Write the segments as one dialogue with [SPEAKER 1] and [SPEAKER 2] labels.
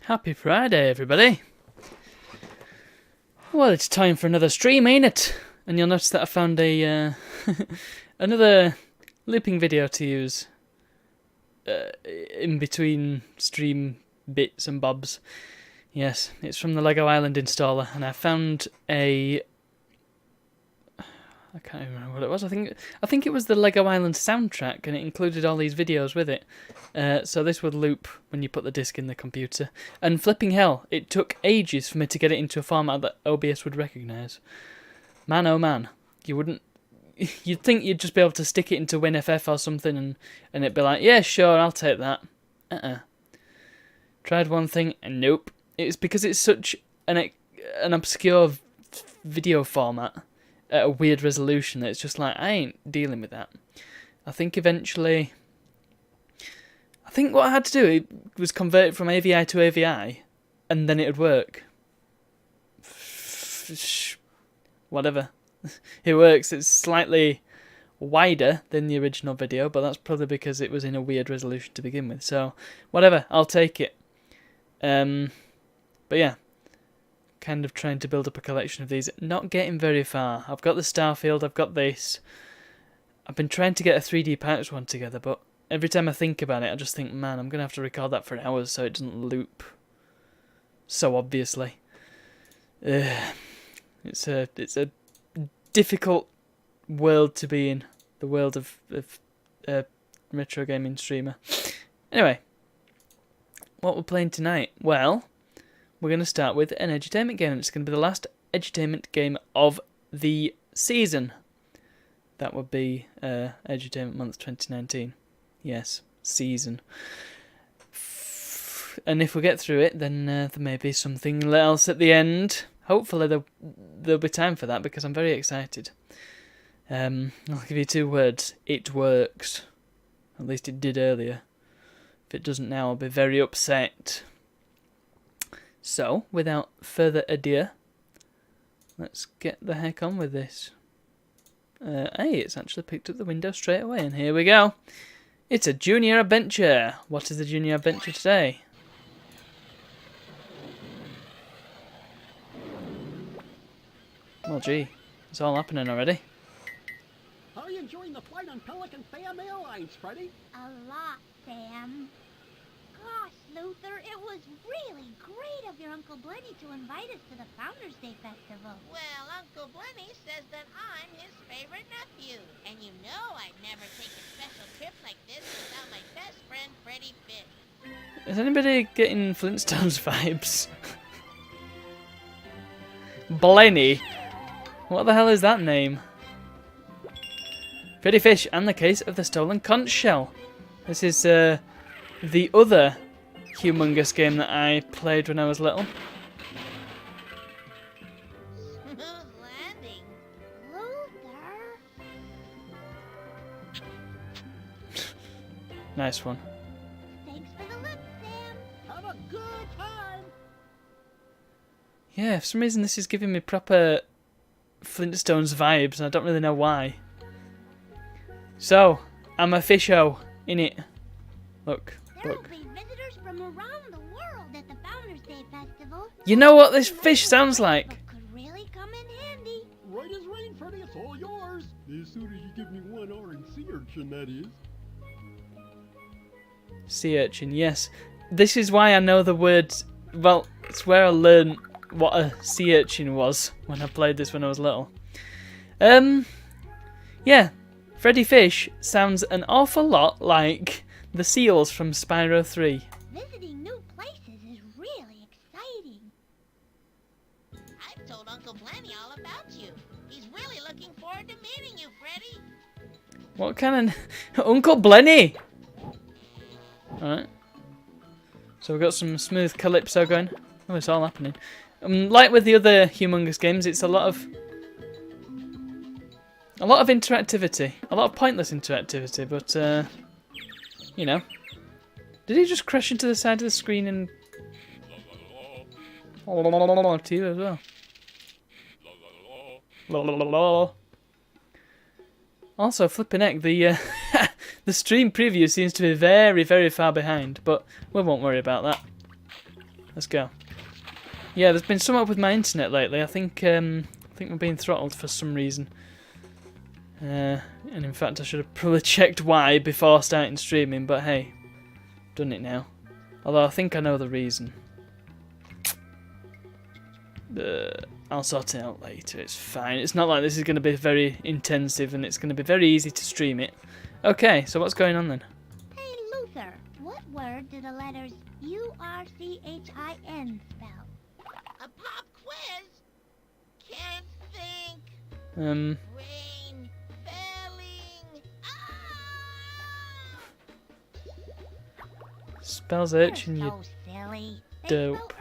[SPEAKER 1] Happy Friday, everybody. Well, it's time for another stream, ain't it? And you'll notice that I found a another looping video to use in between stream bits and bobs. Yes, it's from the Lego Island installer, and I found I can't even remember what it was. I think it was the Lego Island soundtrack, and it included all these videos with it. So this would loop when you put the disc in the computer. And flipping hell, it took ages for me to get it into a format that OBS would recognise. Man, oh man, you'd think you'd just be able to stick it into WinFF or something, and it'd be like, yeah, sure, I'll take that. Tried one thing, and nope. It's because it's such an obscure video format at a weird resolution that it's just like, I ain't dealing with that. I think eventually, what I had to do was convert it from AVI to AVI, and then it would work. Whatever. It works. It's slightly wider than the original video, but that's probably because it was in a weird resolution to begin with. So, whatever, I'll take it. But yeah, kind of trying to build up a collection of these. Not getting very far. I've got the Starfield, I've got this. I've been trying to get a 3D Pirates one together, but every time I think about it, I just think, man, I'm going to have to record that for hours so it doesn't loop so obviously. It's a difficult world to be in, the world of retro gaming streamer. Anyway, what we're playing tonight? Well, we're going to start with an edutainment game, and it's going to be the last edutainment game of the season. That would be Edutainment Month 2019. Yes, season. And if we get through it, then there may be something else at the end. Hopefully there'll be time for that, because I'm very excited. I'll give you 2 words. It works. At least it did earlier. If it doesn't now, I'll be very upset. So, without further ado, let's get the heck on with this. Hey, it's actually picked up the window straight away, and here we go. It's a junior adventure. What is the junior adventure today? Well, gee, it's all happening already.
[SPEAKER 2] How are you enjoying the flight on Pelican Fam Airlines, Freddy?
[SPEAKER 3] A lot, Sam. Gosh, Luther, it was really great of your Uncle Blenny to invite us to the Founders Day Festival.
[SPEAKER 4] Well, Uncle Blenny says that I'm his favorite nephew. And you know I'd never take a special trip like this without my best friend, Freddy Fish.
[SPEAKER 1] Is anybody getting Flintstones vibes? Blenny? What the hell is that name? Freddy Fish and the Case of the Stolen Conch Shell. This is the other humongous game that I played when I was little.
[SPEAKER 4] Smooth landing.
[SPEAKER 3] Luther?
[SPEAKER 1] Nice one.
[SPEAKER 3] Thanks for the lift, Sam.
[SPEAKER 2] Have a good time!
[SPEAKER 1] Yeah, for some reason this is giving me proper Flintstones vibes, and I don't really know why. So, I'm a fisho, innit? Look,
[SPEAKER 3] There
[SPEAKER 1] look.
[SPEAKER 3] will be visitors from around the world at the Founders Day Festival.
[SPEAKER 1] You know what this fish sounds like?
[SPEAKER 3] But could really come in handy.
[SPEAKER 2] Right as rain, Freddy, it's all yours. As soon as you give me 1 orange sea urchin, that is.
[SPEAKER 1] Sea urchin, yes. This is why I know the words. Well, it's where I learned what a sea urchin was when I played this when I was little. Yeah. Freddy Fish sounds an awful lot like the seals from Spyro 3.
[SPEAKER 3] Visiting new places is really exciting.
[SPEAKER 4] I've told Uncle Blenny all about you. He's really looking forward to meeting you, Freddy.
[SPEAKER 1] What kind of... Uncle Blenny! Alright. So we've got some smooth calypso going. Oh, it's all happening. Like with the other humongous games, it's a lot of interactivity. A lot of pointless interactivity, but, you know. Did he just crash into the side of the screen and... to you as well? Also, flipping heck, the the stream preview seems to be very, very far behind, but we won't worry about that. Let's go. Yeah, there's been some up with my internet lately. I think we're being throttled for some reason. And in fact, I should have probably checked why before starting streaming. But hey, done it now. Although I think I know the reason. I'll sort it out later. It's fine. It's not like this is going to be very intensive, and it's going to be very easy to stream it. Okay, so what's going on then?
[SPEAKER 3] Hey, Luther, what word do the letters U-R-C-H-I-N spell?
[SPEAKER 4] A pop quiz? Can't think.
[SPEAKER 1] Um,
[SPEAKER 4] Rain failing.
[SPEAKER 1] spells
[SPEAKER 3] You're
[SPEAKER 1] urchin, you
[SPEAKER 3] so silly. They
[SPEAKER 1] dope.
[SPEAKER 3] spell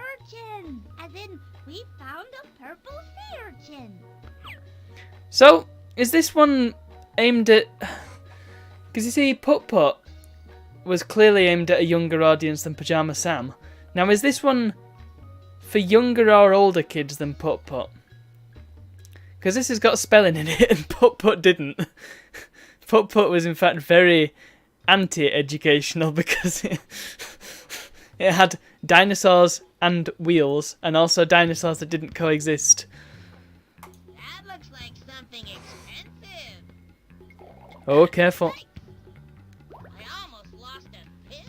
[SPEAKER 3] urchin, as in we found a purple sea urchin.
[SPEAKER 1] So, is this one aimed at... Because you see, Putt Putt was clearly aimed at a younger audience than Pajama Sam. Now, is this one for younger or older kids than Putt Putt? Because this has got spelling in it, and Putt Putt didn't. Putt Putt was, in fact, very anti-educational because it had dinosaurs and wheels, and also dinosaurs that didn't coexist.
[SPEAKER 4] That looks like something expensive.
[SPEAKER 1] Oh, careful.
[SPEAKER 4] I almost lost a pin.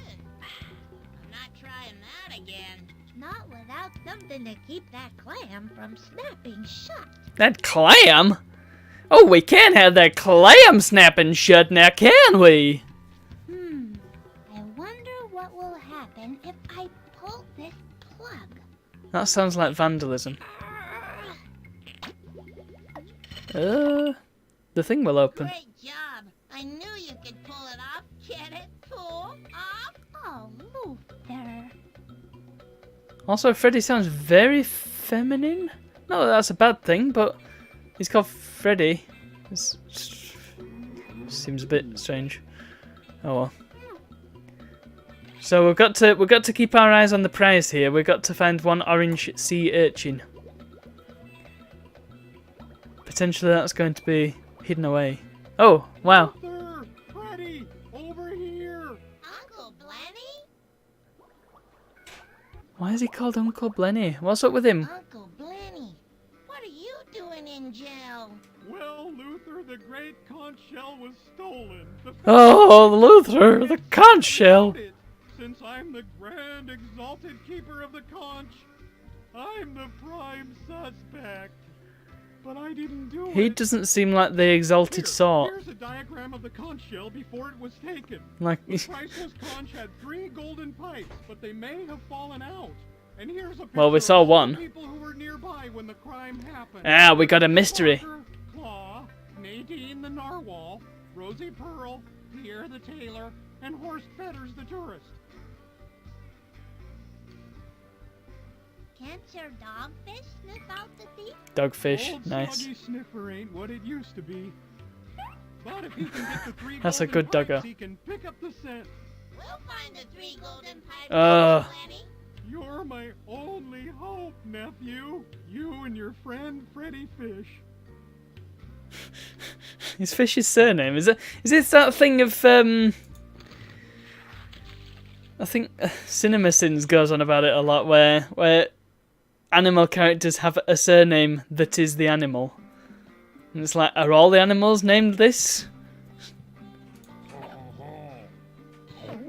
[SPEAKER 4] I'm not trying that again.
[SPEAKER 3] Not without something to keep that clam from snapping shut.
[SPEAKER 1] That clam? Oh, we can't have that clam snapping shut now, can we?
[SPEAKER 3] I wonder what will happen if I pull this plug.
[SPEAKER 1] That sounds like vandalism. The thing will open.
[SPEAKER 4] Great job. I knew you could pull it off. Get it? Pull off?
[SPEAKER 3] Oh, Luther.
[SPEAKER 1] Also, Freddy sounds very feminine. Not that that's a bad thing, but he's called Freddy. Seems a bit strange. Oh well. So we've got to keep our eyes on the prize here. We've got to find one orange sea urchin. Potentially that's going to be hidden away. Oh, wow.
[SPEAKER 2] Luther! Freddy! Over here!
[SPEAKER 4] Uncle Blenny?
[SPEAKER 1] Why is he called Uncle Blenny? What's up with him?
[SPEAKER 4] Uncle Blenny, what are you doing in jail?
[SPEAKER 2] Well, Luther, the great conch shell was stolen. The
[SPEAKER 1] Oh, Luther, the conch shell.
[SPEAKER 2] it. Since I'm the grand exalted keeper of the conch, I'm the prime suspect. But I didn't do it.
[SPEAKER 1] He doesn't seem like the exalted sort.
[SPEAKER 2] Here's a diagram of the conch shell before it was taken.
[SPEAKER 1] Like,
[SPEAKER 2] The priceless conch had 3 golden pipes, but they may have fallen out. And here's a
[SPEAKER 1] Well, we
[SPEAKER 2] picture
[SPEAKER 1] saw
[SPEAKER 2] of all
[SPEAKER 1] one.
[SPEAKER 2] the people who were nearby when the crime happened.
[SPEAKER 1] ah, we got a mystery.
[SPEAKER 2] Parker, Claw, Nadine the narwhal, Rosie Pearl, Pierre the tailor, and Horst Fetters the tourist.
[SPEAKER 3] Can't your dogfish sniff out the thief?
[SPEAKER 1] Dogfish,
[SPEAKER 2] Old
[SPEAKER 1] nice.
[SPEAKER 2] Soggy Sniffer ain't what it used to be. But if he can get the 3
[SPEAKER 1] That's a
[SPEAKER 2] golden
[SPEAKER 1] good doggo.
[SPEAKER 2] pipes, he can pick up the scent.
[SPEAKER 4] We'll find the 3 golden pipes,
[SPEAKER 1] Uh.
[SPEAKER 4] Uncle Blenny.
[SPEAKER 2] You're my only hope, nephew. You and your friend Freddy Fish.
[SPEAKER 1] Is Fish's surname? Is it that thing of I think CinemaSins goes on about it a lot, where animal characters have a surname that is the animal, and it's like, are all the animals named this?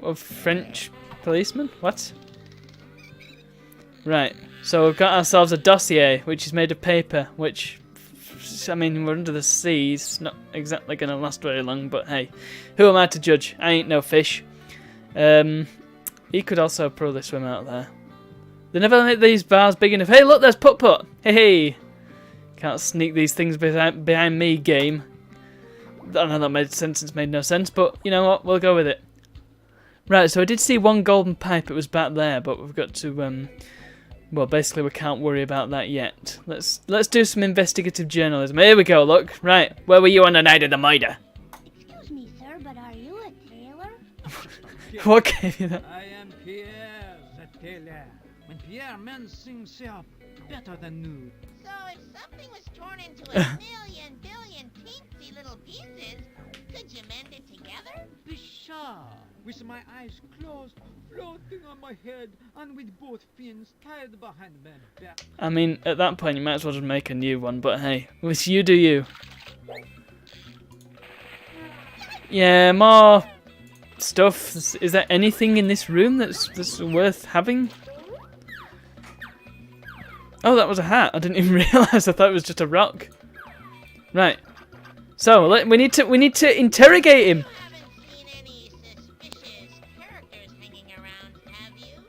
[SPEAKER 1] Of French policeman? What? Right. So we've got ourselves a dossier, which is made of paper, which, I mean, we're under the sea. It's not exactly going to last very long, but hey, who am I to judge? I ain't no fish. He could also probably swim out there. They never make these bars big enough. Hey, look, there's Putt Putt. Hey. Can't sneak these things behind me, game. I know that made sense. It's made no sense, but you know what? We'll go with it. Right, so I did see one golden pipe. It was back there, but we've got to well, basically we can't worry about that yet. Let's do some investigative journalism. Here we go. Look, right. Where were you on the night of the murder?
[SPEAKER 3] Excuse me, sir, but are you a tailor?
[SPEAKER 1] What gave you that?
[SPEAKER 5] I am Pierre the tailor. When Pierre mends himself better than new.
[SPEAKER 4] So if something was torn into a million billion teensy little pieces, could you mend it together?
[SPEAKER 5] Be sure. with my eyes closed, floating on my head, and with both fins tied behind my back.
[SPEAKER 1] I mean, at that point, you might as well just make a new one, but hey, which you do you. Yeah, more stuff. Is there anything in this room that's worth having? Oh, that was a hat. I didn't even realise. I thought it was just a rock. Right. So we need to interrogate him.
[SPEAKER 4] You haven't seen any suspicious characters hanging around, have you?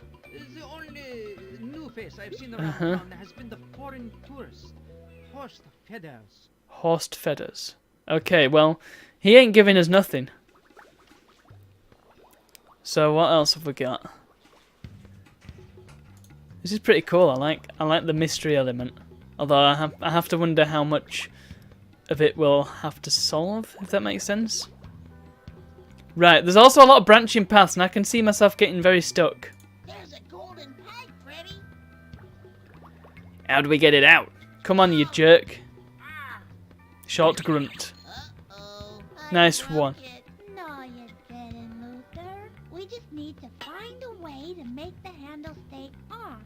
[SPEAKER 5] The only new face I've seen around
[SPEAKER 1] Uh-huh.
[SPEAKER 5] town has been the foreign tourist, Horst Feathers.
[SPEAKER 1] Horst Feathers. Okay, well, he ain't giving us nothing. So what else have we got? This is pretty cool. I like the mystery element. Although I have to wonder how much of it we'll have to solve, if that makes sense. Right, there's also a lot of branching paths, and I can see myself getting very stuck.
[SPEAKER 4] There's a golden peg, Freddy.
[SPEAKER 1] How do we get it out? Come on, you jerk. Short grunt.
[SPEAKER 4] Uh-oh.
[SPEAKER 1] Nice
[SPEAKER 3] broke
[SPEAKER 1] one.
[SPEAKER 3] it. No, you didn't, Luther. We just need to find a way to make the handle stay on.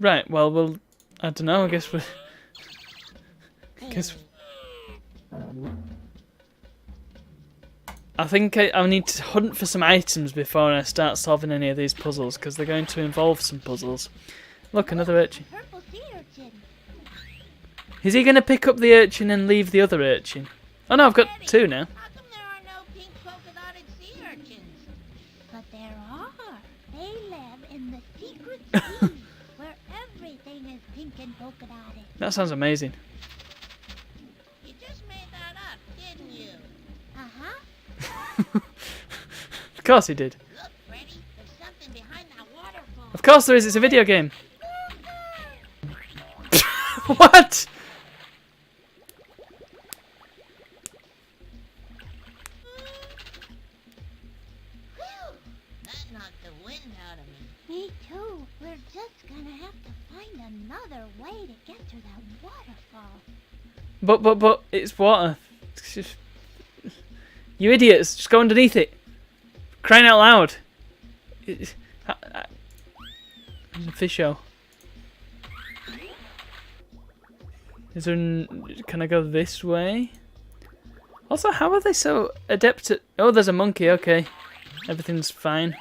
[SPEAKER 1] Right, well, I don't know, I guess we... I think I need to hunt for some items before I start solving any of these puzzles, because they're going to involve some puzzles. Look, another urchin.
[SPEAKER 3] Purple sea urchin.
[SPEAKER 1] Is he going to pick up the urchin and leave the other urchin? Oh no, I've got two now.
[SPEAKER 4] How come there are no pink polka dotted sea urchins?
[SPEAKER 3] But there are. They live in the secret sea, where everything is pink and polka dotted.
[SPEAKER 1] That sounds amazing.
[SPEAKER 4] You just made that up, didn't you?
[SPEAKER 3] Uh-huh.
[SPEAKER 1] Of course he did.
[SPEAKER 4] Look, Freddy, there's something behind that waterfall.
[SPEAKER 1] Of course there is, it's a video game. What?
[SPEAKER 4] Whew, that knocked the wind out of me.
[SPEAKER 3] Me too. We're just gonna have to find another way to get to that waterfall.
[SPEAKER 1] But, it's water. It's just... You idiots, just go underneath it. Crying out loud. There's a fish show. Is there can I go this way? Also, how are they so adept at... Oh, there's a monkey, okay. Everything's fine.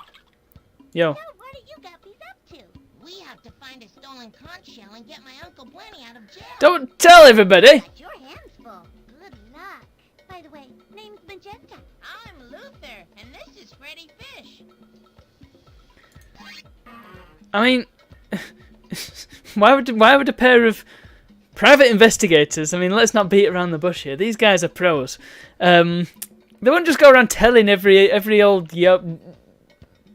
[SPEAKER 1] Yo.
[SPEAKER 3] Now, what are you guppies up to?
[SPEAKER 4] We have to find a stolen conch shell and get my Uncle Blenny out of jail.
[SPEAKER 1] Don't tell everybody!
[SPEAKER 3] Got your hands full. Good luck. By the way, name's Magenta.
[SPEAKER 4] I'm Luther, and this is Freddy Fish.
[SPEAKER 1] I mean... why would a pair of private investigators, I mean, let's not beat around the bush here. These guys are pros. They won't just go around telling every old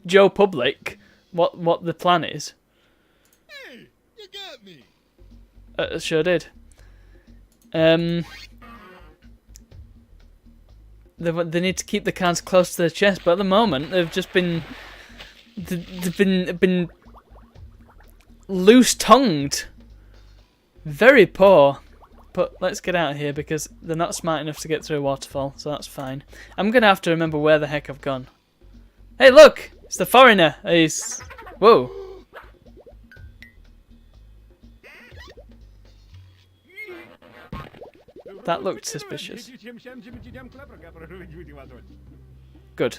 [SPEAKER 1] Joe Public what the plan is.
[SPEAKER 2] Hey, you got me.
[SPEAKER 1] Sure did. They need to keep the cards close to their chest, but at the moment they've just been they've been loose-tongued. Very poor. But let's get out of here because they're not smart enough to get through a waterfall, so that's fine. I'm gonna have to remember where the heck I've gone. Hey, look! It's the foreigner. He's... Whoa. That looked suspicious. Good.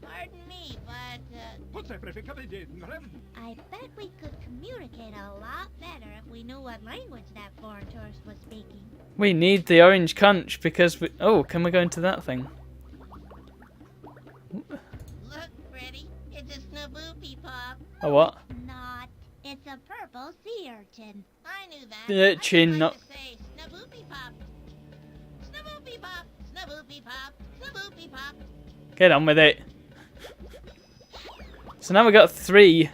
[SPEAKER 4] Pardon me, but,
[SPEAKER 3] I bet we could communicate a lot better if we knew what language that foreign tourist was speaking.
[SPEAKER 1] We need the orange conch because we... Oh, can we go into that thing?
[SPEAKER 4] look, Freddy, it's a Snaboopy Pop.
[SPEAKER 1] A what?
[SPEAKER 3] Not. It's a purple sea urchin.
[SPEAKER 4] I knew that.
[SPEAKER 1] The urchin,
[SPEAKER 4] I just
[SPEAKER 1] not...
[SPEAKER 4] like to say Snaboopy Pop. Snaboopy Pop, Snaboopy Pop, Snaboopy Pop.
[SPEAKER 1] Get on with it. So now we got 3.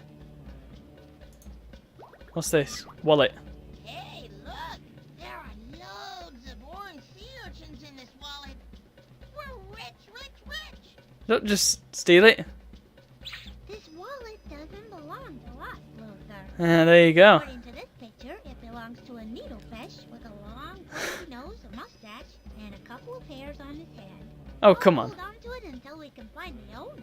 [SPEAKER 1] What's this? Wallet.
[SPEAKER 4] Hey, look! There are loads of orange sea urchins in this wallet. We're rich, rich, rich!
[SPEAKER 1] Don't just steal it.
[SPEAKER 3] This wallet doesn't belong to us.
[SPEAKER 1] There you go.
[SPEAKER 3] According to this picture, it belongs to a needlefish with a long, pointy nose, a mustache, and a couple of hairs on his head.
[SPEAKER 1] Oh, come on.
[SPEAKER 3] Hold on to it until we can find the owner.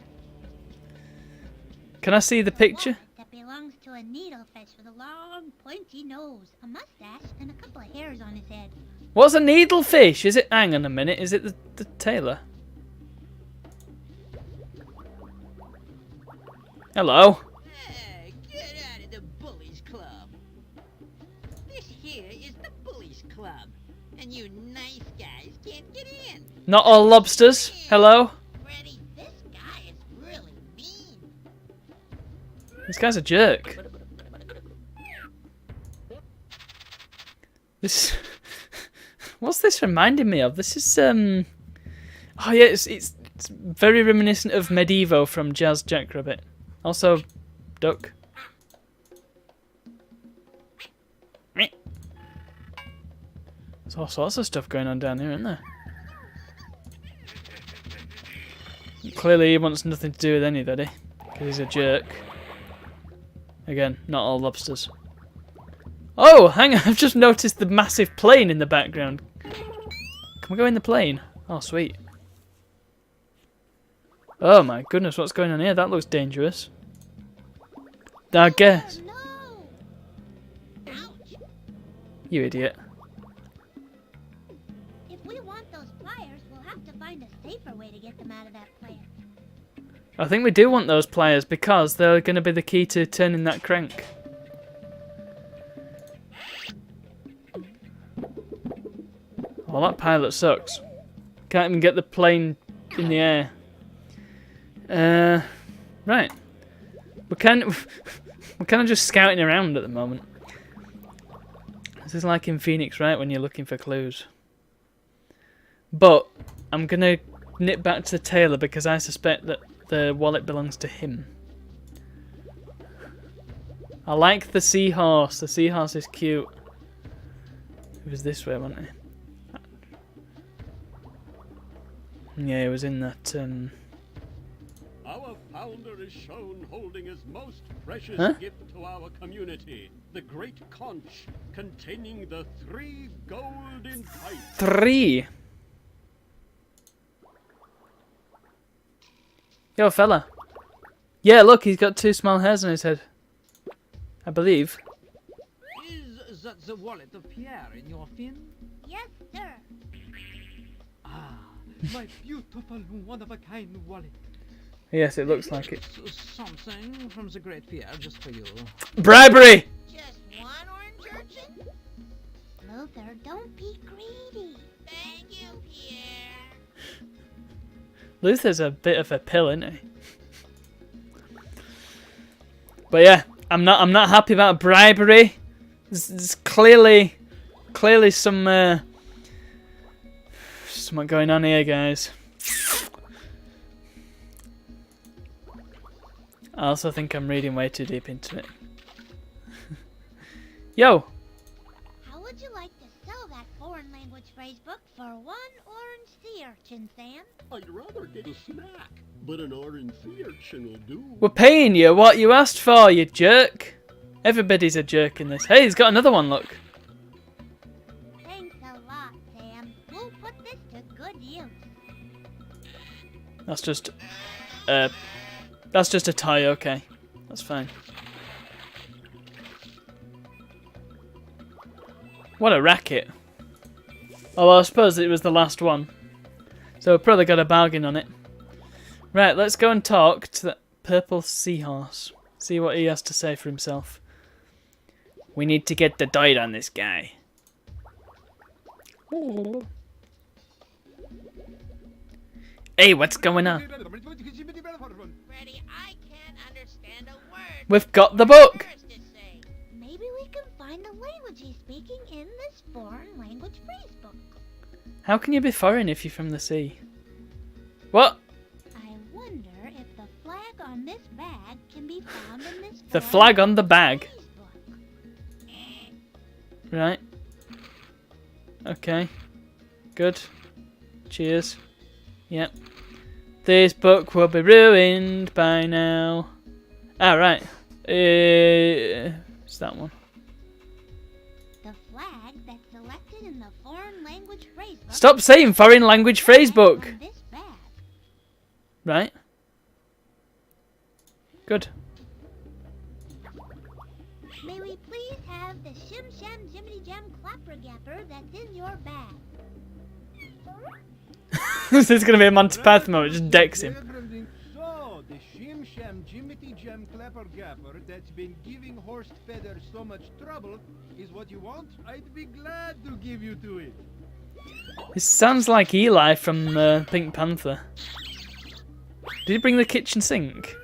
[SPEAKER 1] Can I see the picture?
[SPEAKER 3] That belongs to a needlefish with a long, pointy nose, a mustache, and a couple of hairs on his head.
[SPEAKER 1] What's a needlefish? Is it? Hang on a minute. Is it the tailor? Hello.
[SPEAKER 5] Hey, get out of the Bullies Club. This here is the Bullies Club, and you nice guys can't get in.
[SPEAKER 1] Not all lobsters. Hello.
[SPEAKER 4] Freddy, this guy is really mean.
[SPEAKER 1] This guy's a jerk. This. What's this reminding me of? This is Oh yeah, it's very reminiscent of Medievo from Jazz Jackrabbit. Also, duck. There's all sorts of stuff going on down here, isn't there? Clearly he wants nothing to do with anybody, because he's a jerk. Again, not all lobsters. Oh, hang on, I've just noticed the massive plane in the background. Can we go in the plane? Oh, sweet. Oh my goodness, what's going on here? That looks dangerous. I guess.
[SPEAKER 3] Oh, no!
[SPEAKER 4] Ouch.
[SPEAKER 1] You idiot.
[SPEAKER 3] If we want those pliers, we'll have to find a safer way to get them out of that plant.
[SPEAKER 1] I think we do want those pliers because they're going to be the key to turning that crank. Well, that pilot sucks. Can't even get the plane in the air. Right. We're kind of just scouting around at the moment. This is like in Phoenix, right? When you're looking for clues. But I'm gonna nip back to the tailor because I suspect that the wallet belongs to him. I like the seahorse. The seahorse is cute. It was this way, wasn't it? Yeah, it was in that.
[SPEAKER 2] Our founder is shown holding his most precious
[SPEAKER 1] Huh?
[SPEAKER 2] gift to our community, the great conch containing the 3 golden pipes.
[SPEAKER 1] 3. Yo, fella. Yeah, look, he's got 2 small hairs on his head. I believe.
[SPEAKER 5] Is that the wallet of Pierre in your fin?
[SPEAKER 3] Yes, sir.
[SPEAKER 5] Ah, my beautiful one-of-a-kind wallet.
[SPEAKER 1] Yes, it looks like it.
[SPEAKER 5] It's something from the great Pierre just for you.
[SPEAKER 1] Bribery!
[SPEAKER 4] Just one orange urchin?
[SPEAKER 3] Luther, don't be greedy.
[SPEAKER 4] Thank you, Pierre.
[SPEAKER 1] Luther's a bit of a pill, isn't he? But yeah, I'm not happy about bribery. There's clearly some something going on here, guys. I also think I'm reading way too deep into it. Yo!
[SPEAKER 3] How would you like to sell that foreign language phrase book for 1 orange sea urchin, Sam?
[SPEAKER 2] I'd rather get a snack, but an orange sea urchin will do.
[SPEAKER 1] We're paying you what you asked for, you jerk! Everybody's a jerk in this. Hey, he's got another one, look.
[SPEAKER 3] Thanks a lot, Sam. We'll put this to good use.
[SPEAKER 1] That's just a tie, okay. That's fine. What a racket. Although I suppose it was the last one. So we probably got a bargain on it. Right, let's go and talk to that purple seahorse. See what he has to say for himself. We need to get the dirt on this guy. Hey, what's going on?
[SPEAKER 4] Freddy, I can't understand a word.
[SPEAKER 1] We've got the
[SPEAKER 4] What are
[SPEAKER 1] book.
[SPEAKER 4] words to say?
[SPEAKER 3] Maybe we can find the language he's speaking in this foreign language phrase book.
[SPEAKER 1] How can you be foreign if you're from the sea? What?
[SPEAKER 3] I wonder if the flag on this bag can be found in this
[SPEAKER 1] The
[SPEAKER 3] foreign
[SPEAKER 1] flag on the bag.
[SPEAKER 3] phrase book.
[SPEAKER 1] Right. Okay. Good. Cheers. Yep. This book will be ruined by now. Ah, right. It's that one.
[SPEAKER 3] The flag that's selected in the foreign language phrase book.
[SPEAKER 1] Stop saying foreign language phrase book.
[SPEAKER 3] On this bag.
[SPEAKER 1] Right. Good.
[SPEAKER 3] May we please have the Shim Sham Jiminy Jam Clapper Gapper that's in your bag?
[SPEAKER 1] This is going to be a Monty Python moment. Just decks him.
[SPEAKER 2] So, the Shim Sham Jimity Jam Clapper Gapper that's been giving Horst Feather so much trouble is what you want? I'd be glad to give you to it.
[SPEAKER 1] It sounds like Eli from Pink Panther. Did he bring the kitchen sink?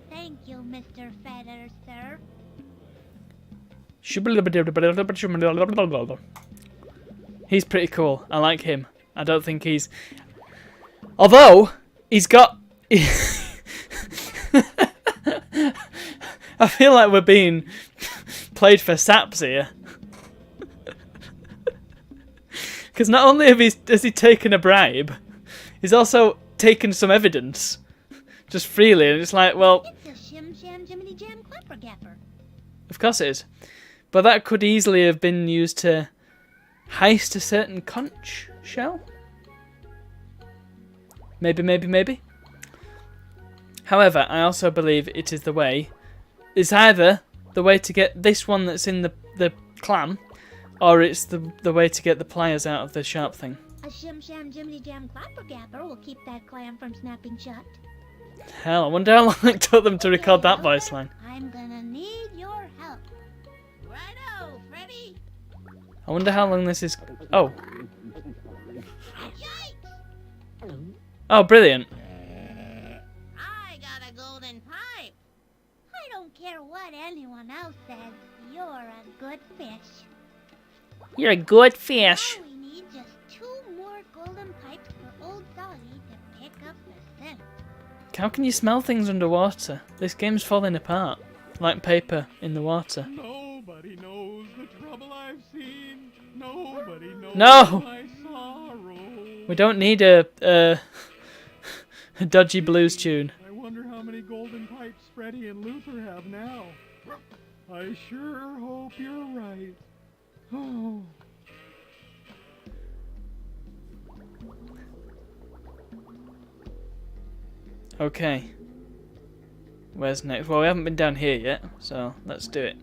[SPEAKER 3] Thank you, Mr. Feather, sir.
[SPEAKER 1] He's pretty cool. I like him. I don't think he's... Although, he's got... I feel like we're being played for saps here. Because not only has he taken a bribe, he's also taken some evidence. Just freely, and it's like, well...
[SPEAKER 3] It's a Shim Sham Jiminy Jam Clapper Gapper.
[SPEAKER 1] Of course it is. But that could easily have been used to heist a certain conch shell. Maybe, maybe, maybe. However, I also believe it is the way. It's either the way to get this one that's in the clam, or it's the way to get the pliers out of the sharp thing.
[SPEAKER 3] A Shim Sham Jiminy Jam Clapper Gapper will keep that clam from snapping shut.
[SPEAKER 1] Hell, I wonder how long it took them to record that voice line.
[SPEAKER 3] I'm gonna need your help.
[SPEAKER 4] Righto, Freddy.
[SPEAKER 1] I wonder how long this is... Oh.
[SPEAKER 4] Yikes!
[SPEAKER 1] Oh, brilliant.
[SPEAKER 4] I got a golden pipe.
[SPEAKER 3] I don't care what anyone else says. You're a good fish.
[SPEAKER 1] You're a good fish.
[SPEAKER 3] Now we need just 2 more golden pipes for Old Solly to pick up the scent.
[SPEAKER 1] How can you smell things underwater? This game's falling apart. Like paper in the water.
[SPEAKER 2] Nobody knows the trouble I've seen. Nobody knows
[SPEAKER 1] No!
[SPEAKER 2] my sorrow.
[SPEAKER 1] We don't need a dodgy blues tune.
[SPEAKER 2] I wonder how many golden pipes Freddy and Luther have now. I sure hope you're right. Oh.
[SPEAKER 1] Okay. Where's next? Well, we haven't been down here yet, so let's do it.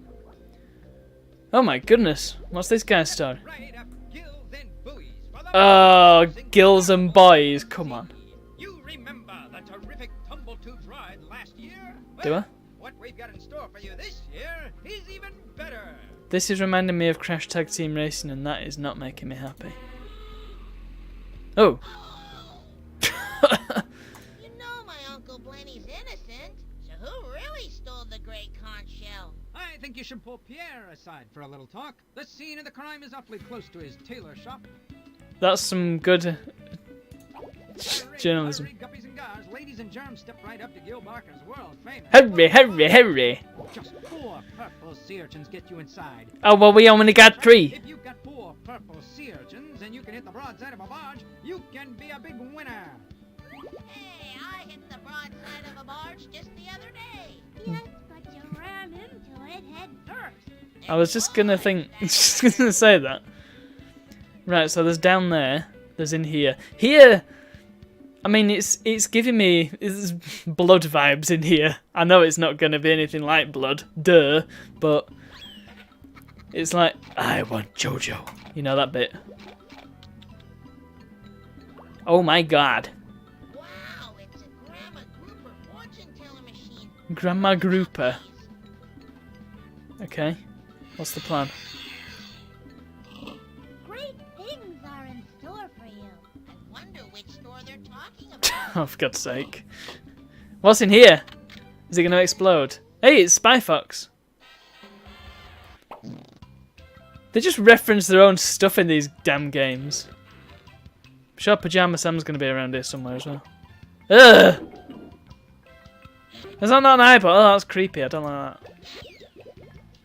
[SPEAKER 1] Oh my goodness. What's this guy's story?
[SPEAKER 5] Right up, gills and buoys for the
[SPEAKER 1] Oh, gills and boys. Come on.
[SPEAKER 5] You remember the terrific Tumble-Tooth ride last year?
[SPEAKER 1] Do I?
[SPEAKER 5] What we've got in store for you this year is even better.
[SPEAKER 1] This is reminding me of Crash Tag Team Racing, and that is not making me happy. Oh.
[SPEAKER 4] You know my Uncle Blenny's innocent, so who really stole the great conch shell?
[SPEAKER 5] I think you should pull Pierre aside for a little talk. The scene of the crime is awfully close to his tailor shop.
[SPEAKER 1] That's some good journalism.
[SPEAKER 5] Hurry, guppies and gars, ladies and germs, step right up to Gil Barker's world famous.
[SPEAKER 1] Hurry, hurry, hurry.
[SPEAKER 5] Just 4 purple sea urchins get you inside.
[SPEAKER 1] Oh, well, we only got 3.
[SPEAKER 5] If you've got 4 purple sea urchins and you can hit the broadside of a barge, you can be a big winner.
[SPEAKER 4] Hey, I hit the broadside of a barge just the other day.
[SPEAKER 3] Yes, but you ran into it head first.
[SPEAKER 1] I was just gonna think, just gonna say that. Right, so there's down there, there's in here. Here, I mean, it's giving me blood vibes in here. I know it's not gonna be anything like blood, duh, but it's like, I want Jojo. You know that bit? Oh my god.
[SPEAKER 4] Wow, it's a Grandma Grouper fortune teller machine.
[SPEAKER 1] Grandma Grouper. Okay, what's the plan?
[SPEAKER 3] Great things are in store for you.
[SPEAKER 4] I wonder which store they're talking about.
[SPEAKER 1] Oh, for God's sake. What's in here? Is it going to explode? Hey, it's Spy Fox. They just reference their own stuff in these damn games. I'm sure Pajama Sam's going to be around here somewhere as well. Ugh! Is that not an eyeball? Oh, that's creepy. I don't like that.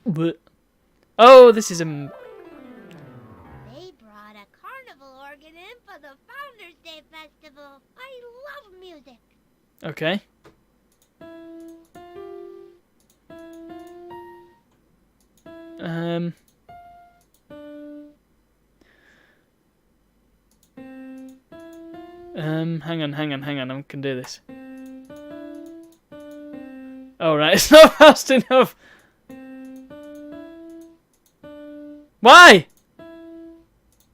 [SPEAKER 1] But oh, this is a...
[SPEAKER 3] They brought a carnival organ in for the Founders Day Festival. I music.
[SPEAKER 1] Okay. Hang on, I can do this. Oh, right, it's not fast enough! Why?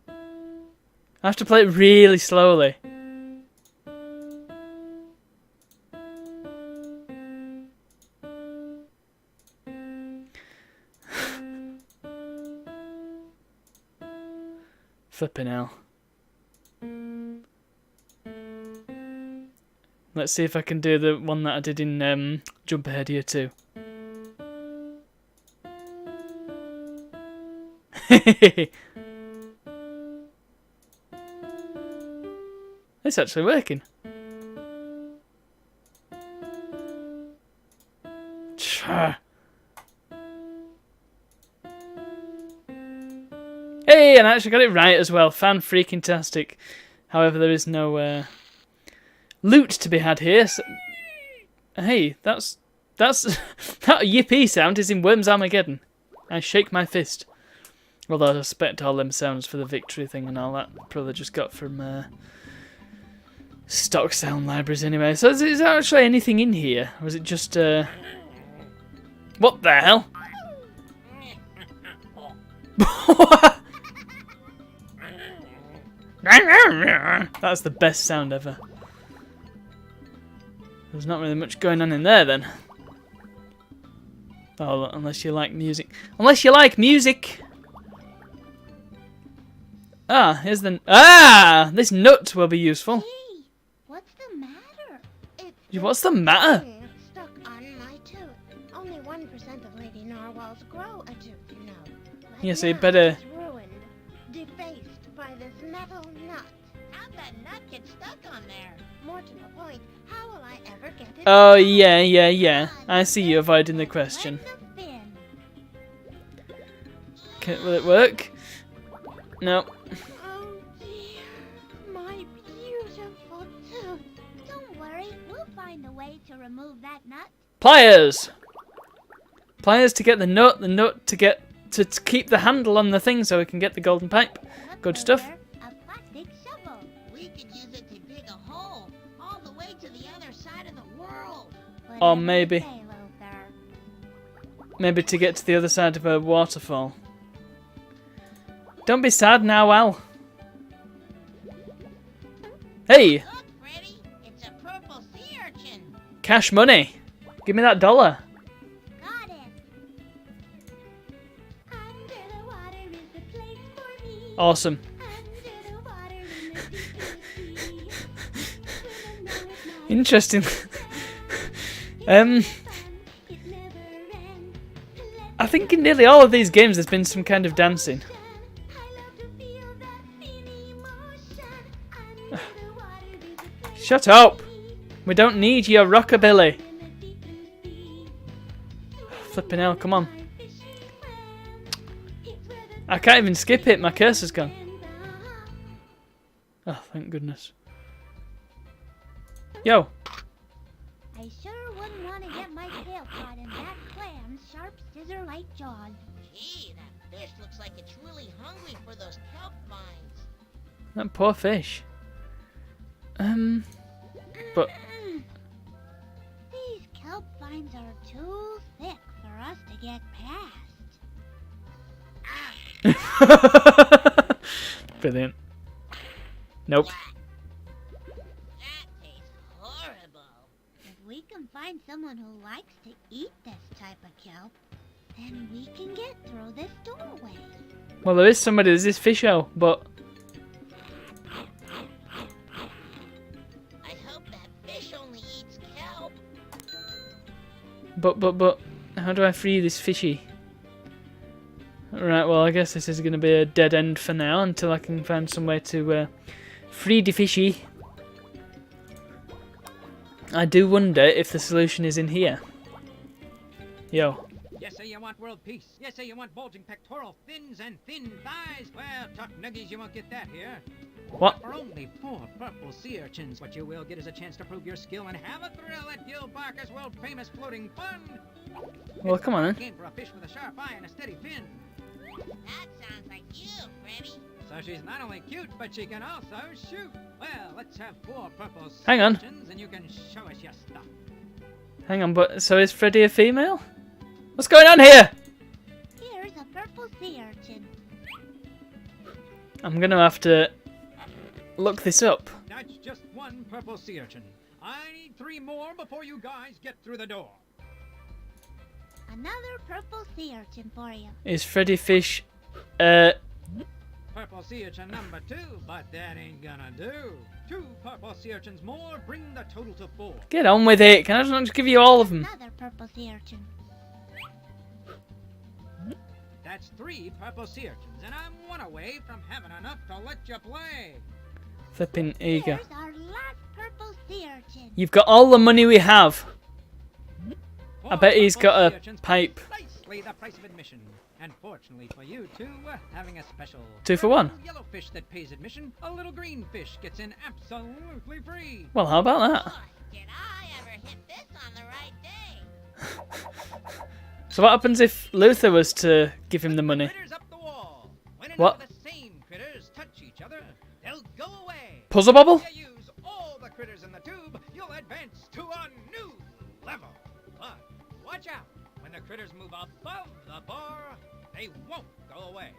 [SPEAKER 1] I have to play it really slowly. Flipping hell. Let's see if I can do the one that I did in Jump Ahead Year 2. It's actually working. Hey, and I actually got it right as well. Fan-freaking-tastic. However, there is no loot to be had here. So... Hey, that's that yippee sound is in Worms Armageddon. I shake my fist. Although I suspect all them sounds for the victory thing and all that probably just got from stock sound libraries anyway. So is there actually anything in here? Or is it just what the hell? That's the best sound ever. There's not really much going on in there then. Oh, unless you like music. Unless you like music! Ah, here's the... Ah! This nut will be useful.
[SPEAKER 3] Hey, what's the matter?
[SPEAKER 1] What's the matter?
[SPEAKER 3] Stuck on my tooth. Only 1% of Lady Narwhals grow a tooth, you know. But
[SPEAKER 1] Yeah, so you
[SPEAKER 3] now
[SPEAKER 1] better...
[SPEAKER 3] it's ruined, defaced by this metal nut.
[SPEAKER 4] How'd that nut get stuck on there?
[SPEAKER 3] More to the point, how will I ever get it
[SPEAKER 1] Oh,
[SPEAKER 3] out?
[SPEAKER 1] yeah. I see you avoiding the question.
[SPEAKER 3] Let the fin.
[SPEAKER 1] Okay, will it work? No.
[SPEAKER 3] Oh dear, my beautiful tooth.
[SPEAKER 4] Don't worry, we'll find a way to remove that nut.
[SPEAKER 1] Pliers! Pliers to get the nut to get... To keep the handle on the thing so we can get the golden pipe.
[SPEAKER 3] Look
[SPEAKER 1] Good stuff.
[SPEAKER 3] over, a plastic shovel.
[SPEAKER 4] We could use it to dig a hole all the way to the other side of the world.
[SPEAKER 1] Or
[SPEAKER 3] Whatever you
[SPEAKER 1] maybe-
[SPEAKER 3] say, Luther.
[SPEAKER 1] Maybe to get to the other side of a waterfall. Don't be sad now, Al. Hey!
[SPEAKER 4] Look, Freddy, it's a purple sea urchin.
[SPEAKER 1] Cash money! Give me that $1.
[SPEAKER 3] Got it. Under the water is the place for me.
[SPEAKER 1] Awesome.
[SPEAKER 3] Under the water in the deep sea.
[SPEAKER 1] Interesting.
[SPEAKER 3] It never ends.
[SPEAKER 1] I think in nearly all of these games there's been some kind of dancing.
[SPEAKER 3] I love to feel that thin emotion. Under the water is the place
[SPEAKER 1] Shut up! We don't need your rockabilly.
[SPEAKER 3] in the deep blue sea.
[SPEAKER 1] Flipping hell, come on.
[SPEAKER 3] My fishing well. It's where the
[SPEAKER 1] I can't even skip it, my cursor's gone.
[SPEAKER 3] and the
[SPEAKER 1] Oh, thank goodness. Yo!
[SPEAKER 3] I sure wouldn't want to get my tail caught in that clam's sharp scissor-like jaws.
[SPEAKER 4] Gee, that fish looks like it's really hungry for those kelp vines.
[SPEAKER 1] That poor fish. But...
[SPEAKER 3] These kelp vines are too thick for us to get past.
[SPEAKER 1] Brilliant. Nope.
[SPEAKER 4] That tastes horrible.
[SPEAKER 3] If we can find someone who likes to eat this type of kelp, then we can get through this doorway.
[SPEAKER 1] Well, there is somebody, there's this fisho, but...
[SPEAKER 4] I hope that fish only eats kelp.
[SPEAKER 1] But, how do I free this fishy? Right, well, I guess this is going to be a dead end for now until I can find some way to free the fishy. I do wonder if the solution is in here. Yo.
[SPEAKER 2] Yes, sir, you want world peace. Yes, sir, you want bulging pectoral fins and thin thighs. Well, tough nuggies, you won't get that here.
[SPEAKER 1] What?
[SPEAKER 2] For only 4 purple sea urchins, what you will get is a chance to prove your skill and have a thrill at Gil Barker's world-famous floating fun.
[SPEAKER 1] Well, come on then.
[SPEAKER 2] Game for a fish with a sharp eye and a steady fin.
[SPEAKER 4] That sounds like you, Freddy.
[SPEAKER 2] So she's not only cute, but she can also shoot. Well, let's have 4 purple sea
[SPEAKER 1] Hang on.
[SPEAKER 2] urchins and you can show us your stuff.
[SPEAKER 1] Hang on, but so is Freddy a female? What's going on here?
[SPEAKER 3] Here's a purple sea urchin.
[SPEAKER 1] I'm gonna have to look this up.
[SPEAKER 2] That's just 1 purple sea urchin. I need 3 more before you guys get through the door.
[SPEAKER 3] Another purple sea urchin for you.
[SPEAKER 1] Is Freddy Fish,
[SPEAKER 2] Purple sea urchin number 2, but that ain't gonna do. 2 purple sea urchins more bring the total to 4.
[SPEAKER 1] get on with it. Can I just not just give you all of them?
[SPEAKER 3] Another purple sea urchin.
[SPEAKER 2] That's 3 purple sea urchins, and I'm 1 away from having enough to let you play.
[SPEAKER 1] Flipping eager.
[SPEAKER 3] Here's our last purple sea urchin.
[SPEAKER 1] You've got all the money we have. I bet he's
[SPEAKER 2] Purple
[SPEAKER 1] got
[SPEAKER 2] sea
[SPEAKER 1] a
[SPEAKER 2] urchins
[SPEAKER 1] pipe.
[SPEAKER 2] Precisely the price of admission. And fortunately for you two, we're having a special.
[SPEAKER 1] 2 for 1.
[SPEAKER 2] A little yellowfish that pays admission, a little green fish gets in absolutely free.
[SPEAKER 1] Well, how about that?
[SPEAKER 4] Boy, did I ever hit this on the right day.
[SPEAKER 1] So what happens if Luther was to give him the money?
[SPEAKER 2] Critters up the wall. Whenever
[SPEAKER 1] What?
[SPEAKER 2] the same critters touch each other, they'll go away.
[SPEAKER 1] Puzzle bubble?
[SPEAKER 2] If you use all the critters in the tube, you'll advance to a new level. But watch out. When the critters move above the bar, they won't go away.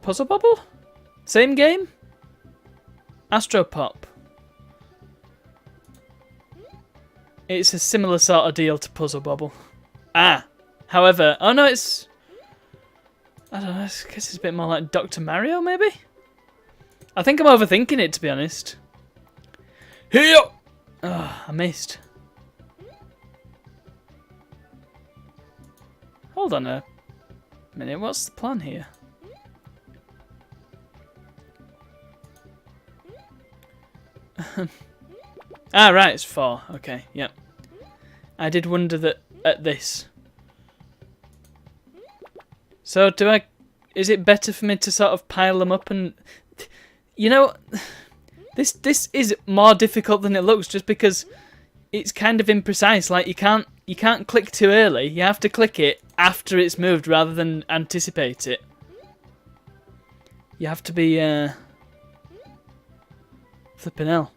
[SPEAKER 1] Puzzle bubble? Same game? Astropop. It's a similar sort of deal to Puzzle Bobble. Ah! However, oh no, it's... I don't know, I guess it's a bit more like Dr. Mario, maybe? I think I'm overthinking it, to be honest. Here! Oh, I missed. Hold on a minute, what's the plan here? Ah, right, it's 4. Okay, yep. I did wonder that at this. So, is it better for me to sort of pile them up and... You know, this is more difficult than it looks just because it's kind of imprecise. Like, you can't click too early. You have to click it after it's moved rather than anticipate it. You have to be, flipping hell.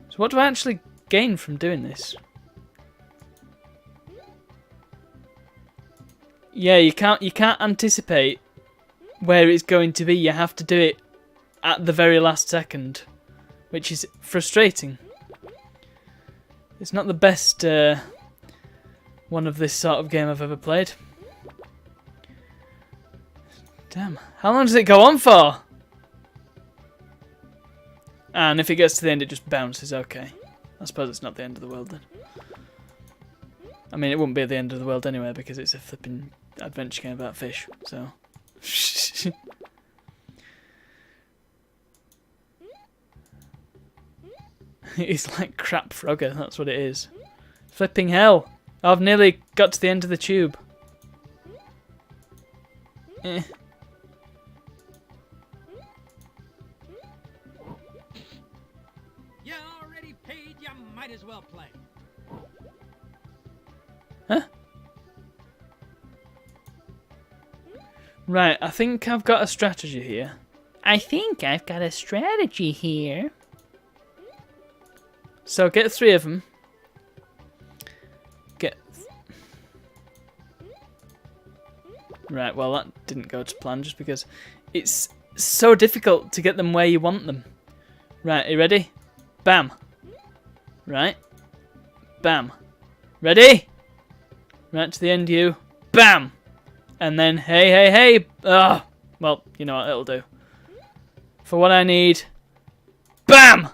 [SPEAKER 1] So what do I actually gain from doing this? Yeah, you can't anticipate where it's going to be. You have to do it at the very last second, which is frustrating. It's not the best one of this sort of game I've ever played. Damn, how long does it go on for? And if it gets to the end, it just bounces. Okay, I suppose it's not the end of the world then. I mean, it wouldn't be the end of the world anyway because it's a flipping adventure game about fish. So, it's like crap Frogger. That's what it is. Flipping hell! I've nearly got to the end of the tube. Eh.
[SPEAKER 2] You already paid, you might as well play.
[SPEAKER 1] Huh? Right, I think I've got a strategy here. So get 3 of them. Right, well that didn't go to plan just because it's so difficult to get them where you want them. Right, you ready? Bam. Right. Bam. Ready? Right to the end you. Bam! And then, hey. Ah, well, you know what, it'll do. For what I need. BAM!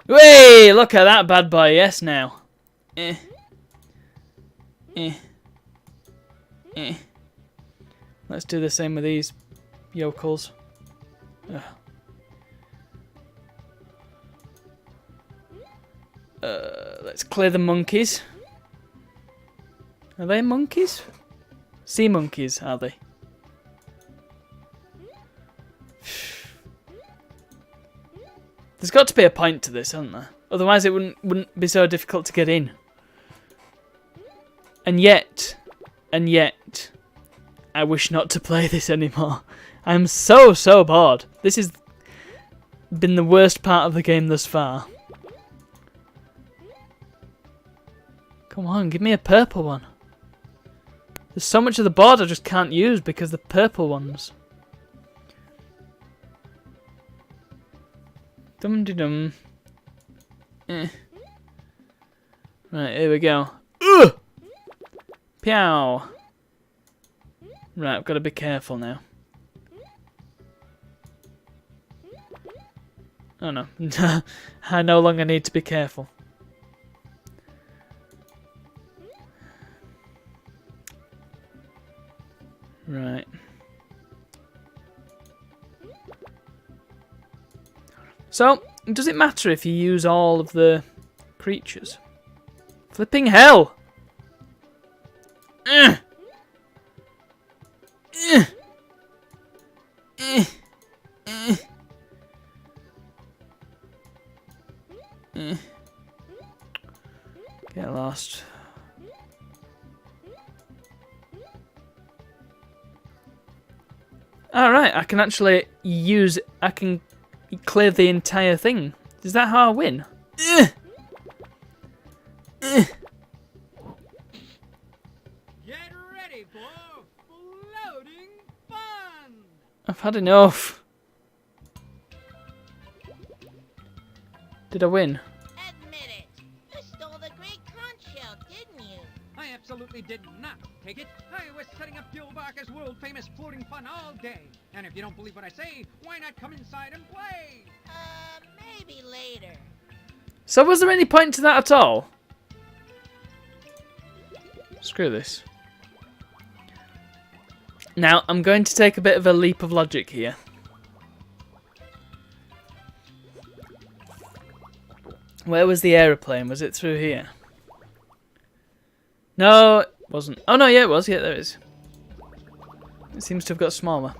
[SPEAKER 1] Whey! Look at that bad boy, yes now. Let's do the same with these yokels. Ugh. Let's clear the monkeys. Are they monkeys? Sea monkeys, are they? There's got to be a point to this, hasn't there? Otherwise it wouldn't be so difficult to get in. And yet, I wish not to play this anymore. I'm so bored. This has been the worst part of the game thus far. Come on, give me a purple one. There's so much of the board I just can't use because the purple ones. Dum-de-dum. Eh. Right, here we go. Ugh! Pew! Right, I've got to be careful now. Oh no. I no longer need to be careful. Right. So, does it matter if you use all of the creatures? Flipping hell! Ugh. Ugh. Ugh. Ugh. Ugh. Get lost. Alright, I can actually use... I can clear the entire thing. Is that how I win? Ugh. Ugh.
[SPEAKER 2] Get ready for floating fun!
[SPEAKER 1] I've had enough. Did I win?
[SPEAKER 4] Admit it. You stole the great conch shell, didn't you?
[SPEAKER 2] I absolutely did not take it. I was setting up Gilbarker's world-famous floating fun all day. And if you don't believe what I say, why not come inside and play?
[SPEAKER 4] Maybe later.
[SPEAKER 1] So was there any point to that at all? Screw this. Now, I'm going to take a bit of a leap of logic here. Where was the aeroplane? Was it through here? No, it wasn't. Oh no, yeah it was. Yeah, there it is. It seems to have got smaller.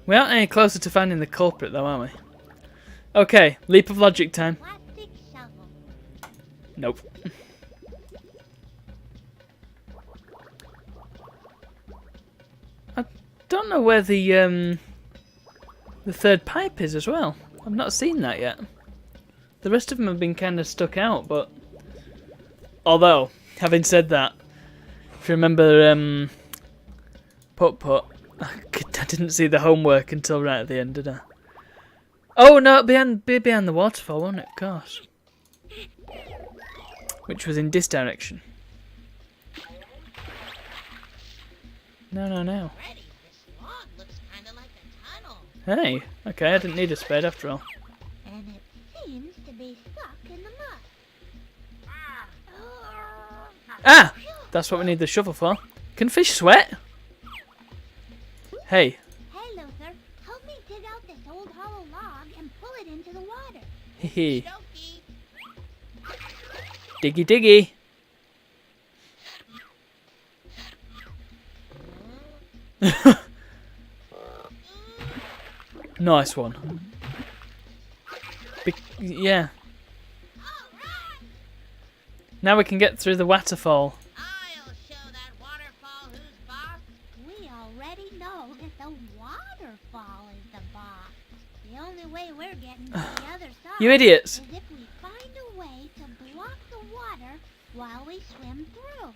[SPEAKER 1] We aren't any closer to finding the culprit though, are we? Okay, leap of logic time.
[SPEAKER 3] Plastic shovel.
[SPEAKER 1] Nope. I don't know where the third pipe is as well. I've not seen that yet. The rest of them have been kind of stuck out, but... Although, having said that, if you remember Putt-Putt, I didn't see the homework until right at the end, did I? Oh no, be behind the waterfall, won't it? Of course. Which was in this direction. No.
[SPEAKER 4] Ready? This log looks kind of like a tunnel.
[SPEAKER 1] Hey, okay, I didn't need a spade after all.
[SPEAKER 3] And it seems to be stuck in the mud.
[SPEAKER 1] Ah! That's what we need the shovel for. Can fish sweat? Hey.
[SPEAKER 3] Hey, Luther, help me dig out this old hollow log and pull it into the water.
[SPEAKER 1] Hehe.
[SPEAKER 4] Dokey.
[SPEAKER 1] Diggy diggy. Nice one. Yeah. Now we can get through the waterfall.
[SPEAKER 4] I'll show that waterfall who's boss.
[SPEAKER 3] We already know that the waterfall is the boss. The only way we're getting to the other side
[SPEAKER 1] You idiots.
[SPEAKER 3] is if we find a way to block the water while we swim through.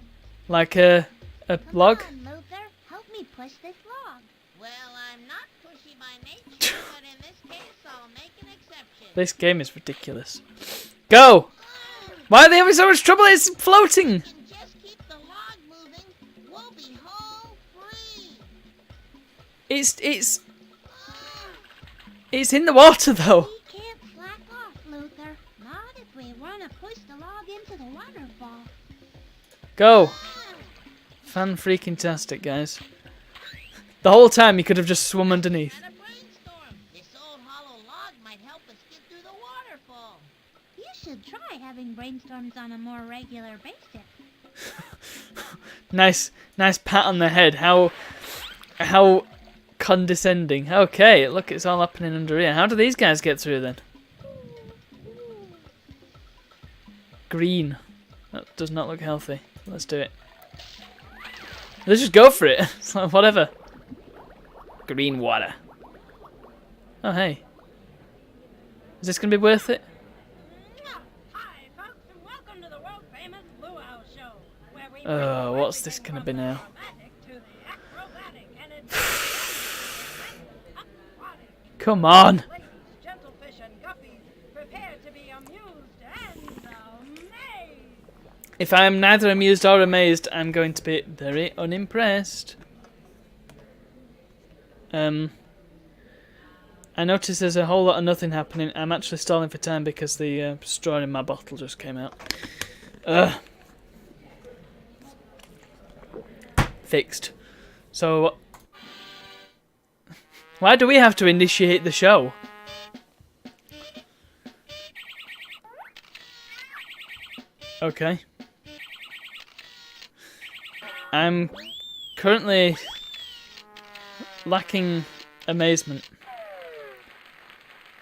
[SPEAKER 1] Like a
[SPEAKER 3] Come
[SPEAKER 1] log?
[SPEAKER 3] on, Luther, help me push this log.
[SPEAKER 4] Well, I'm not pushy by nature, but in this case, I'll make an exception.
[SPEAKER 1] This game is ridiculous. Go! Why are they having so much trouble? It's floating!
[SPEAKER 4] If we can just keep the log moving, we'll be home free.
[SPEAKER 1] It's in the water though.
[SPEAKER 3] We can't slack off, Luther. Not if we want to push the log into the waterfall.
[SPEAKER 1] Go. Fan freaking tastic, guys. The whole time you could have just swum underneath.
[SPEAKER 4] And a brainstorm. This old hollow log might help us get through the waterfall.
[SPEAKER 3] You should try having brainstorms on a more regular basis.
[SPEAKER 1] Nice pat on the head. How condescending. Okay, look, it's all happening under here. How do these guys get through then? Green. That does not look healthy. Let's do it. Let's just go for it. It's like, whatever. Green water. Oh, hey. Is this going to be worth it?
[SPEAKER 6] Hi, folks, and welcome to the world-famous Luau Show, where we
[SPEAKER 1] Oh, what's this going to be now?
[SPEAKER 6] to the acrobatic and adventurous.
[SPEAKER 1] Come on.
[SPEAKER 6] Ladies, gentlefish, and guppies, prepare to be amused and amazed.
[SPEAKER 1] If I am neither amused or amazed, I'm going to be very unimpressed. I noticed there's a whole lot of nothing happening. I'm actually stalling for time because the straw in my bottle just came out. Fixed. So, why do we have to initiate the show? Okay. I'm currently lacking amazement.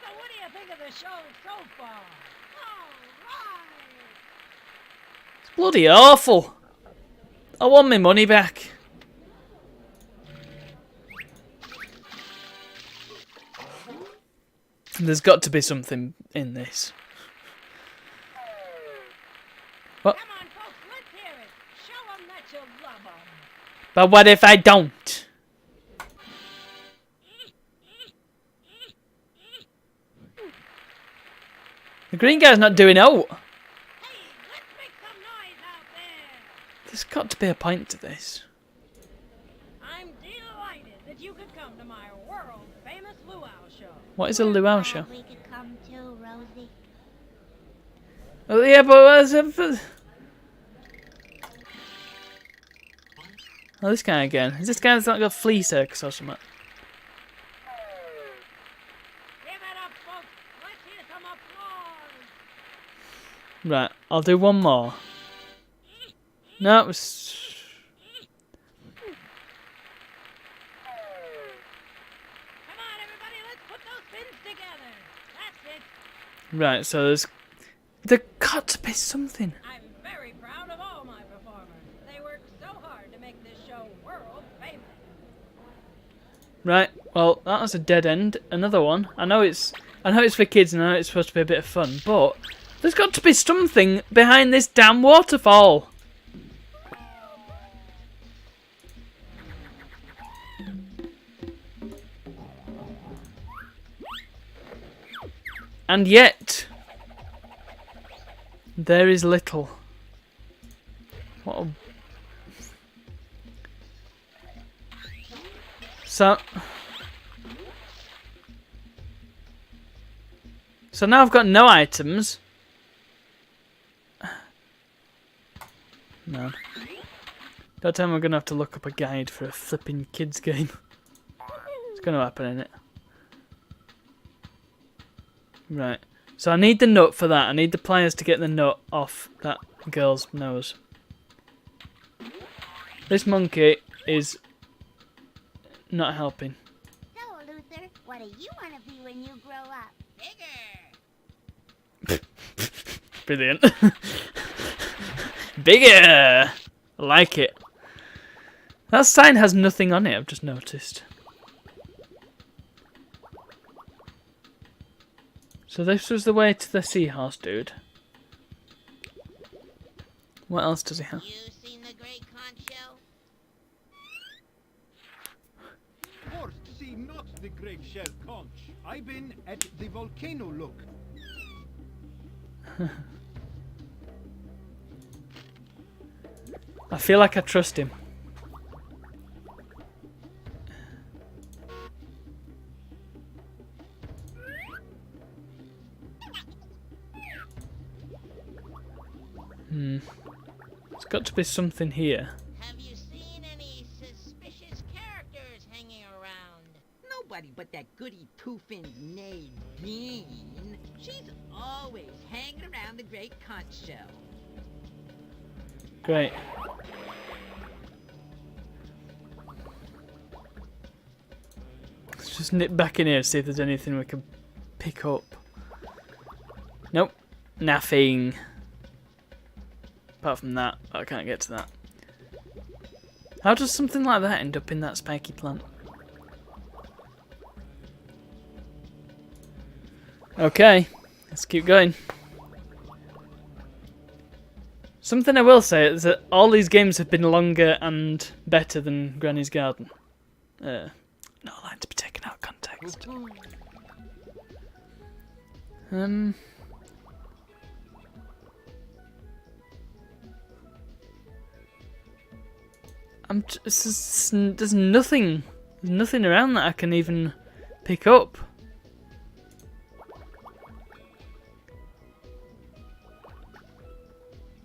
[SPEAKER 6] So what do you think of the show so far? All right.
[SPEAKER 1] It's bloody awful. I want my money back. There's got to be something in this. What?
[SPEAKER 6] Come on, folks, let's hear it. Show 'em that you love 'em.
[SPEAKER 1] But what if I don't? The green guy's not doing out.
[SPEAKER 6] Hey, let's make some noise out there.
[SPEAKER 1] There's got to be a point to this.
[SPEAKER 6] I'm delighted that you could come to my world-famous Luau Show.
[SPEAKER 1] What is a luau show?
[SPEAKER 3] Glad we could come too, Rosie.
[SPEAKER 1] Oh, yeah, but oh, this guy again. Is this guy that's not got flea circus or something?
[SPEAKER 6] Give it up, folks. Let's hear some applause.
[SPEAKER 1] Right, I'll do one more. No, it was...
[SPEAKER 6] Come on, everybody, let's put those fins together. That's it.
[SPEAKER 1] Right, so there's got to be something.
[SPEAKER 6] I'm very proud of all my performers. They worked so hard to make this show world famous.
[SPEAKER 1] Right, well, that was a dead end. Another one. I know it's for kids and I know it's supposed to be a bit of fun, but there's got to be something behind this damn waterfall. And yet, there is little. What a... So now I've got no items. Man. That time I'm going to have to look up a guide for a flipping kids game. It's going to happen, innit? Right. So I need the nut for that. I need the pliers to get the nut off that girl's nose. This monkey is not helping.
[SPEAKER 3] So, Luther, what do you want to be when you grow up?
[SPEAKER 4] Bigger.
[SPEAKER 1] Brilliant. Bigger! I like it. That sign has nothing on it, I've just noticed. So this was the way to the seahorse dude. What else does he have?
[SPEAKER 4] You seen the Great Conch Show?
[SPEAKER 2] Horst, see not the great shell conch. I been at the volcano look.
[SPEAKER 1] I feel like I trust him. There's got to be something here.
[SPEAKER 4] Have you seen any suspicious characters hanging around?
[SPEAKER 5] Nobody but that goody two-finned knave Bean, she's always hanging around the Great Conch Show.
[SPEAKER 1] Great. Let's just nip back in here, see if there's anything we can pick up. Nope. Nothing. Apart from that, I can't get to that. How does something like that end up in that spiky plant? Okay, let's keep going. Something I will say is that all these games have been longer and better than Granny's Garden. Not allowed to be taken out of context. There's nothing around that I can even pick up.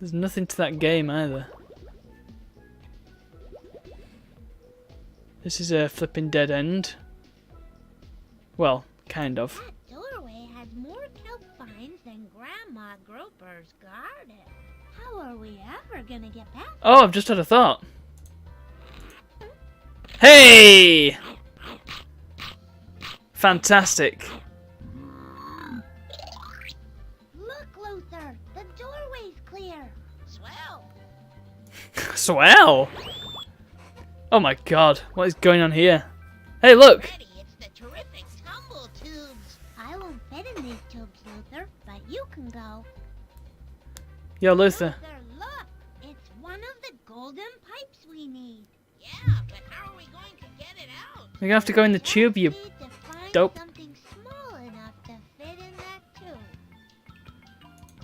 [SPEAKER 1] There's nothing to that game either. This is a flipping dead end. Well, kind of.
[SPEAKER 3] That doorway has more kelp vines than Grandma Groper's garden. How are we ever gonna get past?
[SPEAKER 1] Oh, I've just had a thought. Hey! Fantastic.
[SPEAKER 3] Look, Luther, the doorway's clear.
[SPEAKER 4] Swell.
[SPEAKER 1] Swell! Oh my god, what is going on here? Hey, look!
[SPEAKER 4] Freddy, it's the terrific tumble tubes.
[SPEAKER 3] I won't fit in these tubes, Luther, but you can go.
[SPEAKER 1] Yo, Luther.
[SPEAKER 3] Luther, look! It's one of the golden pipes we need.
[SPEAKER 4] Yeah, but how are we going to get it out?
[SPEAKER 1] You're gonna have to go in the tube, you
[SPEAKER 3] Need to find
[SPEAKER 1] dope.
[SPEAKER 3] something small enough to fit in that tube.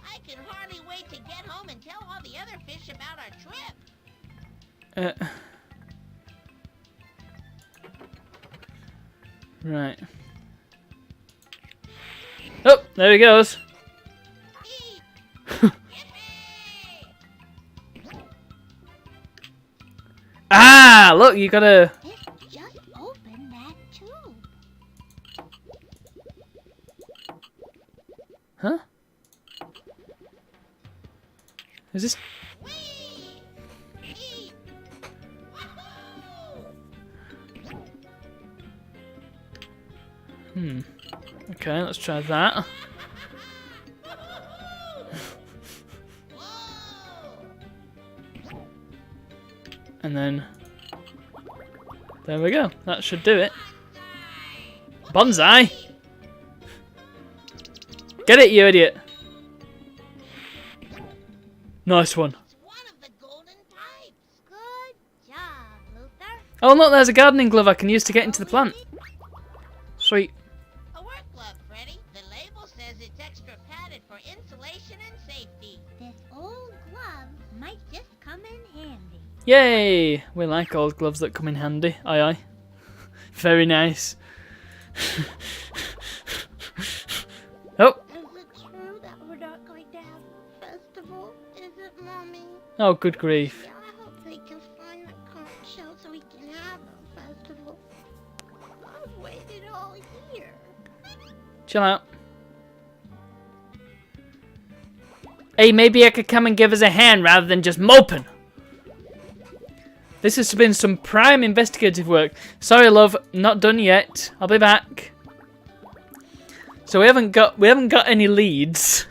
[SPEAKER 4] I can hardly wait to get home and tell all the other fish about our trip.
[SPEAKER 1] Right. Oh, there he goes.
[SPEAKER 4] Yippee!
[SPEAKER 1] Ah, look, you gotta...
[SPEAKER 3] This just opened that tube.
[SPEAKER 1] Huh? Is this...
[SPEAKER 4] Whee! Eat! Wahoo!
[SPEAKER 1] Okay, let's try that.
[SPEAKER 4] Whoa!
[SPEAKER 1] And then... There we go. That should do it. Bonsai! Get it, you idiot! Nice one.
[SPEAKER 4] It's one of the golden pipes.
[SPEAKER 3] Good job, Luther.
[SPEAKER 1] Oh, look, there's a gardening glove I can use to get into the plant. Sweet.
[SPEAKER 4] A work glove, Freddy. The label says it's extra padded for insulation and safety.
[SPEAKER 3] This old glove might just come in handy.
[SPEAKER 1] Yay! We like old gloves that come in handy. Aye, aye. Very nice. Oh!
[SPEAKER 3] Is it true that we're not going to have a festival? Is it, Mommy?
[SPEAKER 1] Oh, good grief.
[SPEAKER 3] Yeah, I hope they can find the conch shell so we can have a festival. I've waited all year.
[SPEAKER 1] Chill out. Hey, maybe I could come and give us a hand rather than just moping. This has been some prime investigative work. Sorry, love, not done yet. I'll be back. So we haven't got any leads.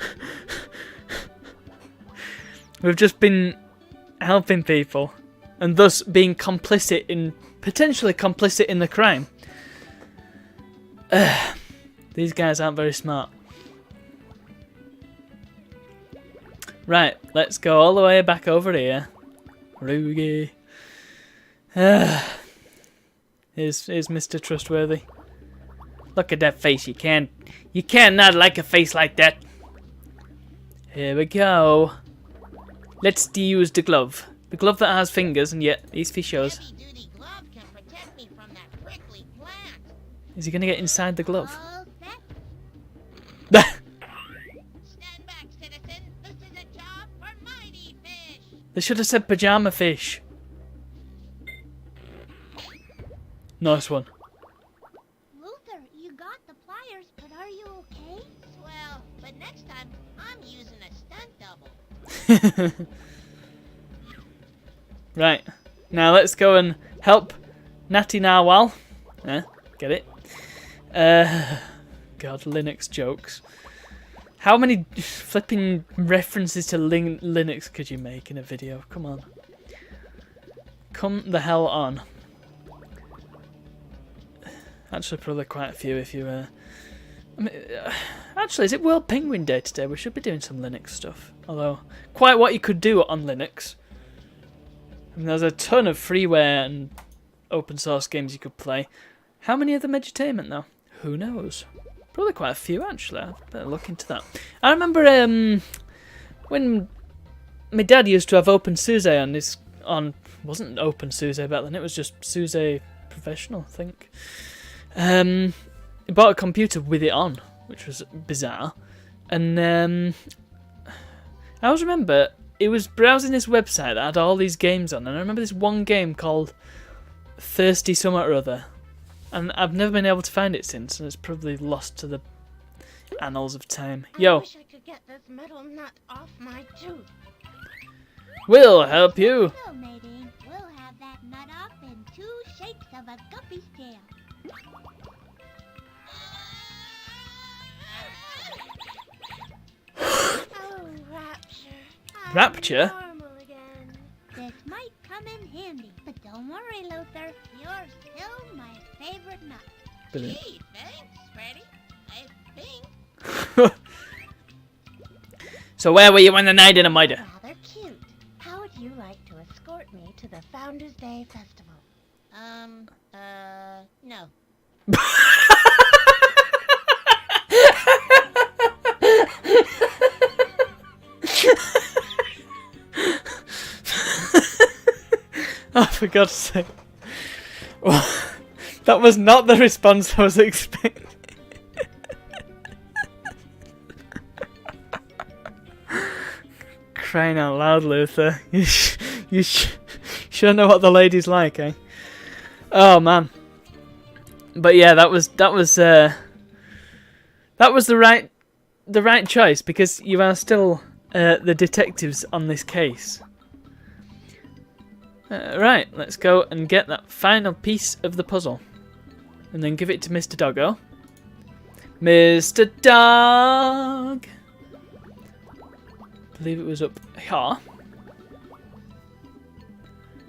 [SPEAKER 1] We've just been helping people, and thus being potentially complicit in the crime. These guys aren't very smart. Right, let's go all the way back over here. Rugy. Here's Mr. Trustworthy. Look at that face. You can't not like a face like that. Here we go. Let's use the glove. The glove that has fingers, and yet these fishers.
[SPEAKER 4] Heavy-duty glove can protect me from that prickly plant.
[SPEAKER 1] Is he gonna get inside the glove?
[SPEAKER 3] All
[SPEAKER 1] They
[SPEAKER 3] set?
[SPEAKER 4] Stand back, citizen. This is a job for mighty fish.
[SPEAKER 1] should have said pajama fish. Nice one.
[SPEAKER 3] Luther, you got the pliers, but are you okay?
[SPEAKER 4] but next time I'm using a stunt double.
[SPEAKER 1] Right. Now let's go and help Natty Narwhal. Get it? God, Linux jokes. How many flipping references to Linux could you make in a video? Come on. Come the hell on. Actually, probably quite a few if you... actually, is it World Penguin Day today? We should be doing some Linux stuff. Although, quite what you could do on Linux. I mean, there's a ton of freeware and open source games you could play. How many of them edutainment, though? Who knows? Probably quite a few, actually. I better look into that. I remember when my dad used to have OpenSUSE on his... wasn't OpenSUSE back then, it was just SUSE Professional, I think. He bought a computer with it on, which was bizarre. And I always remember he was browsing this website that had all these games on, and I remember this one game called Thirsty Something or Other. And I've never been able to find it since, and it's probably lost to the annals of time.
[SPEAKER 6] I
[SPEAKER 1] Yo,
[SPEAKER 6] wish I could get this metal nut off my tooth.
[SPEAKER 1] we'll help you.
[SPEAKER 3] So, matey, we'll have that nut off in 2 shakes of a guppy's tail.
[SPEAKER 6] Oh, Rapture. I'm
[SPEAKER 1] Rapture?
[SPEAKER 6] normal again.
[SPEAKER 3] This might come in handy, but don't worry, Luther. You're still my favorite nut.
[SPEAKER 1] Brilliant.
[SPEAKER 4] Gee, thanks, Freddy. I think.
[SPEAKER 1] So where were you when the night in a mitre?
[SPEAKER 6] Rather cute. How would you like to escort me to the Founders Day Festival?
[SPEAKER 4] No.
[SPEAKER 1] Oh, for God's sake. Well, that was not the response I was expecting. Crying out loud, Luther. You sure know what the lady's like, eh? Oh man. But yeah, that was the right choice, because you are still the detectives on this case. Right, let's go and get that final piece of the puzzle, and then give it to Mr. Doggo. Mr. Dog. I believe it was up here.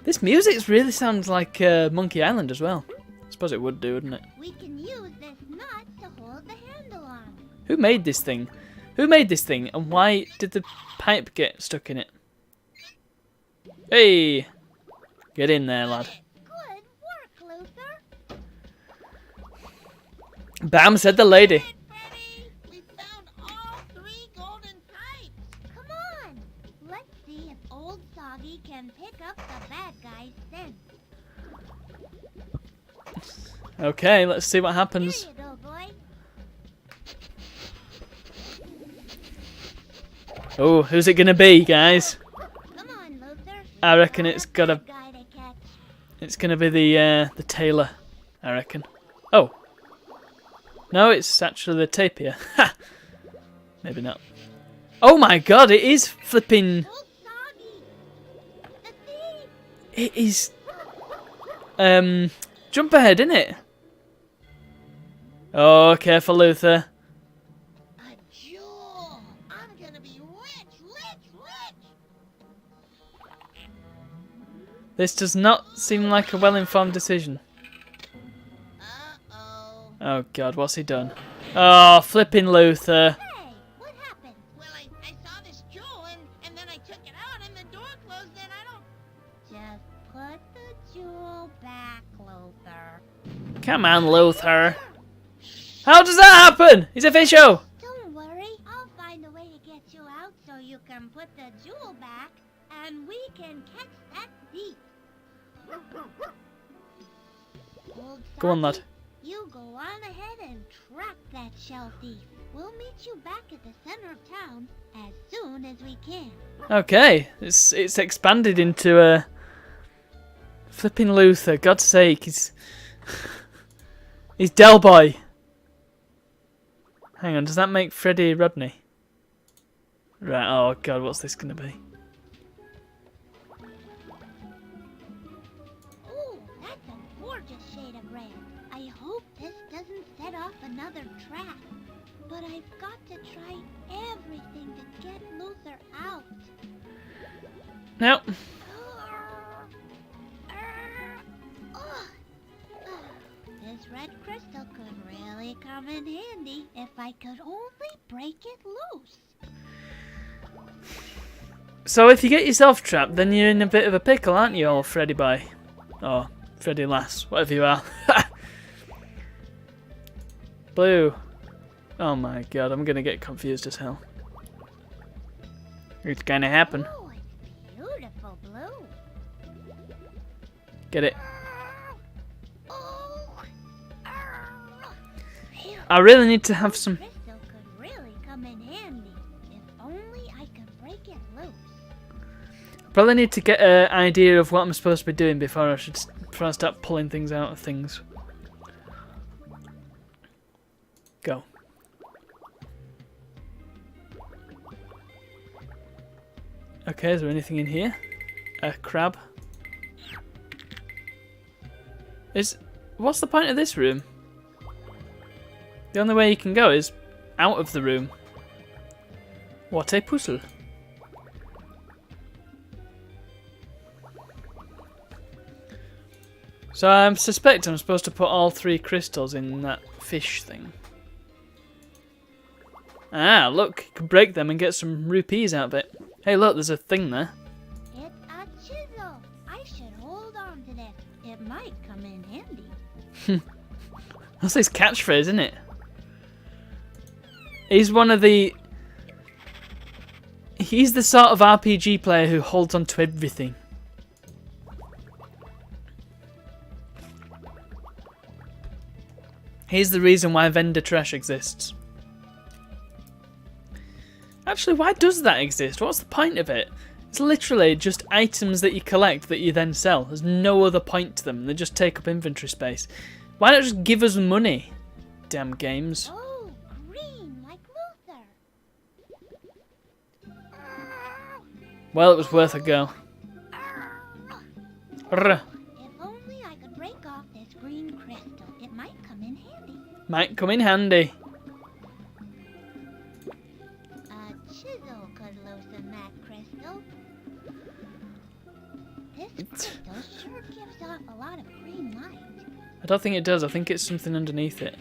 [SPEAKER 1] This music really sounds like Monkey Island as well. I suppose it would do, wouldn't it?
[SPEAKER 3] We can use this nut to hold the handle on.
[SPEAKER 1] Who made this thing? Who made this thing, and why did the pipe get stuck in it? Hey! Get in there, lad.
[SPEAKER 3] Good work, Luther.
[SPEAKER 1] Bam, said the lady.
[SPEAKER 4] Freddy, we found all 3 golden pipes.
[SPEAKER 3] Come on. Let's see if old Soggy can pick up the bad guy's scent.
[SPEAKER 1] Okay, let's see what happens.
[SPEAKER 3] Here you go, boy.
[SPEAKER 1] Oh, who's it gonna be, guys?
[SPEAKER 3] Come on, Luther.
[SPEAKER 1] I reckon it's
[SPEAKER 3] Not a
[SPEAKER 1] gotta.
[SPEAKER 3] bad guy to catch.
[SPEAKER 1] It's gonna be the tailor. I reckon. Oh. No, it's actually the tapir. Ha! Maybe not. Oh my God! It is flipping.
[SPEAKER 3] Old Soggy. The thief.
[SPEAKER 1] It is. Jump ahead, isn't it? Oh, careful, Luther.
[SPEAKER 4] A jewel. I'm gonna be rich.
[SPEAKER 1] This does not seem like a well-informed decision.
[SPEAKER 4] Uh-oh.
[SPEAKER 1] Oh God, what's he done? Oh, flipping Luther.
[SPEAKER 3] Hey, what happened?
[SPEAKER 4] Well, I saw this jewel, and then I took it out, and the door closed, and I don't...
[SPEAKER 3] Just put the jewel back, Luther.
[SPEAKER 1] Come on, Luther. How does that happen? He's a fisho.
[SPEAKER 3] Don't worry. I'll find a way to get you out so you can put the jewel back, and we can catch that thief. Old
[SPEAKER 1] Go on, lad.
[SPEAKER 3] Soggy, you go on ahead and track that shell thief. We'll meet you back at the center of town as soon as we can.
[SPEAKER 1] Okay, it's expanded into a flipping Luther. God's sake, he's Del Boy. Hang on, does that make Freddy Rodney? Right, oh god, what's this gonna be?
[SPEAKER 3] Ooh, that's a gorgeous shade of red. I hope this doesn't set off another trap. But I've got to try everything to get Luther out.
[SPEAKER 1] No.
[SPEAKER 3] This red crystal could really come in handy if I could only break it loose.
[SPEAKER 1] So if you get yourself trapped, then you're in a bit of a pickle, aren't you, old Freddy boy? Or Freddy lass, whatever you are. Blue. Oh my god, I'm gonna get confused as hell. It's gonna happen.
[SPEAKER 3] Oh, it's beautiful blue.
[SPEAKER 1] Get it?
[SPEAKER 3] Oh.
[SPEAKER 1] I really need to have some...
[SPEAKER 3] Crystal could really come in handy if only I could break it loose.
[SPEAKER 1] Probably need to get an idea of what I'm supposed to be doing before I start pulling things out of things. Go. Okay, is there anything in here? A crab. What's the point of this room? The only way you can go is out of the room. What a puzzle. So I suspect I'm supposed to put all 3 crystals in that fish thing. Ah, look, you can break them and get some rupees out of it. Hey, look, there's a thing there.
[SPEAKER 3] It's a chisel. I should hold on to this. It might come in handy.
[SPEAKER 1] That's his catchphrase, isn't it? He's one of the... He's the sort of RPG player who holds on to everything. He's the reason why vendor trash exists. Actually, why does that exist? What's the point of it? It's literally just items that you collect that you then sell. There's no other point to them. They just take up inventory space. Why not just give us money? Damn games.
[SPEAKER 3] Oh, green like Luther.
[SPEAKER 1] Well, it was worth a go. Rrr.
[SPEAKER 3] If only I could break off this green crystal, it might come in handy.
[SPEAKER 1] Might come in handy.
[SPEAKER 3] A chisel could loosen that crystal. This crystal sure gives off a lot of green light.
[SPEAKER 1] I don't think it does. I think it's something underneath it.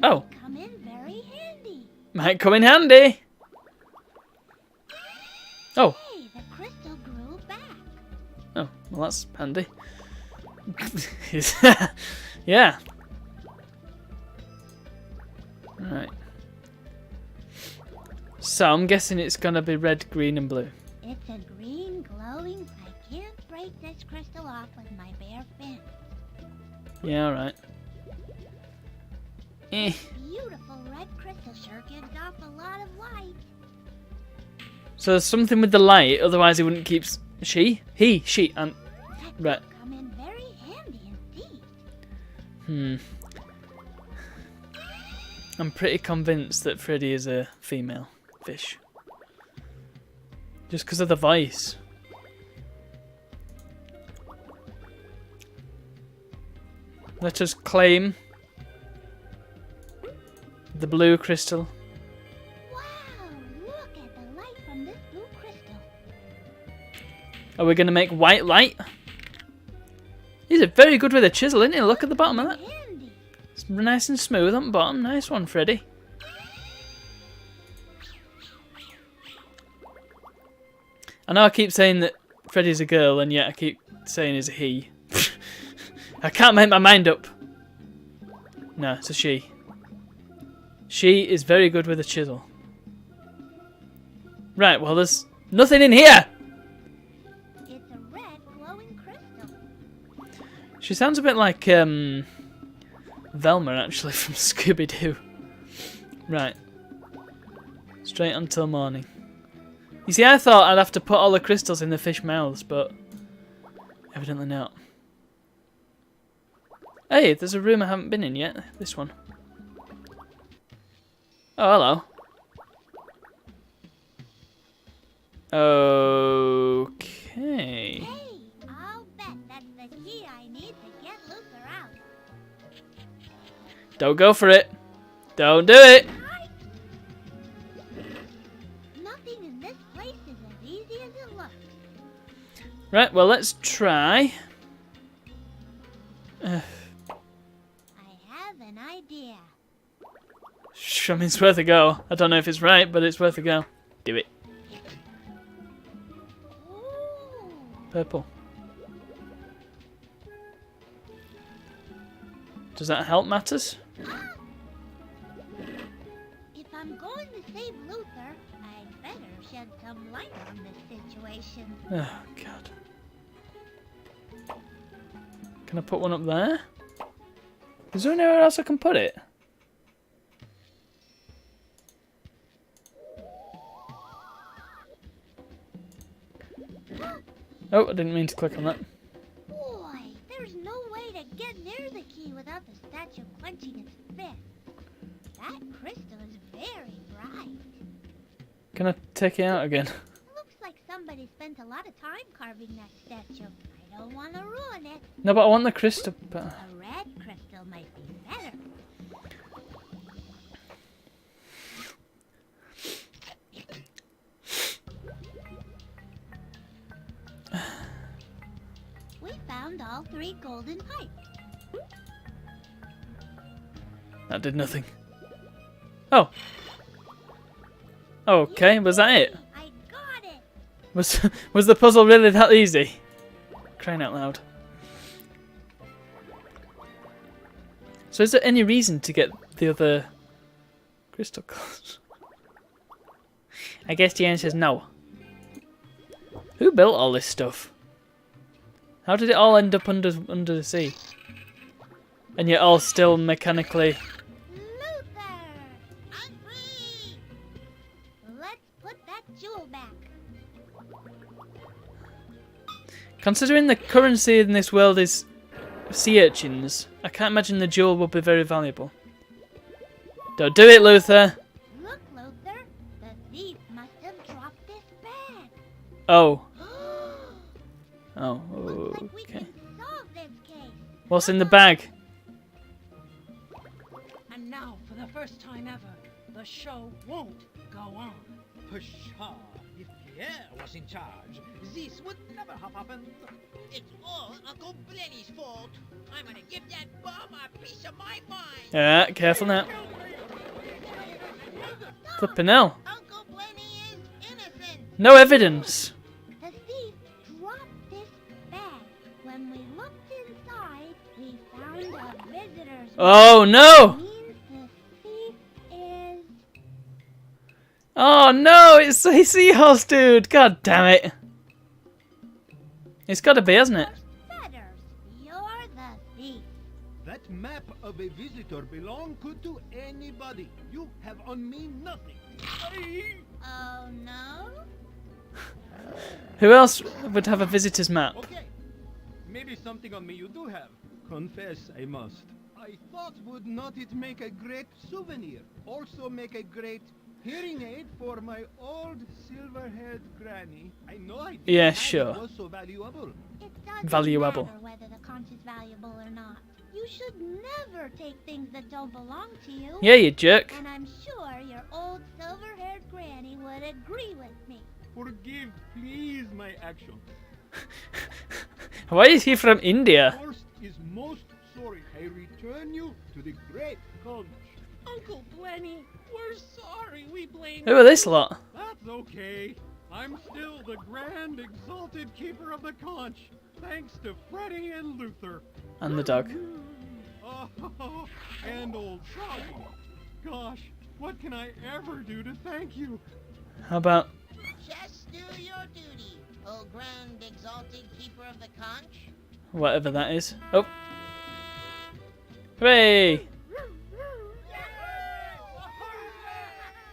[SPEAKER 3] That
[SPEAKER 1] Oh.
[SPEAKER 3] might come in very handy.
[SPEAKER 1] Might come in handy. Oh.
[SPEAKER 3] Hey, the crystal grew back.
[SPEAKER 1] Oh, well that's handy. Yeah. Right. So I'm guessing it's gonna be red, green and blue.
[SPEAKER 3] It's a green glowing. I can't break this crystal off with my bare fingers.
[SPEAKER 1] Yeah, alright. Eh.
[SPEAKER 3] Beautiful red crystal sure gives off a lot of light.
[SPEAKER 1] So there's something with the light, otherwise he wouldn't keep... She? He? She?
[SPEAKER 3] That
[SPEAKER 1] Right.
[SPEAKER 3] could come in very handy indeed.
[SPEAKER 1] I'm pretty convinced that Freddy is a female fish. Just because of the voice. Let us claim the blue crystal.
[SPEAKER 3] Wow, look at the light from this blue crystal.
[SPEAKER 1] Are we going to make white light? He's very good with a chisel, isn't he? Look at the bottom of that.
[SPEAKER 3] Handy.
[SPEAKER 1] It's nice and smooth on the bottom. Nice one, Freddy. I know I keep saying that Freddy's a girl, and yet I keep saying he's a he. I can't make my mind up. No, it's a she. She is very good with a chisel. Right, well, there's nothing in here!
[SPEAKER 3] It's a red glowing crystal.
[SPEAKER 1] She sounds a bit like, Velma, actually, from Scooby-Doo. Right. Straight until morning. You see, I thought I'd have to put all the crystals in the fish mouths, but evidently not. Hey, there's a room I haven't been in yet. This one. Oh, hello. Okay.
[SPEAKER 3] Hey, I'll bet that's the key I need to get Luther out.
[SPEAKER 1] Don't go for it. Don't do it.
[SPEAKER 3] Nothing in this place is as easy as it looks.
[SPEAKER 1] Right, well, let's try.
[SPEAKER 3] I have an idea.
[SPEAKER 1] I mean, it's worth a go. I don't know if it's right, but it's worth a go. Do it.
[SPEAKER 3] Ooh.
[SPEAKER 1] Purple. Does that help matters?
[SPEAKER 3] If I'm going to save Luther, I'd better shed some light on this situation.
[SPEAKER 1] Oh, God. Can I put one up there? Is there anywhere else I can put it? Oh, I didn't mean to click on that.
[SPEAKER 3] Boy, there's no way to get near the key without the statue clenching its fist. That crystal is very bright.
[SPEAKER 1] Can I take it out again?
[SPEAKER 3] Looks like somebody spent a lot of time carving that statue. I don't want to ruin it.
[SPEAKER 1] No, but I want the crystal.
[SPEAKER 3] A red crystal might be better. We found all 3 golden pipes.
[SPEAKER 1] That did nothing. Oh. Okay, was that it?
[SPEAKER 3] I got it.
[SPEAKER 1] Was the puzzle really that easy? Crying out loud. So is there any reason to get the other crystal cores? I guess the answer is no. Who built all this stuff? How did it all end up under the sea? And yet all still mechanically...
[SPEAKER 3] Luther!
[SPEAKER 4] I'm free!
[SPEAKER 3] Let's put that jewel back.
[SPEAKER 1] Considering the currency in this world is sea urchins, I can't imagine the jewel will be very valuable. Don't do it, Luther!
[SPEAKER 3] Look, Luther. The thief must have dropped this bag.
[SPEAKER 1] Oh. Oh,
[SPEAKER 3] Looks like we
[SPEAKER 1] okay.
[SPEAKER 3] can solve this case.
[SPEAKER 1] What's in the bag?
[SPEAKER 6] And now, for the first time ever, the show won't go on.
[SPEAKER 2] Pshaw! If Pierre was in charge, this would never have happened.
[SPEAKER 5] It's all Uncle Blenny's fault. I'm gonna give that bum a piece of my mind.
[SPEAKER 1] Careful now. Flipping hell.
[SPEAKER 4] Uncle Blenny is innocent.
[SPEAKER 1] No evidence.
[SPEAKER 3] The thief dropped this bag. When we looked inside, we found a visitor's
[SPEAKER 1] Oh no!
[SPEAKER 3] means the thief is...
[SPEAKER 1] Oh no, it's a seahorse dude! God damn it. It's gotta be, hasn't it?
[SPEAKER 3] Feathers. You're the thief.
[SPEAKER 2] That map of a visitor belonged to anybody. You have on me nothing.
[SPEAKER 3] Oh no?
[SPEAKER 1] Who else would have a visitor's map?
[SPEAKER 2] Okay, maybe something on me you do have. Confess, I must. I thought would not it make a great souvenir? Also make a great hearing aid for my old silver-haired granny. I know I didn't
[SPEAKER 1] Yeah,
[SPEAKER 2] have
[SPEAKER 1] sure.
[SPEAKER 2] it was so valuable.
[SPEAKER 3] It doesn't
[SPEAKER 1] Valuable.
[SPEAKER 3] matter whether the conch is valuable or not. You should never take things that don't belong to you.
[SPEAKER 1] Yeah, you jerk.
[SPEAKER 3] And I'm sure your old silver-haired granny would agree with me.
[SPEAKER 2] Forgive, please, my action.
[SPEAKER 1] Why is he from India?
[SPEAKER 2] Horst is most sorry. I return you to the great conch.
[SPEAKER 6] Uncle Blenny, we're sorry we blamed
[SPEAKER 1] Who are this lot?
[SPEAKER 2] That's okay. I'm still the grand exalted keeper of the conch, thanks to Freddy and Luther.
[SPEAKER 1] And the dog.
[SPEAKER 2] Oh, and old Froggy. Gosh, what can I ever do to thank you?
[SPEAKER 1] How about...
[SPEAKER 4] Just do your duty, O grand exalted keeper of the conch.
[SPEAKER 1] whatever that is. Oh. Hooray!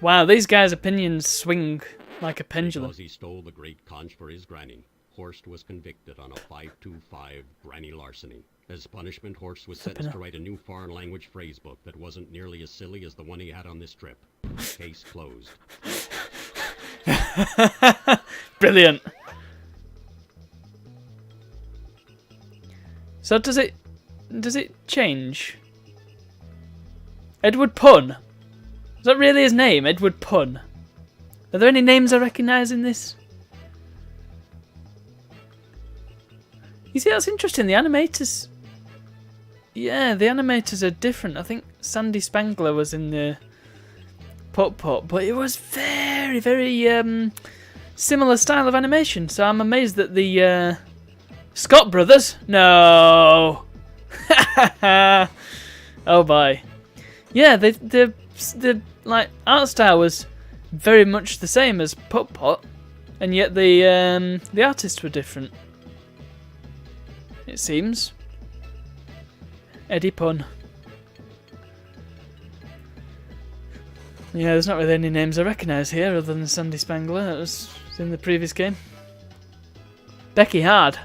[SPEAKER 1] Wow, these guys' opinions swing like a pendulum.
[SPEAKER 7] Because he stole the great conch for his granny, Horst was convicted on a 525 granny larceny. As punishment, Horst was sentenced to write a new foreign language phrase book that wasn't nearly as silly as the one he had on this trip. Case closed.
[SPEAKER 1] Brilliant. So does it change? Edward Pun. Is that really his name? Edward Pun. Are there any names I recognise in this? You see, that's interesting. The animators... Yeah, the animators are different. I think Sandy Spangler was in the Putt-Putt, but it was very, very similar style of animation. So I'm amazed that the Scott brothers... No! Oh boy. Yeah, the like art style was very much the same as Putt-Putt, and yet the artists were different. It seems. Eddie Pun. Yeah, there's not really any names I recognise here other than Sandy Spangler that was in the previous game. Becky Hard.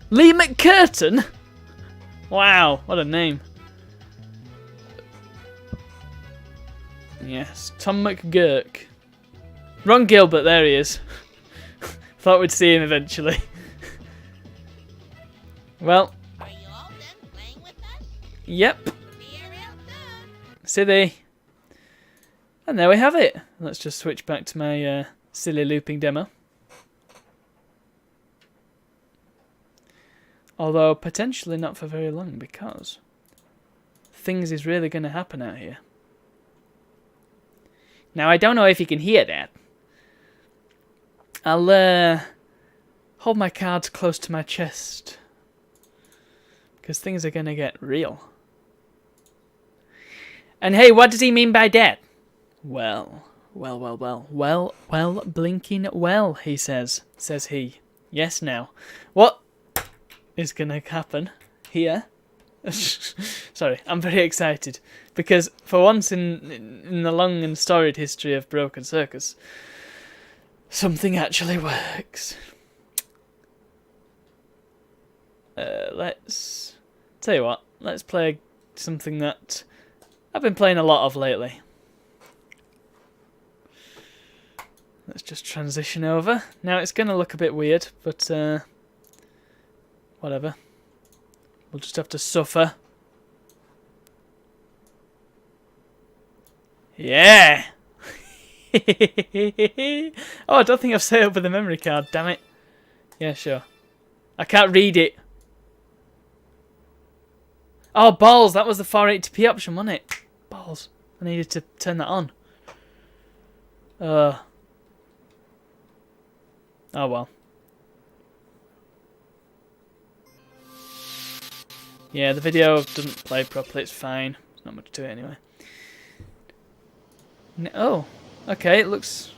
[SPEAKER 1] Lee McCurtain? Wow, what a name. Yes, Tom McGurk. Ron Gilbert, there he is. Thought we'd see him eventually. Well.
[SPEAKER 4] Are you all done playing with us?
[SPEAKER 1] Yep.
[SPEAKER 4] Be here real soon.
[SPEAKER 1] Silly. And there we have it. Let's just switch back to my silly looping demo. Although potentially not for very long, because things is really going to happen out here. Now I don't know if you can hear that. I'll hold my cards close to my chest, because things are going to get real. And hey, what does he mean by that? Well, blinking well, he says he. Yes, now. What is going to happen here? Sorry, I'm very excited, because for once in the long and storied history of Broken Circus, something actually works. Let's tell you what, let's play something that I've been playing a lot of lately. Let's just transition over. Now it's going to look a bit weird, but whatever. We'll just have to suffer. Yeah! Oh, I don't think I've set it up with the memory card, damn it. Yeah, sure. I can't read it. Oh, balls! That was the 480p option, wasn't it? Balls. I needed to turn that on. Oh well. Yeah, the video doesn't play properly, it's fine. There's not much to it anyway. Oh, okay, it looks...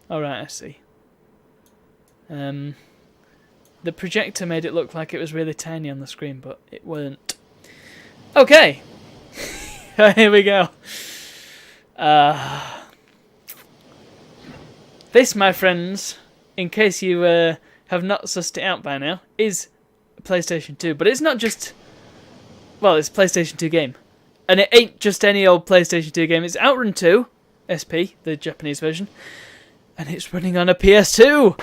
[SPEAKER 1] Alright, I see. The projector made it look like it was really tiny on the screen, but it weren't. Okay! Here we go. This, my friends, in case you have not sussed it out by now, is PlayStation 2, but it's not just... Well, it's a PlayStation 2 game. And it ain't just any old PlayStation 2 game. It's Outrun 2 SP, the Japanese version. And it's running on a PS2!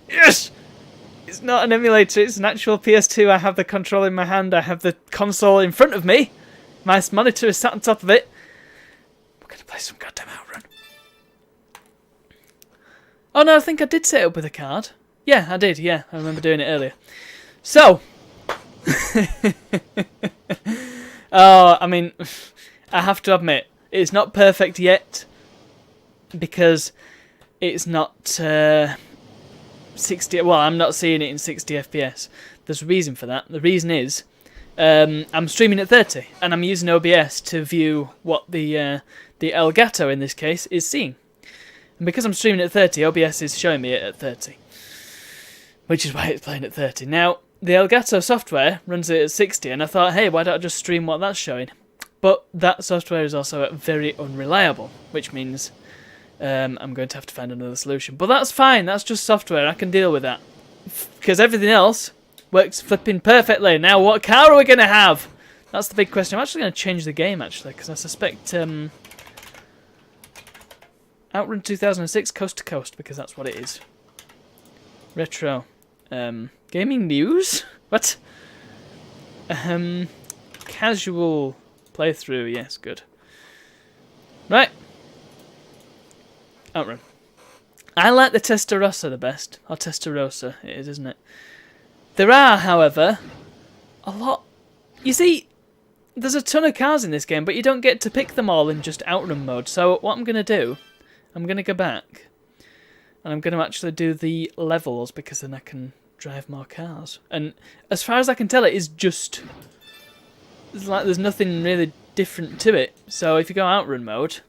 [SPEAKER 1] Yes! It's not an emulator, it's an actual PS2. I have the controller in my hand, I have the console in front of me. My monitor is sat on top of it. We're going to play some goddamn Outrun. Oh no, I think I did set it up with a card. Yeah, I did, yeah. I remember doing it earlier. So, oh, I mean, I have to admit, it's not perfect yet, because it's not 60, well, I'm not seeing it in 60 FPS. There's a reason for that. The reason is, I'm streaming at 30, and I'm using OBS to view what the Elgato, in this case, is seeing. And because I'm streaming at 30, OBS is showing me it at 30. Which is why it's playing at 30. Now, the Elgato software runs it at 60, and I thought, hey, why don't I just stream what that's showing? But that software is also very unreliable, which means I'm going to have to find another solution. But that's fine, that's just software, I can deal with that. Because everything else Works flipping perfectly. Now, what car are we going to have? That's the big question. I'm actually going to change the game, actually, because I suspect Outrun 2006 Coast to Coast, because that's what it is. Retro. Gaming news? What? Casual playthrough. Yes, good. Right. Outrun. I like the Testarossa the best. Or Testarossa, it is, isn't it? There are, however, a lot... You see, there's a ton of cars in this game, but you don't get to pick them all in just Outrun mode. So what I'm going to do, I'm going to go back, and I'm going to actually do the levels, because then I can drive more cars. And as far as I can tell, it is just... It's like there's nothing really different to it. So if you go Outrun mode...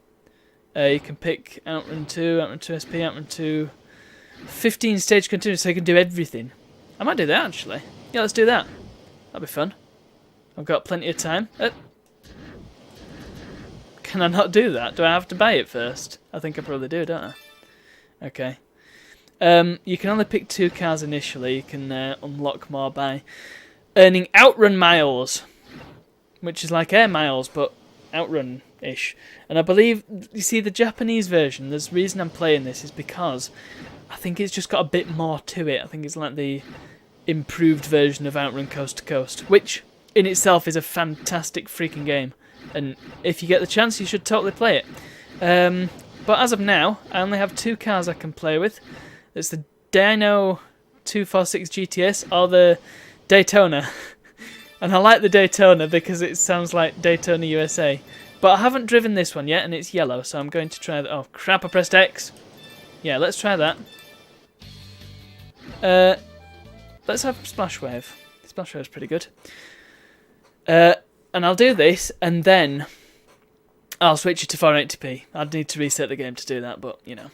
[SPEAKER 1] you can pick Outrun 2, Outrun 2 SP, Outrun 2, 15 stage continuous, so you can do everything. I might do that, actually. Yeah, let's do that. That'll be fun. I've got plenty of time. Can I not do that? Do I have to buy it first? I think I probably do, don't I? Okay. You can only pick 2 cars initially. You can unlock more by earning Outrun miles, which is like air miles, but Outrun-ish. And I believe, you see, the Japanese version, the reason I'm playing this is because I think it's just got a bit more to it. I think it's like the improved version of Outrun Coast to Coast, which in itself is a fantastic freaking game. And if you get the chance, you should totally play it. But as of now, I only have 2 cars I can play with. It's the Dino 246 GTS or the Daytona. And I like the Daytona because it sounds like Daytona USA. But I haven't driven this one yet, and it's yellow, so I'm going to try that. Oh, crap, I pressed X. Yeah, let's try that. Let's have Splash Wave. Splash Wave's pretty good. And I'll do this, and then I'll switch it to 480p. I'd need to reset the game to do that, but, you know,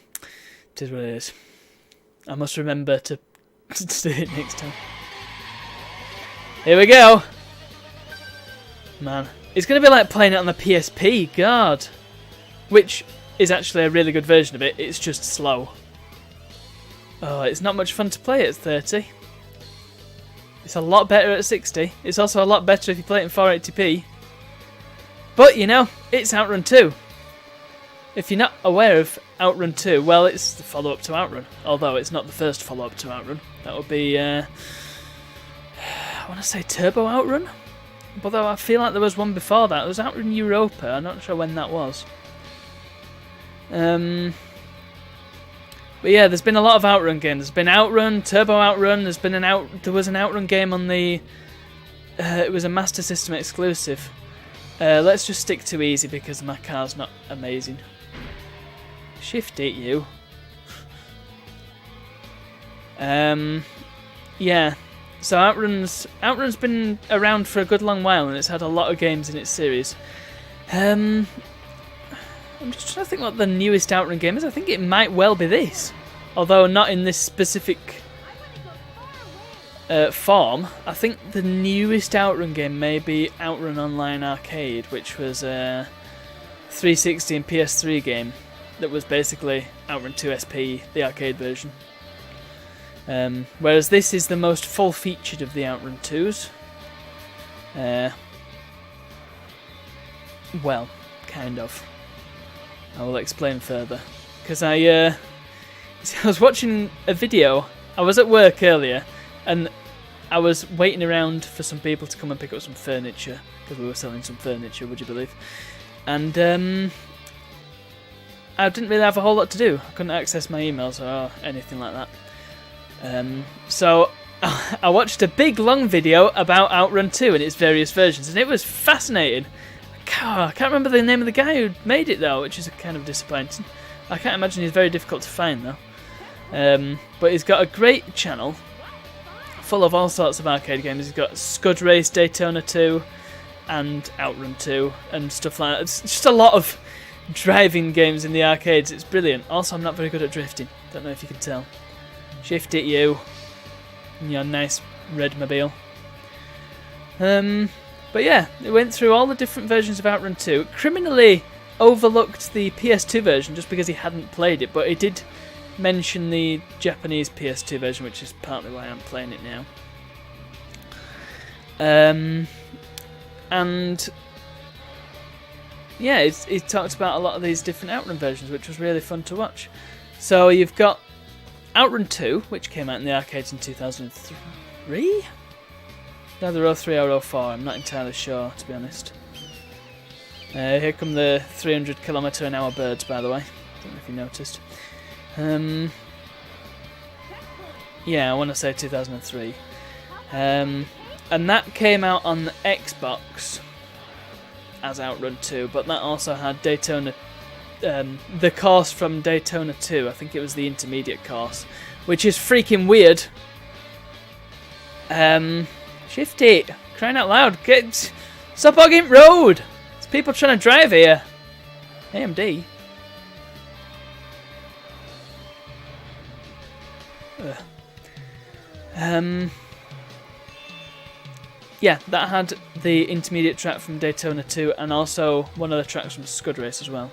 [SPEAKER 1] it is what it is. I must remember to do it next time. Here we go. Man, it's going to be like playing it on the PSP, God. Which is actually a really good version of it, it's just slow. Oh, it's not much fun to play at 30. It's a lot better at 60. It's also a lot better if you play it in 480p. But, you know, it's Outrun 2. If you're not aware of Outrun 2, well, it's the follow-up to Outrun. Although it's not the first follow-up to Outrun. That would be, I want to say Turbo Outrun? But I feel like there was one before that. It was Outrun Europa. I'm not sure when that was. But yeah, there's been a lot of Outrun games. There's been Outrun, Turbo Outrun. There was an Outrun game on the. It was a Master System exclusive. Let's just stick to easy because my car's not amazing. Shift it, you. Yeah. So Outrun's been around for a good long while, and it's had a lot of games in its series. I'm just trying to think what the newest Outrun game is. I think it might well be this, although not in this specific form. I think the newest Outrun game may be Outrun Online Arcade, which was a 360 and PS3 game that was basically Outrun 2 SP, the arcade version. Whereas this is the most full-featured of the Outrun 2s. Well, kind of. I will explain further. Because I was watching a video. I was at work earlier, and I was waiting around for some people to come and pick up some furniture, because we were selling some furniture, would you believe? And I didn't really have a whole lot to do. I couldn't access my emails or anything like that. So I watched a big long video about Outrun 2 and its various versions, and it was fascinating. I can't remember the name of the guy who made it though, which is kind of disappointing. I can't imagine he's very difficult to find though. But he's got a great channel full of all sorts of arcade games. He's got Scud Race, Daytona 2 and Outrun 2 and stuff like that. It's just a lot of driving games in the arcades. It's brilliant. Also, I'm not very good at drifting. Don't know if you can tell. Shift it, you. In your nice red mobile. But yeah, it went through all the different versions of Outrun 2. Criminally overlooked the PS2 version just because he hadn't played it, but he did mention the Japanese PS2 version, which is partly why I'm playing it now. And yeah, it talked about a lot of these different Outrun versions, which was really fun to watch. So you've got Outrun 2, which came out in the arcades in 2003? Either 03 or 04, I'm not entirely sure, to be honest. Here come the 300 km/h birds, by the way. Don't know if you noticed. Yeah, I want to say 2003. And that came out on the Xbox as Outrun 2, but that also had Daytona, the course from Daytona 2. I think it was the intermediate course, which is freaking weird. Shift it, crying out loud! Stop hogging road. There's people trying to drive here. AMD. Yeah, that had the intermediate track from Daytona 2 and also one of the tracks from Scud Race as well.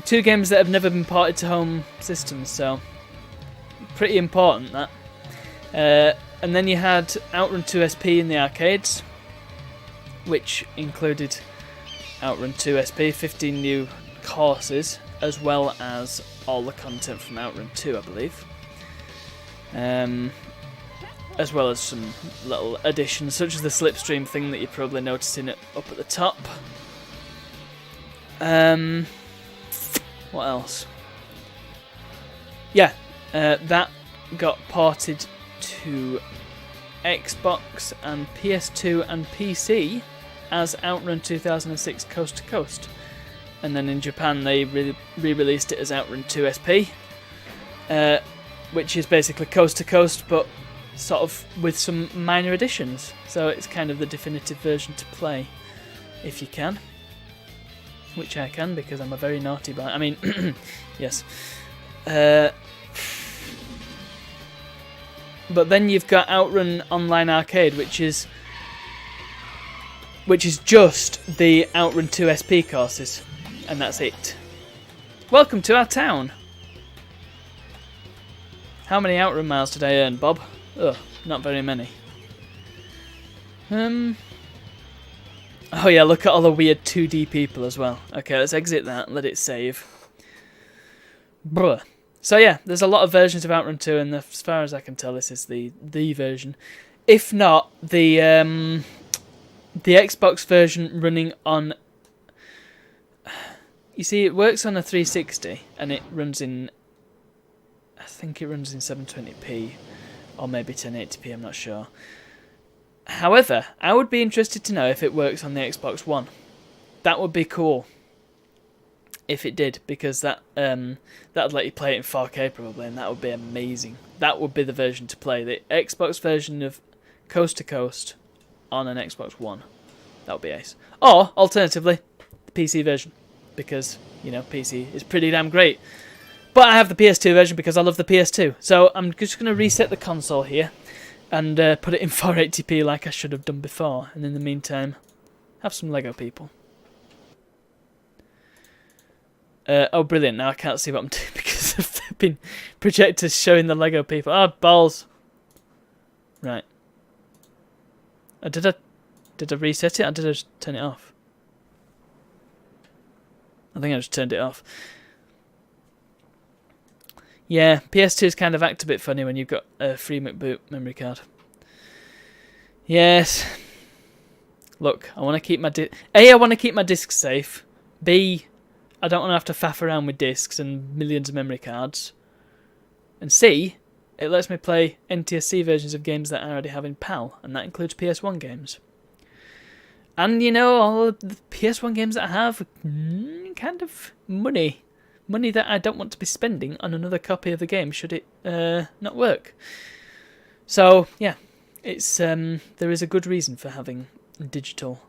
[SPEAKER 1] 2 games that have never been ported to home systems, so pretty important that. And then you had Outrun 2 SP in the arcades, which included Outrun 2 SP, 15 new courses, as well as all the content from Outrun 2, I believe. As well as some little additions, such as the slipstream thing that you're probably noticing it up at the top. What else? Yeah, that got ported to Xbox and PS2 and PC as Outrun 2006 Coast to Coast. And then in Japan they re-released it as Outrun 2 SP, which is basically Coast to Coast, but sort of with some minor additions. So it's kind of the definitive version to play, if you can. Which I can, because I'm a very naughty boy. I mean, yes. But then you've got Outrun Online Arcade, which is just the Outrun 2 SP courses, and that's it. Welcome to our town. How many Outrun miles did I earn, Bob? Ugh, not very many. Oh yeah, look at all the weird 2D people as well. Okay, let's exit that, let it save. Bruh. So yeah, there's a lot of versions of Outrun 2, and as far as I can tell, this is the version. If not, the Xbox version running on... You see, it works on a 360, and it runs in... I think it runs in 720p, or maybe 1080p, I'm not sure. However, I would be interested to know if it works on the Xbox One. That would be cool if it did, because that would let you play it in 4K probably, and that would be amazing. That would be the version to play, the Xbox version of Coast to Coast on an Xbox One. That would be ace. Or, alternatively, the PC version, because, you know, PC is pretty damn great. But I have the PS2 version because I love the PS2. So I'm just going to reset the console here and put it in 480p like I should have done before. And in the meantime, have some Lego people. Oh, brilliant. Now I can't see what I'm doing because of the projectors showing the Lego people. Oh, balls. Right. Did I reset it or did I just turn it off? I think I just turned it off. Yeah, PS2's kind of act a bit funny when you've got a free McBoot memory card. Yes. Look, I want to keep my I want to keep my discs safe. B, I don't want to have to faff around with discs and millions of memory cards. And C, it lets me play NTSC versions of games that I already have in PAL, and that includes PS1 games. And, you know, all of the PS1 games that I have, kind of money that I don't want to be spending on another copy of the game should it not work. So yeah, it's there is a good reason for having digital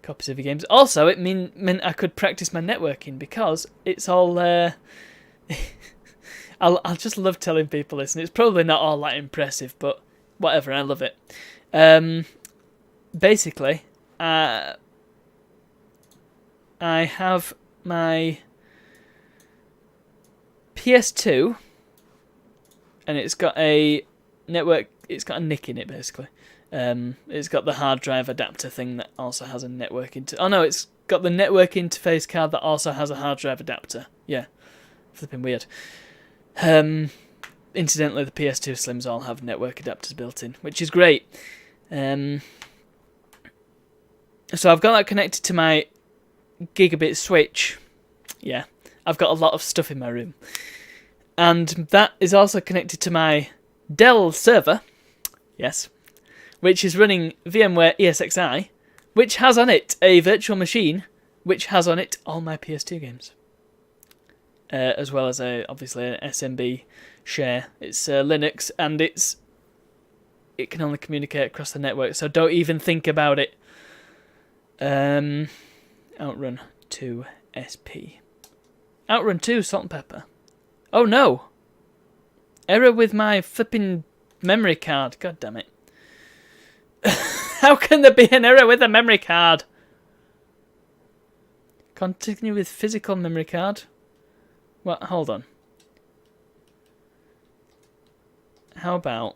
[SPEAKER 1] copies of your games. Also, it meant I could practice my networking because it's all. I'll just love telling people this, and it's probably not all that impressive, but whatever, I love it. Basically, I have my PS2, and it's got a network. It's got a NIC in it, basically. It's got the hard drive adapter thing that also has a network oh no, it's got the network interface card that also has a hard drive adapter. Yeah, flipping weird. Incidentally, the PS2 Slims all have network adapters built in, which is great. So I've got that connected to my gigabit switch. Yeah, I've got a lot of stuff in my room. And that is also connected to my Dell server. Yes. Which is running VMware ESXi, which has on it a virtual machine, which has on it all my PS2 games. As well as obviously an SMB share. It's Linux, and it can only communicate across the network, so don't even think about it. Outrun 2 SP. Outrun 2 Salt and Pepper. Oh no! Error with my flipping memory card. God damn it. How can there be an error with a memory card? Continue with physical memory card. What? Hold on. How about...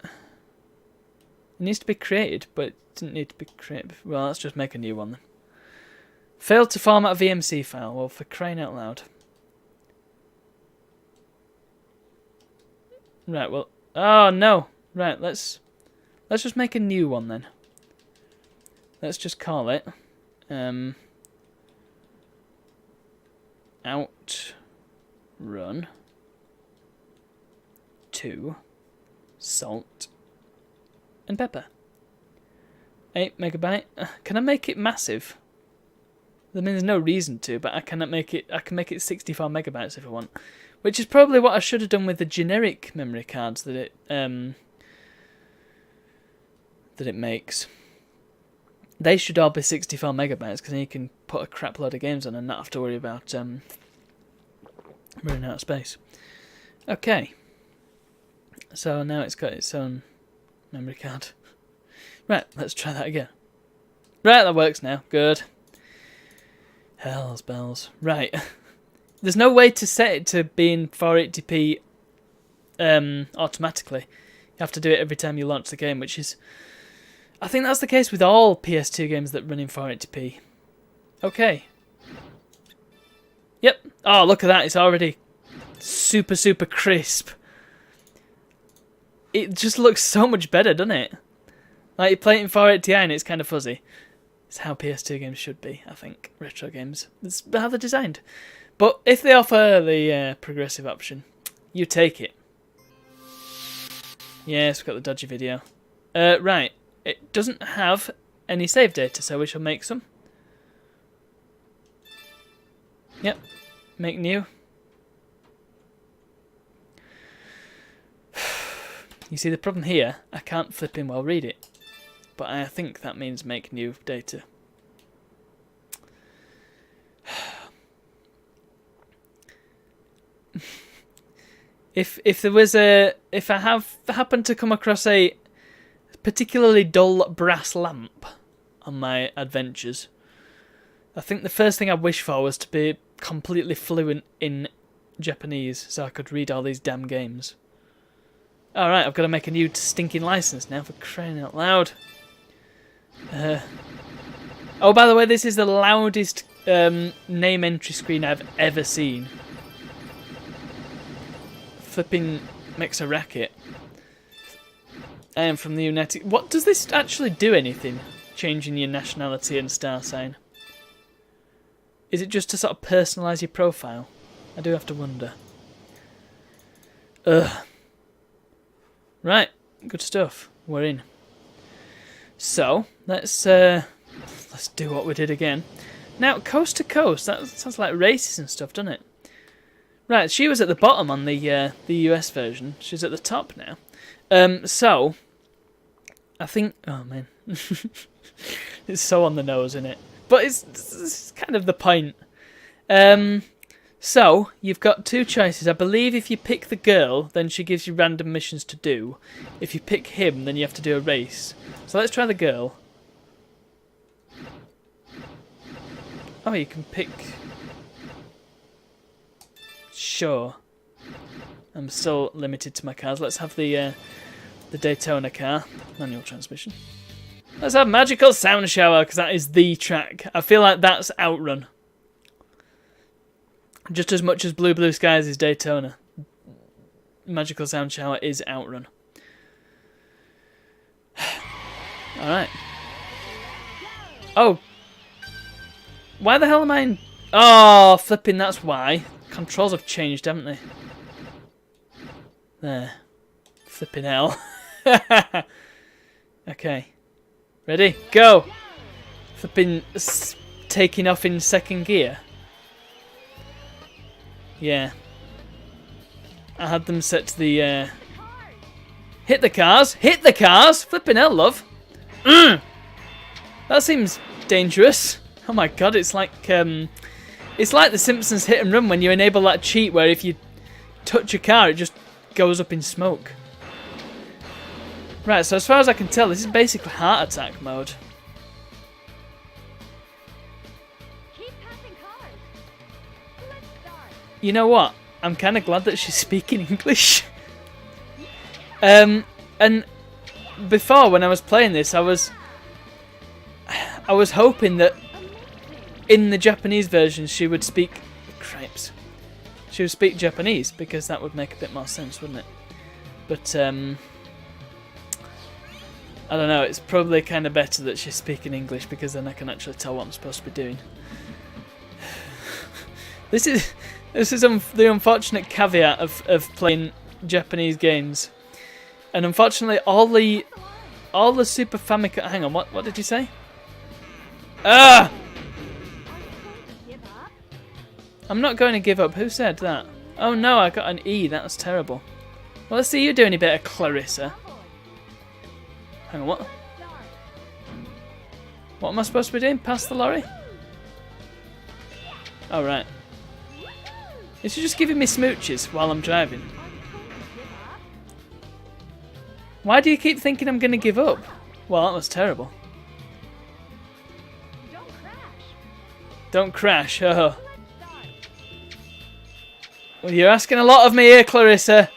[SPEAKER 1] It needs to be created, but it didn't need to be created. Well, let's just make a new one then. Failed to format a VMC file. Well, for crying out loud. Right, well... Oh, no. Right, let's just make a new one then. Let's just call it... Outrun 2 Salt and Pepper. 8 megabyte. Can I make it massive? I mean, there's no reason to, but I can make it 64 megabytes if I want, which is probably what I should have done with the generic memory cards that it makes. They should all be 64 megabytes because then you can put a crap load of games on and not have to worry about running out of space. Okay. So now it's got its own memory card. Right, let's try that again. Right, that works now. Good. Hell's bells. Right. There's no way to set it to be in 480p automatically. You have to do it every time you launch the game, which is... I think that's the case with all PS2 games that run in 480p. Okay. Yep. Oh, look at that. It's already super, super crisp. It just looks so much better, doesn't it? Like, you play it in 480i and it's kind of fuzzy. It's how PS2 games should be, I think. Retro games. It's how they're designed. But if they offer the progressive option, you take it. Yes, we've got the dodgy video. Right. It doesn't have any save data, so we shall make some. Yep. Make new. You see the problem here, I can't flip in while read it. But I think that means make new data. If I happen to come across a particularly dull brass lamp on my adventures, I think the first thing I wish for was to be completely fluent in Japanese so I could read all these damn games. Alright, I've got to make a new stinking license now, for crying out loud. Oh, by the way, this is the loudest name entry screen I've ever seen. Flipping makes a racket. I am from the United... What, does this actually do anything? Changing your nationality and star sign? Is it just to sort of personalise your profile? I do have to wonder. Ugh. Right, good stuff. We're in. So, let's do what we did again. Now, Coast to Coast, that sounds like races and stuff, doesn't it? Right, she was at the bottom on the US version. She's at the top now. So, I think... Oh, man. It's so on the nose, isn't it? But it's kind of the point. So, you've got two choices. I believe if you pick the girl, then she gives you random missions to do. If you pick him, then you have to do a race. So let's try the girl. Oh, you can pick... Sure. I'm still limited to my cars. Let's have the the Daytona car. Manual transmission. Let's have Magical Sound Shower, because that is the track. I feel like that's Outrun. Just as much as Blue Blue Skies is Daytona. Magical Sound Shower is Outrun. Alright. Oh. Why the hell am I in... Oh, flipping, that's why. Controls have changed, haven't they? There. Flipping hell. Okay. Ready? Go! Flipping taking off in second gear. Yeah. I had them set to the... Hit the cars! Hit the cars! Flipping hell, love! That seems dangerous. Oh my god, it's like the Simpsons hit and run when you enable that cheat where if you touch a car, it just goes up in smoke. Right, so as far as I can tell, this is basically heart attack mode.
[SPEAKER 3] Keep passing cars. Let's start.
[SPEAKER 1] You know what? I'm kind of glad that she's speaking English. And before, when I was playing this, I was hoping that in the Japanese version she would speak... Cripes. She would speak Japanese, because that would make a bit more sense, wouldn't it? But, I don't know, it's probably kind of better that she's speaking English, because then I can actually tell what I'm supposed to be doing. This is the unfortunate caveat of playing Japanese games. And unfortunately, all the Super Famicom... Hang on, what did you say? Ah! I'm not going to give up. Who said that? Oh no, I got an E. That's terrible. Well, let's see you do any better, Clarissa. Hang on, what? What am I supposed to be doing? Past the lorry? Oh, right. Is she just giving me smooches while I'm driving? Why do you keep thinking I'm going to give up? Well, that was terrible. Don't crash. Oh. Well, you're asking a lot of me here, Clarissa.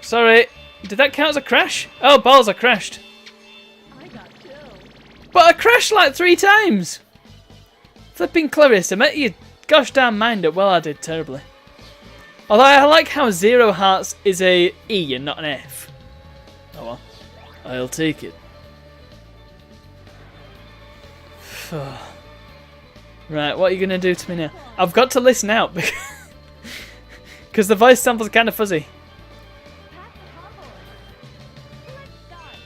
[SPEAKER 1] Sorry. Did that count as a crash? Oh, balls, I crashed. But I crashed like 3 times. Flipping Clarissa, make your gosh damn mind up. Well, I did terribly. Although I like how 0 hearts is a E and not an F. Oh well. I'll take it. Right, what are you going to do to me now? I've got to listen out because the voice sample's kind of fuzzy.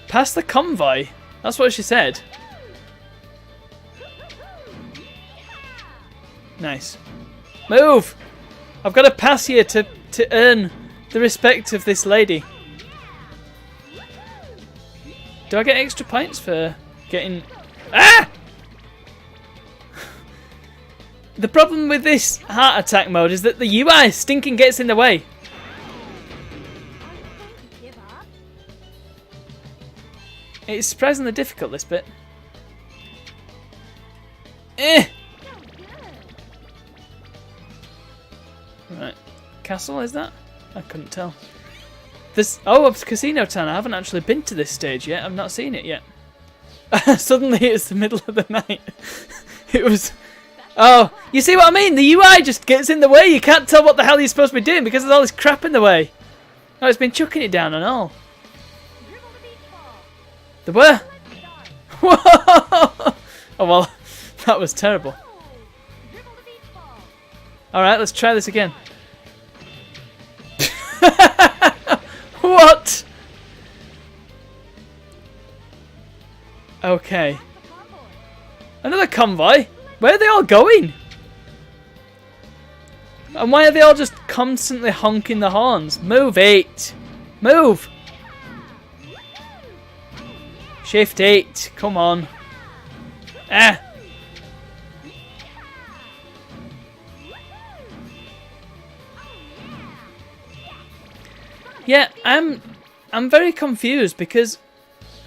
[SPEAKER 1] Pass the convoy? That's what she said. Nice. Move! I've got to pass you to earn the respect of this lady. Do I get extra points for getting... Ah! The problem with this heart attack mode is that the UI stinking gets in the way. It's surprisingly difficult, this bit. Right. Castle, is that? I couldn't tell. This... Oh, it's Casino Town. I haven't actually been to this stage yet. I've not seen it yet. Suddenly it's the middle of the night. It was... Oh, you see what I mean? The UI just gets in the way. You can't tell what the hell you're supposed to be doing because there's all this crap in the way. Oh, it's been chucking it down and all. The where? Whoa! Oh well, that was terrible. Alright, let's try this again. What? Okay. Another convoy? Where are they all going? And why are they all just constantly honking the horns? Move it! Move! Shift 8, come on. Ah! Yeah, I'm very confused because...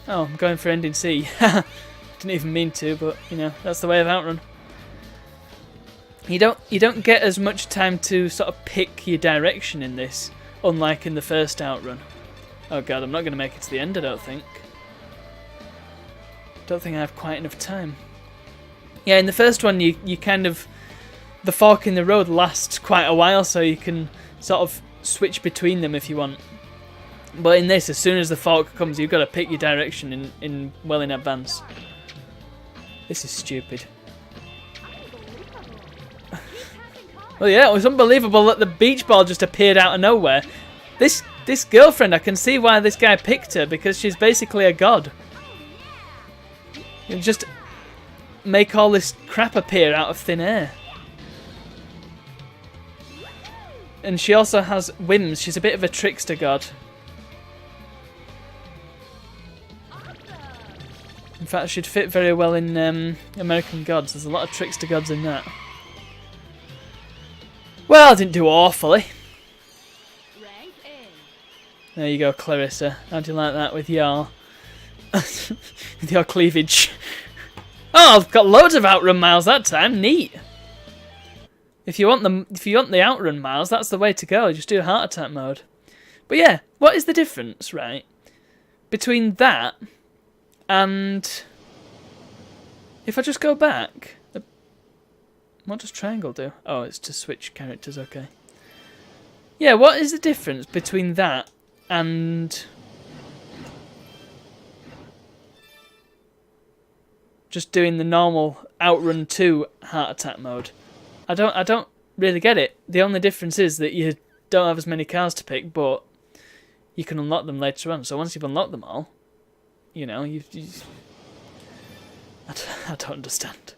[SPEAKER 1] Oh, I'm going for ending C. Didn't even mean to, but, you know, that's the way of Outrun. You don't get as much time to sort of pick your direction in this, unlike in the first Outrun. Oh god, I'm not going to make it to the end, I don't think. Don't think I have quite enough time. Yeah, in the first one, you kind of... The fork in the road lasts quite a while, so you can sort of switch between them if you want. But in this, as soon as the fork comes, you've got to pick your direction in well in advance. This is stupid. Well, yeah, it was unbelievable that the beach ball just appeared out of nowhere. This girlfriend, I can see why this guy picked her, because she's basically a god. You just make all this crap appear out of thin air. And she also has whims. She's a bit of a trickster god. In fact, she'd fit very well in American Gods. There's a lot of trickster gods in that. Well, I didn't do awfully. There you go, Clarissa. How do you like that with your with your cleavage? Oh, I've got loads of outrun miles that time. Neat. If you want the outrun miles, that's the way to go. Just do heart attack mode. But yeah, what is the difference, right, between that and if I just go back? What does triangle do? Oh, it's to switch characters. Okay. Yeah, what is the difference between that and just doing the normal Outrun 2 heart attack mode? I don't really get it. The only difference is that you don't have as many cars to pick, but you can unlock them later on. So once you've unlocked them all, you know, I don't understand.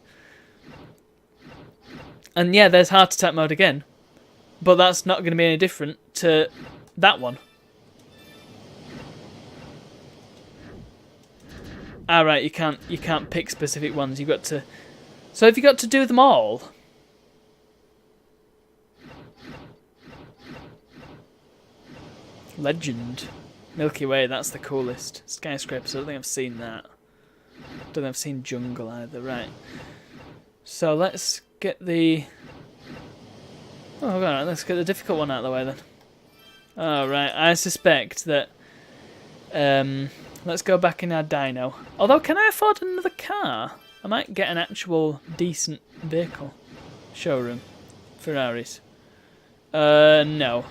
[SPEAKER 1] And yeah, there's heart attack mode again, but that's not going to be any different to that one. Alright, you can't pick specific ones. You've got to. So have you got to do them all? Legend. Milky Way, that's the coolest. Skyscrapers, I don't think I've seen that. Don't think I've seen Jungle either, right. So let's get the... Oh, alright, let's get the difficult one out of the way then. Alright, I suspect that... let's go back in our dyno. Although, can I afford another car? I might get an actual decent vehicle. Showroom. Ferraris. No.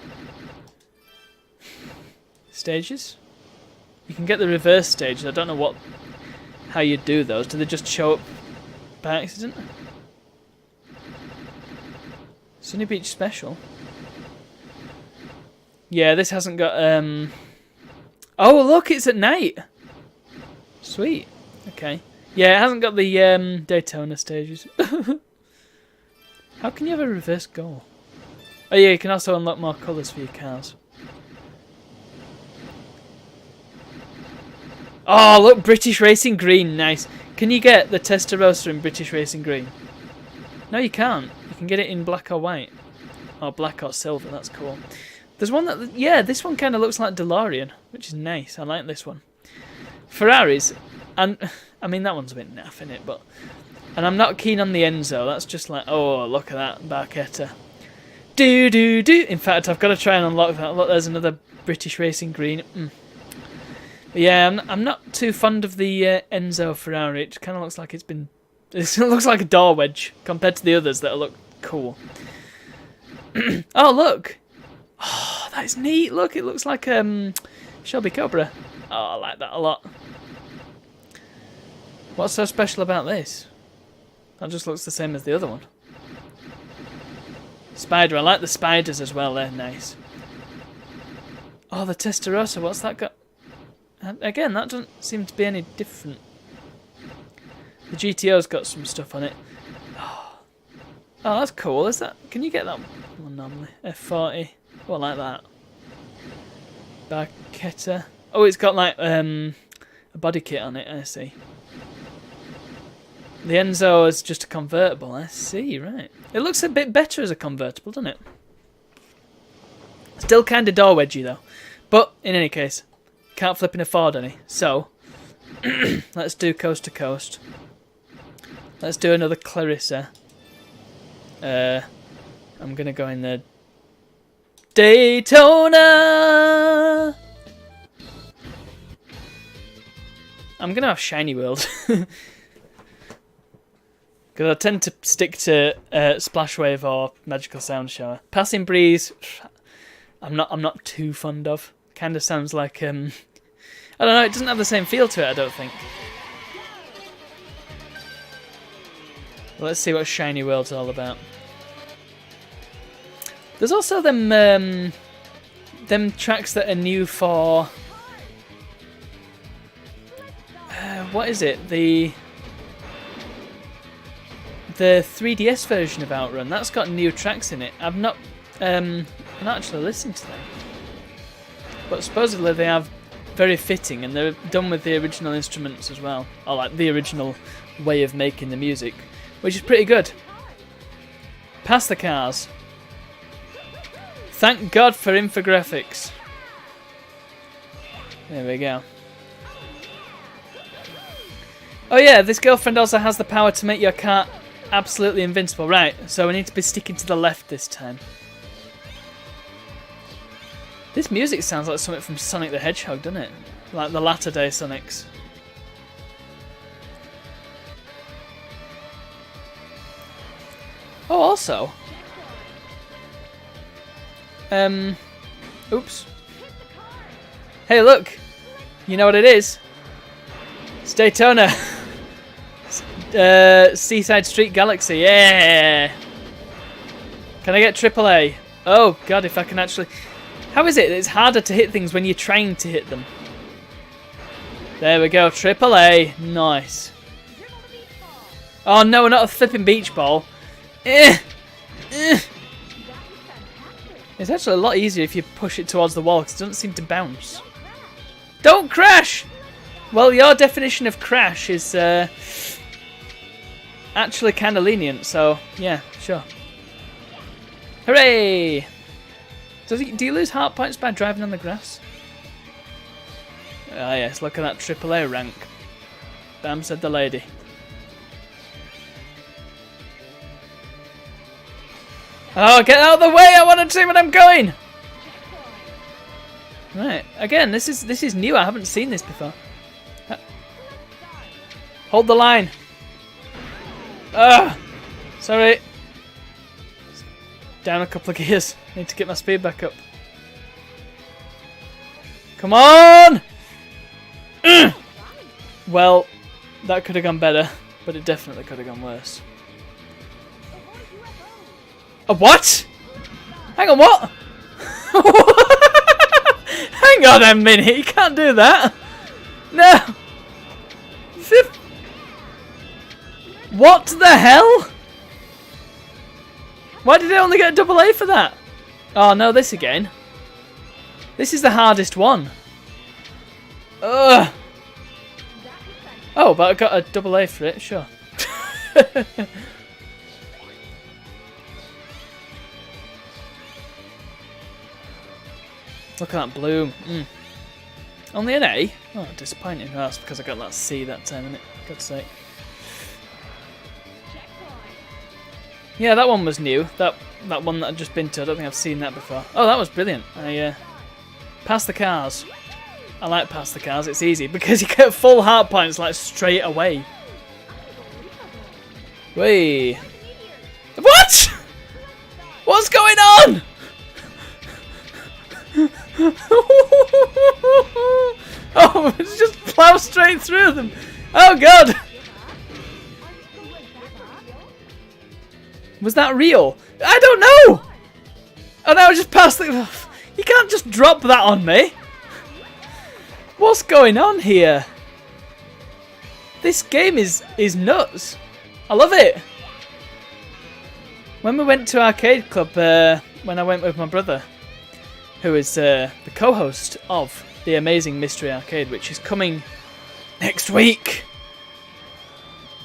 [SPEAKER 1] Stages? You can get the reverse stages. I don't know how you do those. Do they just show up by accident? Sunny Beach Special. Yeah, this hasn't got Oh look, it's at night. Sweet. Okay. Yeah, it hasn't got the Daytona stages. How can you have a reverse goal? Oh yeah, you can also unlock more colours for your cars. Oh, look, British Racing Green, nice. Can you get the Testarossa in British Racing Green? No, you can't. You can get it in black or white. Or black or silver, that's cool. There's one that, yeah, this one kind of looks like DeLorean, which is nice. I like this one. Ferraris, and I mean, that one's a bit naff, innit? But, and I'm not keen on the Enzo. That's just like, oh, look at that, Barchetta. Do. In fact, I've got to try and unlock that. Look, there's another British Racing Green. Yeah, I'm not too fond of the Enzo Ferrari. It kind of looks like it looks like a door wedge compared to the others that look cool. Oh, look. Oh, that's neat. Look, it looks like Shelby Cobra. Oh, I like that a lot. What's so special about this? That just looks the same as the other one. Spider. I like the spiders as well. They're nice. Oh, the Testarossa. What's that got? Again, that doesn't seem to be any different. The GTO's got some stuff on it. Oh, that's cool. Is that? Can you get that one normally? F40. Oh, I like that. Barchetta. Oh, it's got like a body kit on it. I see. The Enzo is just a convertible. I see. Right. It looks a bit better as a convertible, doesn't it? Still kind of door wedgy though. But in any case. Can't flip in a Ford any, so let's do coast to coast. Let's do another Clarissa. I'm gonna go in the Daytona. I'm going to have Shiny World. Because I tend to stick to Splash Wave or Magical Sound Shower. Passing Breeze, I'm not too fond of. Kind of sounds like I don't know. It doesn't have the same feel to it, I don't think. Let's see what Shiny World's all about. There's also them tracks that are new for what is it? The 3DS version of Outrun. That's got new tracks in it. I've not actually listened to them, but supposedly they have very fitting, and they're done with the original instruments as well, or like the original way of making the music, which is pretty good. Pass the cars. Thank God for infographics. There we go. Oh yeah, this girlfriend also has the power to make your car absolutely invincible. Right, so we need to be sticking to the left this time. This music sounds like something from Sonic the Hedgehog, doesn't it? Like the latter day Sonics. Oh, also. Oops. Hey, look. You know what it is? It's Daytona. Seaside Street Galaxy. Yeah. Can I get AAA? Oh, God, if I can actually... How is it? It's harder to hit things when you're trying to hit them. There we go. AAA. Nice. Oh, no, not a flipping beach ball. It's actually a lot easier if you push it towards the wall because it doesn't seem to bounce. Don't crash! Well, your definition of crash is actually kind of lenient, so yeah, sure. Hooray! Do you lose heart points by driving on the grass? Ah yes, look at that AAA rank. Bam, said the lady. Oh, get out of the way! I want to see where I'm going! Right, again, this is new. I haven't seen this before. Hold the line. Ah, sorry. Down a couple of gears. Need to get my speed back up. Come on! Well, that could have gone better, but it definitely could have gone worse. A what? Hang on, what? Hang on a minute, you can't do that. No. What the hell? Why did I only get a AA for that? Oh no, this again. This is the hardest one. Ugh. Oh, but I got a AA for it, sure. Look at that bloom. Only an A? Oh, disappointing. Oh, that's because I got that C that time, innit? God's sake. Yeah, that one was new. That one that I'd just been to. I don't think I've seen that before. Oh, that was brilliant. I passed the cars. I like pass the cars. It's easy because you get full heart points like straight away. Wait. What? What's going on? Oh, it's just plow straight through them. Oh God. Was that real? I don't know. Oh no, I just passed the... You can't just drop that on me. What's going on here? This game is nuts. I love it. When we went to Arcade Club, when I went with my brother, who is the co-host of the amazing Mystery Arcade, which is coming next week.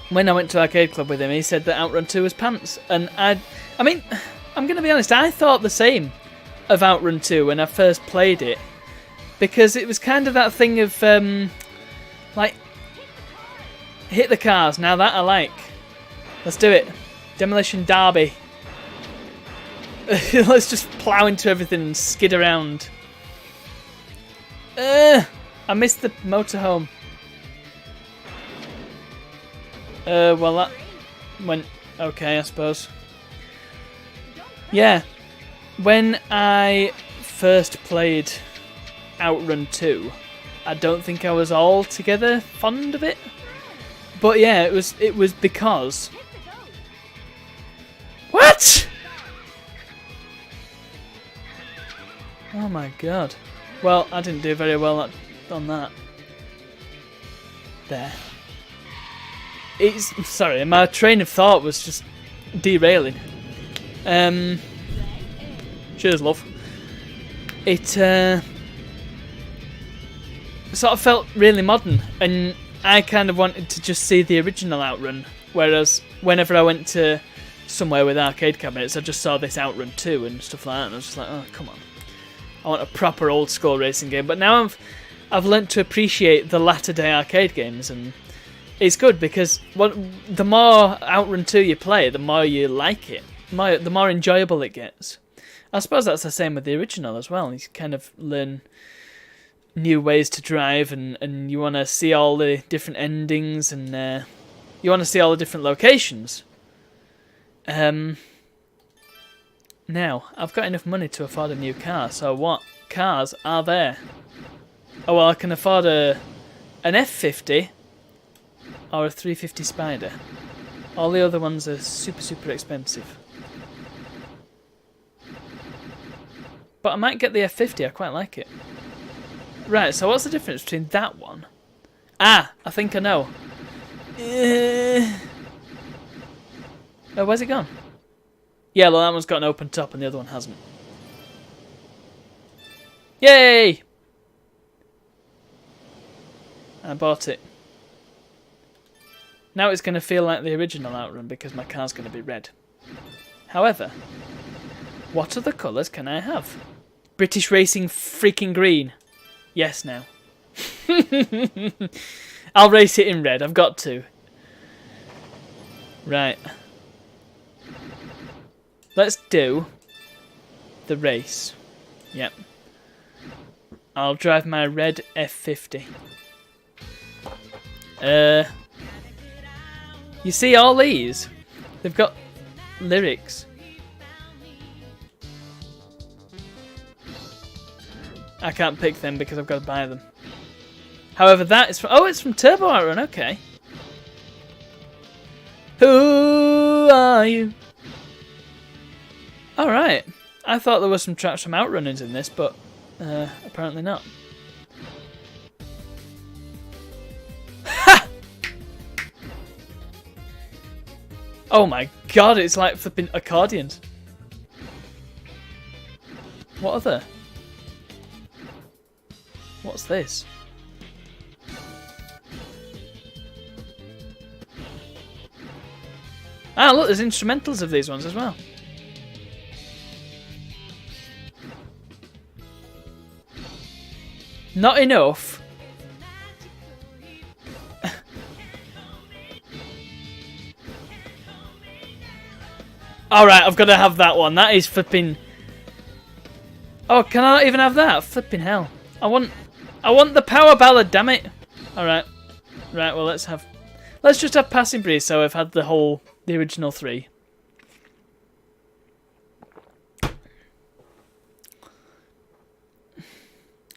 [SPEAKER 1] When I went to Arcade Club with him, he said that Outrun 2 was pants. And I mean, I'm going to be honest, I thought the same of Outrun 2 when I first played it. Because it was kind of that thing of, like, hit the cars. Now that I like. Let's do it. Demolition Derby. Let's just plow into everything and skid around. I missed the motorhome. Well, that went okay, I suppose. Yeah, when I first played Outrun 2, I don't think I was altogether fond of it. But yeah, it was because... What? Oh my god. Well, I didn't do very well on that. There. Sorry, my train of thought was just derailing. Cheers, love. It sort of felt really modern, and I kind of wanted to just see the original Outrun, whereas whenever I went to somewhere with arcade cabinets, I just saw this Outrun 2 and stuff like that, and I was just like, oh, come on. I want a proper old school racing game. But now I've learnt to appreciate the latter day arcade games, and it's good because the more Outrun 2 you play, the more you like it, the more enjoyable it gets. I suppose that's the same with the original as well. You kind of learn new ways to drive, and you want to see all the different endings, and you want to see all the different locations. Now, I've got enough money to afford a new car, so what cars are there? Oh, well, I can afford an F50 or a 350 Spider. All the other ones are super, super expensive. But I might get the F50, I quite like it. Right, so what's the difference between that one? Ah, I think I know. Oh, where's it gone? Yeah, well, that one's got an open top and the other one hasn't. Yay! I bought it. Now it's going to feel like the original Outrun because my car's going to be red. However, what other colours can I have? British Racing freaking green. Yes, now. I'll race it in red. I've got to. Right. Let's do the race. Yep. I'll drive my red F50. You see all these? They've got lyrics. I can't pick them because I've got to buy them. However, that is from... Oh, it's from Turbo Outrun, okay. Who are you? Alright. I thought there were some tracks from Outrunners in this, but apparently not. Ha! Oh my god, it's like flipping accordions. What other? What's this? Ah, look, there's instrumentals of these ones as well. Not enough. Alright, I've got to have that one. That is flipping... Oh, can I not even have that? Flipping hell. I want the power ballad, damn it. Alright. Right, well, let's just have Passing Breeze, so I've had the original 3.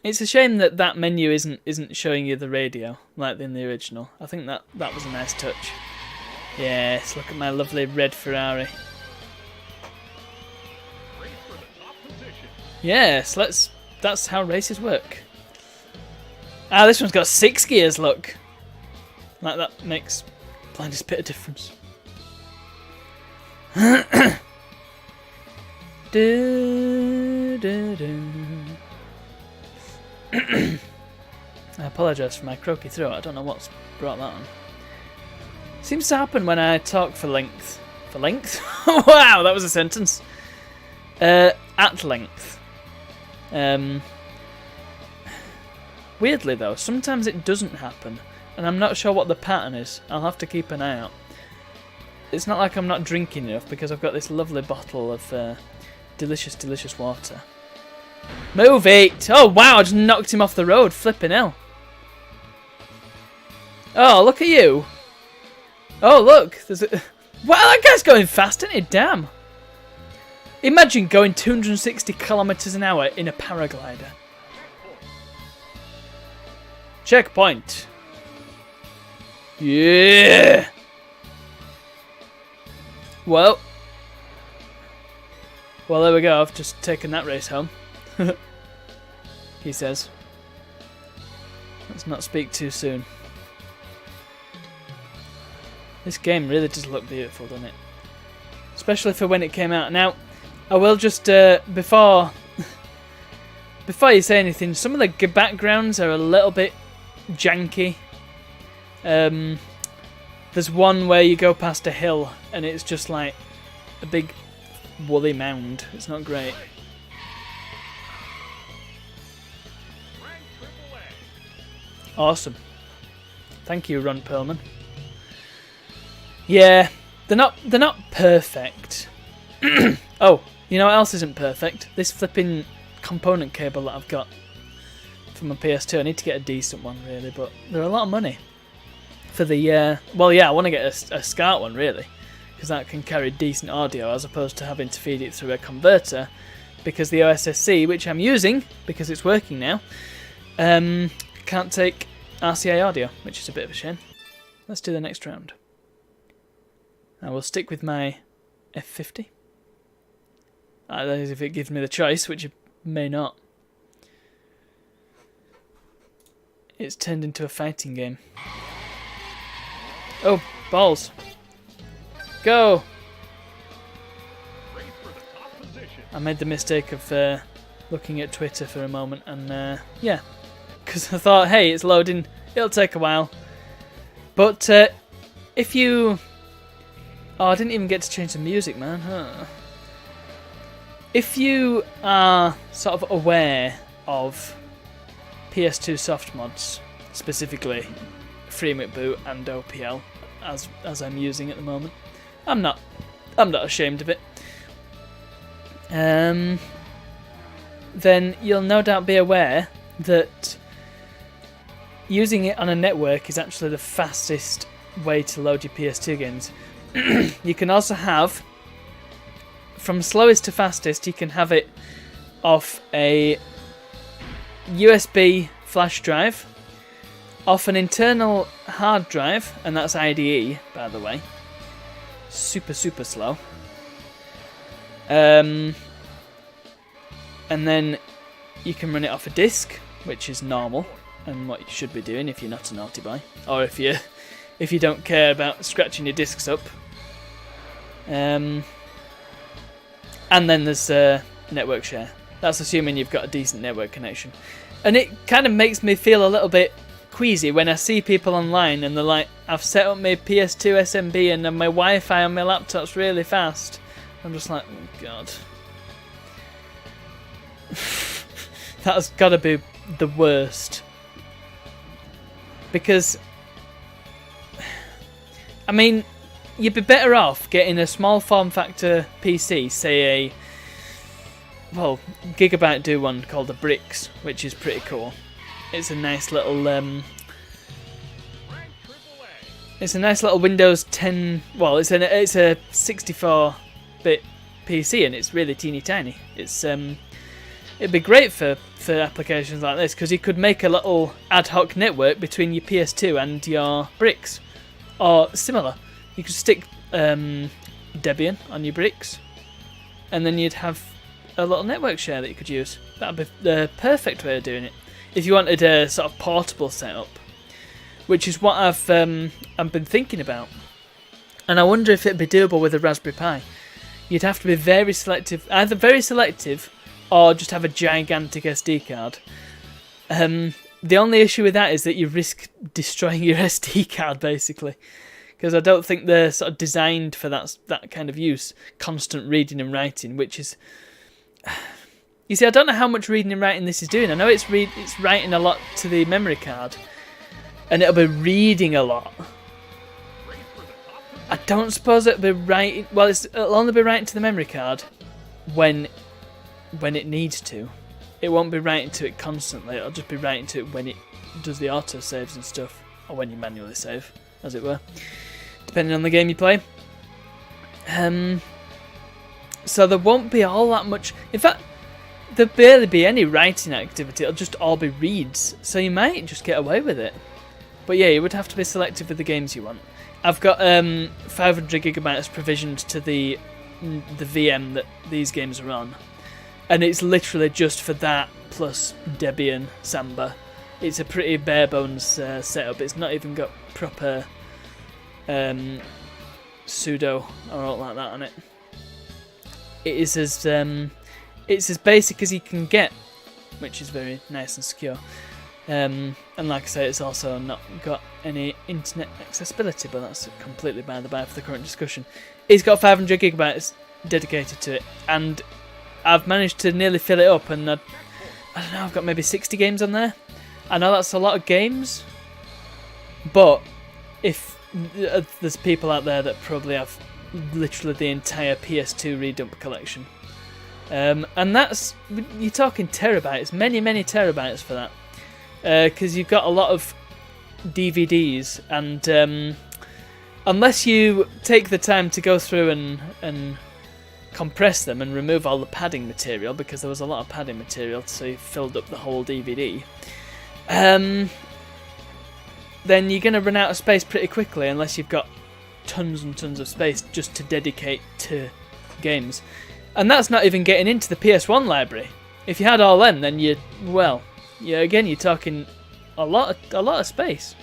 [SPEAKER 1] It's a shame that that menu isn't showing you the radio like in the original. I think that was a nice touch. Yes, look at my lovely red Ferrari. Yes, that's how races work. Ah, this one's got 6 gears, look. Like that makes blindest bit of difference. do, do, do. I apologise for my croaky throat. I don't know what's brought that on. Seems to happen when I talk for length. For length? Wow, that was a sentence. At length. Weirdly though, sometimes it doesn't happen, and I'm not sure what the pattern is. I'll have to keep an eye out. It's not like I'm not drinking enough because I've got this lovely bottle of delicious, delicious water. Move it! Oh wow, I just knocked him off the road. Flipping hell. Oh, look at you. Oh, look! There's a... Wow, that guy's going fast, isn't he? Damn! Imagine going 260 kilometers an hour in a paraglider. Checkpoint! Yeah! Well, there we go. I've just taken that race home. He says. Let's not speak too soon. This game really does look beautiful, doesn't it? Especially for when it came out. Now, I will just, before you say anything, some of the backgrounds are a little bit janky. There's one where you go past a hill and it's just like a big woolly mound. It's not great. Awesome. Thank you, Ron Perlman. Yeah, they're not perfect. Oh, you know what else isn't perfect? This flipping component cable that I've got from my PS2. I need to get a decent one, really, but they're a lot of money. For the, well, yeah, I want to get a SCART one, really, because that can carry decent audio as opposed to having to feed it through a converter, because the OSSC, which I'm using, because it's working now, can't take RCA audio, which is a bit of a shame. Let's do the next round. I will stick with my F50. That is if it gives me the choice, which it may not. It's turned into a fighting game. Oh, balls. Go! I made the mistake of looking at Twitter for a moment, and yeah. Because I thought, hey, it's loading, it'll take a while. But if you... Oh, I didn't even get to change the music, man. Huh. If you are sort of aware of PS2 soft mods, specifically FreeMake Boot and OPL, as I'm using at the moment, I'm not ashamed of it. Then you'll no doubt be aware that using it on a network is actually the fastest way to load your PS2 games. You can also have, from slowest to fastest, you can have it off a USB flash drive, off an internal hard drive, and that's IDE, by the way. Super slow. And then you can run it off a disc, which is normal, and what you should be doing if you're not a naughty boy, or if you don't care about scratching your discs up. And then there's network share. That's assuming you've got a decent network connection. And it kind of makes me feel a little bit queasy when I see people online and they're like, I've set up my PS2 SMB and then my Wi-Fi on my laptop's really fast. I'm just like, oh god. That's gotta be the worst. Because, I mean, you'd be better off getting a small form factor PC, say a, well, Gigabyte do one called the Bricks, which is pretty cool. It's a nice little, it's a nice little Windows 10. Well, it's a 64-bit PC, and it's really teeny tiny. It's it'd be great for applications like this because you could make a little ad hoc network between your PS2 and your Bricks, or similar. You could stick Debian on your Bricks, and then you'd have a little network share that you could use. That'd be the perfect way of doing it. If you wanted a sort of portable setup, which is what I've been thinking about. And I wonder if it'd be doable with a Raspberry Pi. You'd have to be very selective, either very selective or just have a gigantic SD card. The only issue with that is that you risk destroying your SD card, basically. Because I don't think they're sort of designed for that kind of use, constant reading and writing, which is... You see, I don't know how much reading and writing this is doing. I know it's writing a lot to the memory card, and it'll be reading a lot. I don't suppose it'll be writing... Well, it'll only be writing to the memory card when it needs to. It won't be writing to it constantly. It'll just be writing to it when it does the auto saves and stuff, or when you manually save, as it were. depending on the game you play. So there won't be all that much. In fact, there'll barely be any writing activity. It'll just all be reads. So you might just get away with it. But yeah, you would have to be selective with the games you want. I've got 500 gigabytes provisioned to the VM that these games are on, and it's literally just for that plus Debian Samba. It's a pretty bare bones setup. It's not even got proper sudo or all like that on it. It is as basic as you can get, which is very nice and secure. And like I say, it's also not got any internet accessibility, but that's completely by the by for the current discussion. It's got 500 gigabytes dedicated to it, and I've managed to nearly fill it up, and I don't know, I've got maybe 60 games on there. I know that's a lot of games, but if there's people out there that probably have literally the entire PS2 redump collection, and that's, you're talking terabytes, many terabytes for that. Because you've got a lot of DVDs, and unless you take the time to go through and compress them and remove all the padding material, because there was a lot of padding material, so you filled up the whole DVD, then you're going to run out of space pretty quickly unless you've got tons and tons of space just to dedicate to games. And that's not even getting into the PS1 library. If you had all them, then you're talking a lot of space.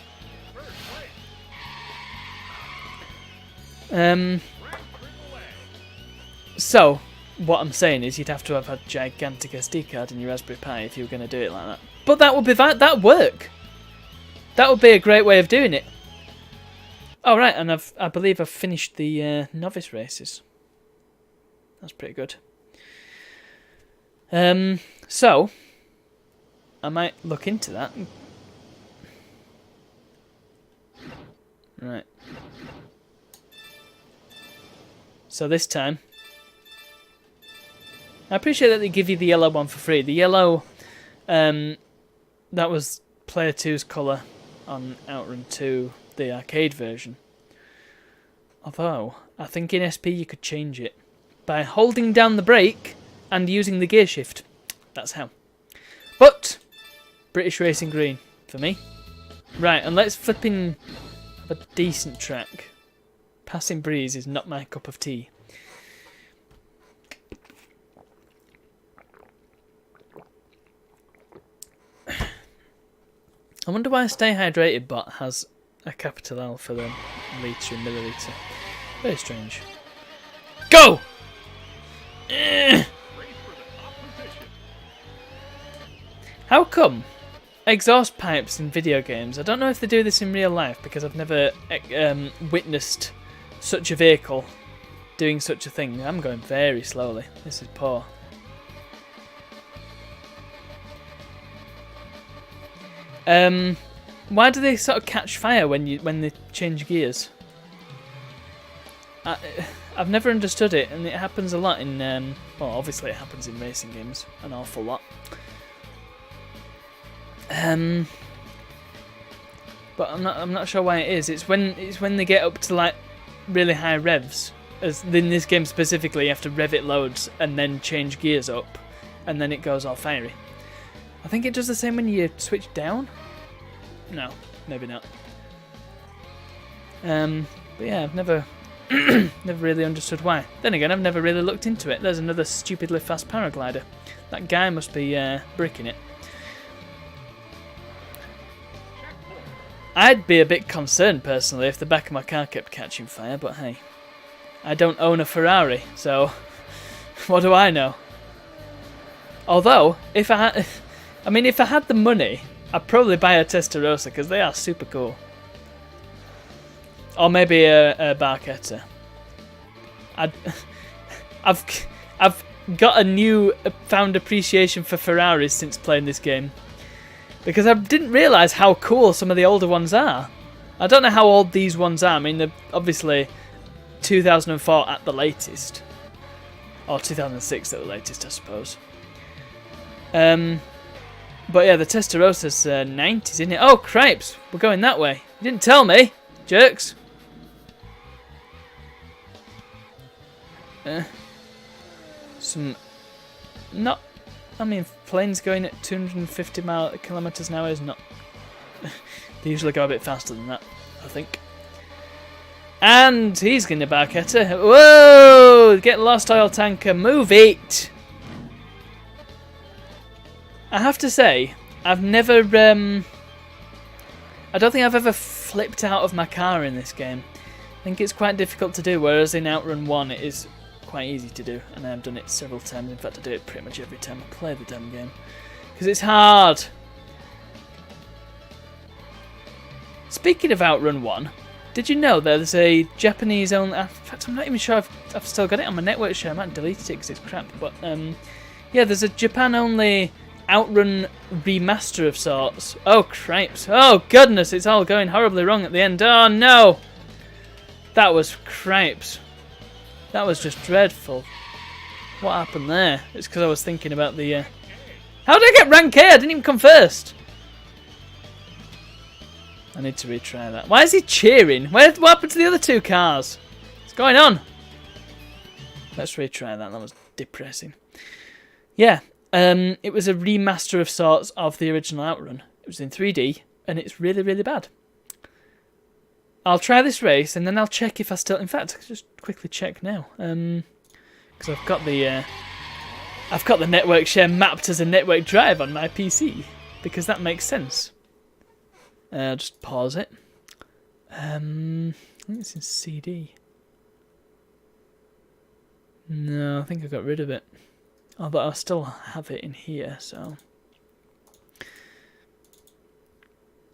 [SPEAKER 1] So what I'm saying is you'd have to have a gigantic SD card in your Raspberry Pi if you were going to do it like that. But that'd work. That would be a great way of doing it. Oh right, and I believe I've finished the novice races. That's pretty good. So I might look into that. Right. So this time, I appreciate that they give you the yellow one for free. The yellow, that was Player 2's colour on Outrun 2, the arcade version. Although, I think in SP you could change it by holding down the brake and using the gear shift. That's how. But British Racing Green for me. Right, and let's flipping have a decent track. Passing Breeze is not my cup of tea. I wonder why Stay Hydrated bot has a capital L for the litre and milliliter. Very strange. Go! How come exhaust pipes in video games? I don't know if they do this in real life because I've never witnessed such a vehicle doing such a thing. I'm going very slowly. This is poor. Why do they sort of catch fire when they change gears? I've never understood it, and it happens a lot in well, obviously it happens in racing games an awful lot. But I'm not sure why it is. It's when they get up to like really high revs. As in this game specifically, you have to rev it loads and then change gears up, and then it goes all fiery. I think it does the same when you switch down. No, maybe not. But yeah, I've never really understood why. Then again, I've never really looked into it. There's another stupidly fast paraglider. That guy must be bricking it. I'd be a bit concerned personally if the back of my car kept catching fire, but hey, I don't own a Ferrari, so what do I know? Although, if I had the money, I'd probably buy a Testarossa because they are super cool. Or maybe a Barchetta. I've got a new found appreciation for Ferraris since playing this game. Because I didn't realise how cool some of the older ones are. I don't know how old these ones are. I mean, they're obviously 2004 at the latest. Or 2006 at the latest, I suppose. But yeah, the Testarosa's 90s, isn't it? Oh, cripes! We're going that way. You didn't tell me, jerks. some not. I mean, planes going at 250 kilometers an hour is not. They usually go a bit faster than that, I think. And he's going to Barketta. Whoa! Get lost, oil tanker. Move it! I have to say, I've never... I don't think I've ever flipped out of my car in this game. I think it's quite difficult to do, whereas in Outrun 1 it is quite easy to do. And I've done it several times. In fact, I do it pretty much every time I play the damn game. Because it's hard. Speaking of Outrun 1, did you know there's a Japanese only... In fact, I'm not even sure I've still got it on my network share. I might delete it because it's crap. But yeah, there's a Japan only Outrun remaster of sorts. Oh, cripes. Oh, goodness, it's all going horribly wrong at the end. Oh, no. That was cripes. That was just dreadful. What happened there? It's because I was thinking about the... How did I get rank A? I didn't even come first. I need to retry that. Why is he cheering? What happened to the other two cars? What's going on? Let's retry that. That was depressing. Yeah, it was a remaster of sorts of the original Outrun. It was in 3D, and it's really, really bad. I'll try this race, and then I'll check if I still... In fact, I'll just quickly check now. Because I've got the network share mapped as a network drive on my PC. Because that makes sense. I'll just pause it. I think it's in CD. No, I think I got rid of it. Although I still have it in here, so...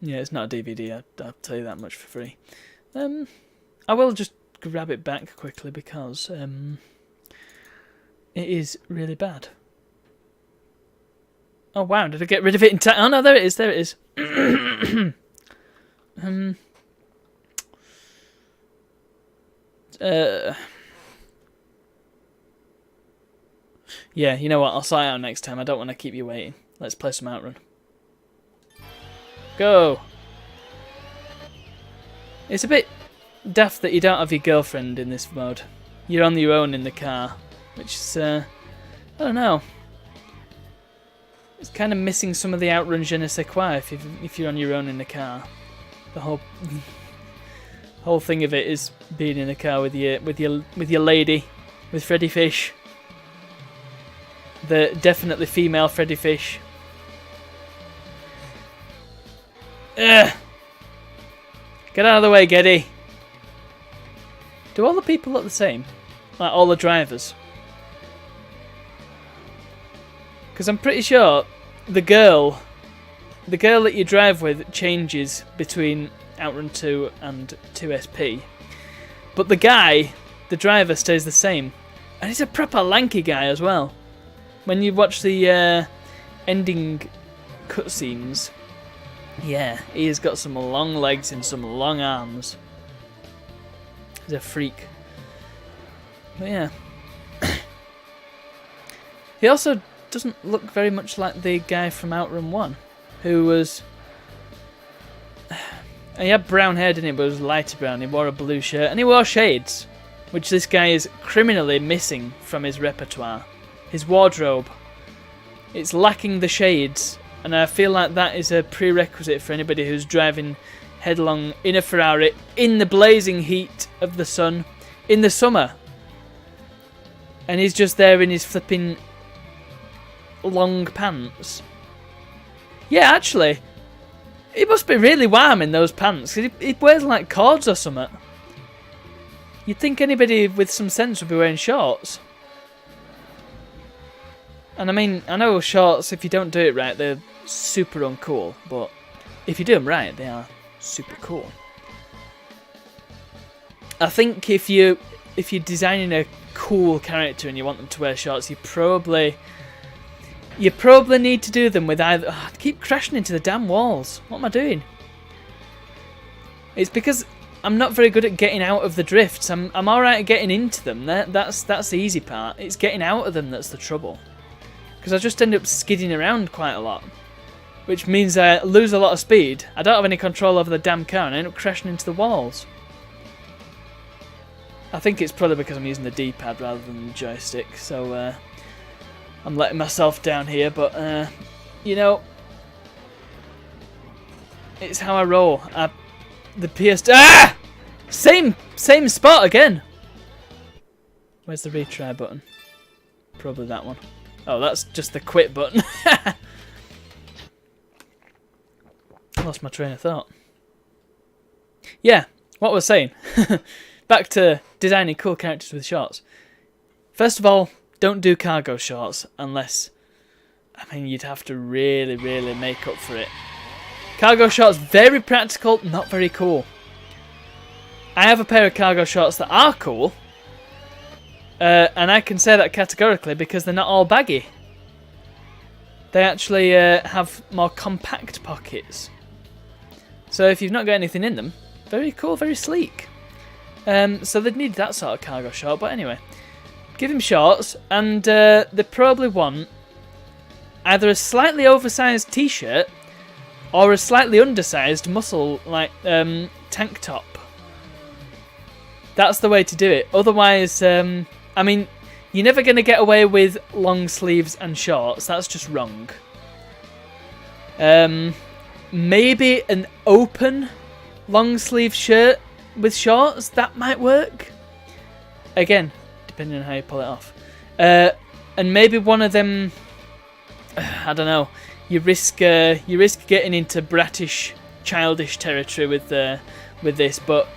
[SPEAKER 1] Yeah, it's not a DVD, I'll tell you that much for free. I will just grab it back quickly because it is really bad. Oh wow, did I get rid of it in time? Oh no, there it is, there it is. Yeah, you know what, I'll sort it out next time. I don't want to keep you waiting. Let's play some Outrun. Go! It's a bit daft that you don't have your girlfriend in this mode. You're on your own in the car, which is, I don't know. It's kind of missing some of the Outrun je ne sais quoi if you're on your own in the car. The whole thing of it is being in a car with your lady, with Freddy Fish. The definitely female Freddy Fish. Ugh. Get out of the way, Geddy. Do all the people look the same? Like all the drivers? Because I'm pretty sure the girl that you drive with changes between Outrun 2 and 2SP. But the guy, the driver, stays the same. And he's a proper lanky guy as well. When you watch the ending cutscenes, yeah, he has got some long legs and some long arms. He's a freak. But yeah. He also doesn't look very much like the guy from Outrun 1, who was... He had brown hair, didn't he, but it was lighter brown. He wore a blue shirt, and he wore shades, which this guy is criminally missing from his repertoire. His wardrobe. It's lacking the shades, and I feel like that is a prerequisite for anybody who's driving headlong in a Ferrari in the blazing heat of the sun in the summer. And he's just there in his flipping long pants. Yeah, actually, it must be really warm in those pants, because he wears like cords or something. You'd think anybody with some sense would be wearing shorts. And I mean, I know shorts, if you don't do it right, they're super uncool, but if you do them right, they are super cool. I think if you're designing a cool character and you want them to wear shorts, you probably need to do them with either... Oh, I keep crashing into the damn walls. What am I doing? It's because I'm not very good at getting out of the drifts. I'm alright at getting into them. That's the easy part. It's getting out of them that's the trouble. Because I just end up skidding around quite a lot. Which means I lose a lot of speed. I don't have any control over the damn car and I end up crashing into the walls. I think it's probably because I'm using the D-pad rather than the joystick, so I'm letting myself down here, but you know, it's how I roll. The PS... Ah! Same spot again! Where's the retry button? Probably that one. Oh, that's just the quit button. Lost my train of thought. Yeah, what was I saying? Back to designing cool characters with shorts. First of all, don't do cargo shorts unless... I mean, you'd have to really, really make up for it. Cargo shorts, very practical, not very cool. I have a pair of cargo shorts that are cool. And I can say that categorically because they're not all baggy. They actually have more compact pockets. So if you've not got anything in them, very cool, very sleek. So they'd need that sort of cargo short, but anyway. Give him shorts, and they probably want either a slightly oversized t-shirt or a slightly undersized muscle, like, tank top. That's the way to do it. Otherwise, I mean, you're never going to get away with long sleeves and shorts. That's just wrong. Maybe an open long sleeve shirt with shorts, that might work. Again, depending on how you pull it off. And maybe one of them, I don't know. You risk getting into brattish, childish territory with this. But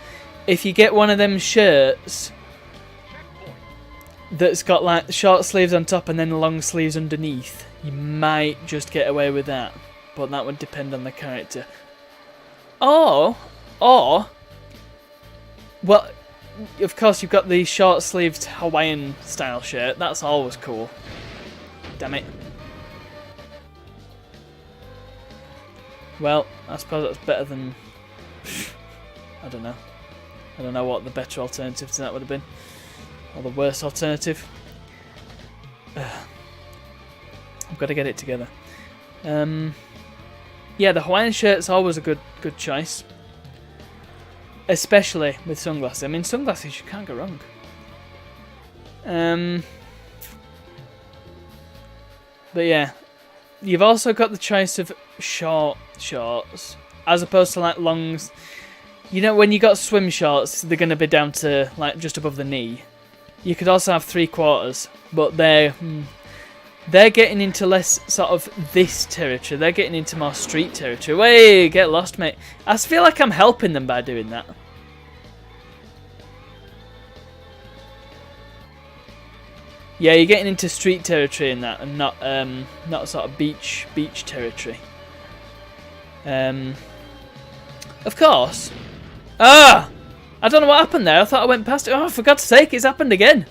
[SPEAKER 1] if you get one of them shirts that's got like short sleeves on top and then long sleeves underneath, you might just get away with that. But that would depend on the character. Or, well, of course you've got the short-sleeved Hawaiian-style shirt. That's always cool. Damn it. Well, I suppose that's better than... I don't know. I don't know what the better alternative to that would have been. Or the worst alternative. I've got to get it together. Yeah, the Hawaiian shirt's always a good choice. Especially with sunglasses. I mean, sunglasses, you can't go wrong. But yeah, you've also got the choice of short shorts, as opposed to like longs. You know, when you got swim shorts, they're going to be down to like just above the knee. You could also have 3/4, but they're getting into less sort of this territory. They're getting into more street territory. Way, get lost, mate. I feel like I'm helping them by doing that. Yeah, you're getting into street territory in that, and not sort of beach territory. Of course. Ah! I don't know what happened there. I thought I went past it. Oh, for God's sake, it's happened again.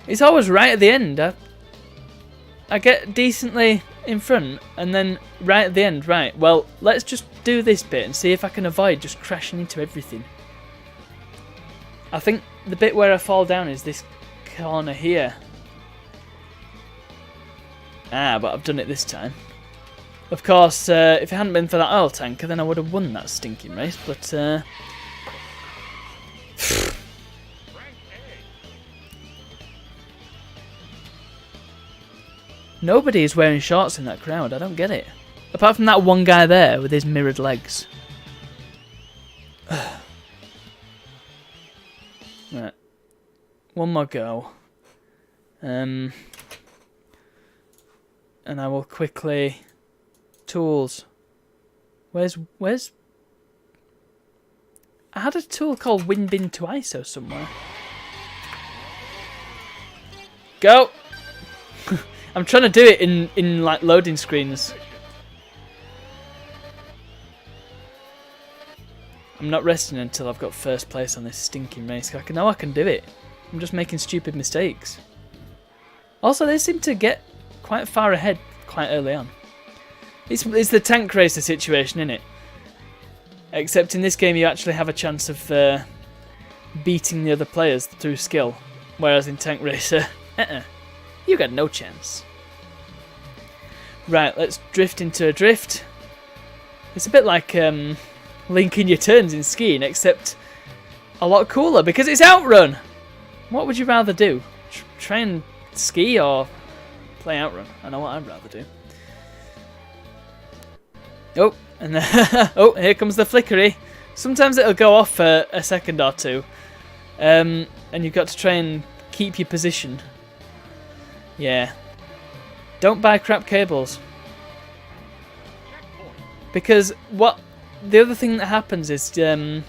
[SPEAKER 1] It's always right at the end. I get decently in front, and then right at the end, right. Well, let's just do this bit and see if I can avoid just crashing into everything. I think the bit where I fall down is this corner here. Ah, but I've done it this time. Of course, if it hadn't been for that oil tanker, then I would have won that stinking race, but... Nobody is wearing shorts in that crowd, I don't get it. Apart from that one guy there with his mirrored legs. Right. One more go. And I will quickly... Tools. Where's... I had a tool called Winbin to ISO somewhere. Go! I'm trying to do it in like loading screens. I'm not resting until I've got first place on this stinking race. I know I can do it. I'm just making stupid mistakes. Also, they seem to get quite far ahead quite early on. It's the tank racer situation, isn't it? Except in this game you actually have a chance of beating the other players through skill. Whereas in tank racer, you got no chance. Right, let's drift into a drift. It's a bit like linking your turns in skiing, except a lot cooler because it's Outrun. What would you rather do? Try and ski or play Outrun? I know what I'd rather do. Oh, and oh, here comes the flickery. Sometimes it'll go off for a second or two, and you've got to try and keep your position. Yeah. Don't buy crap cables. Because the other thing that happens is the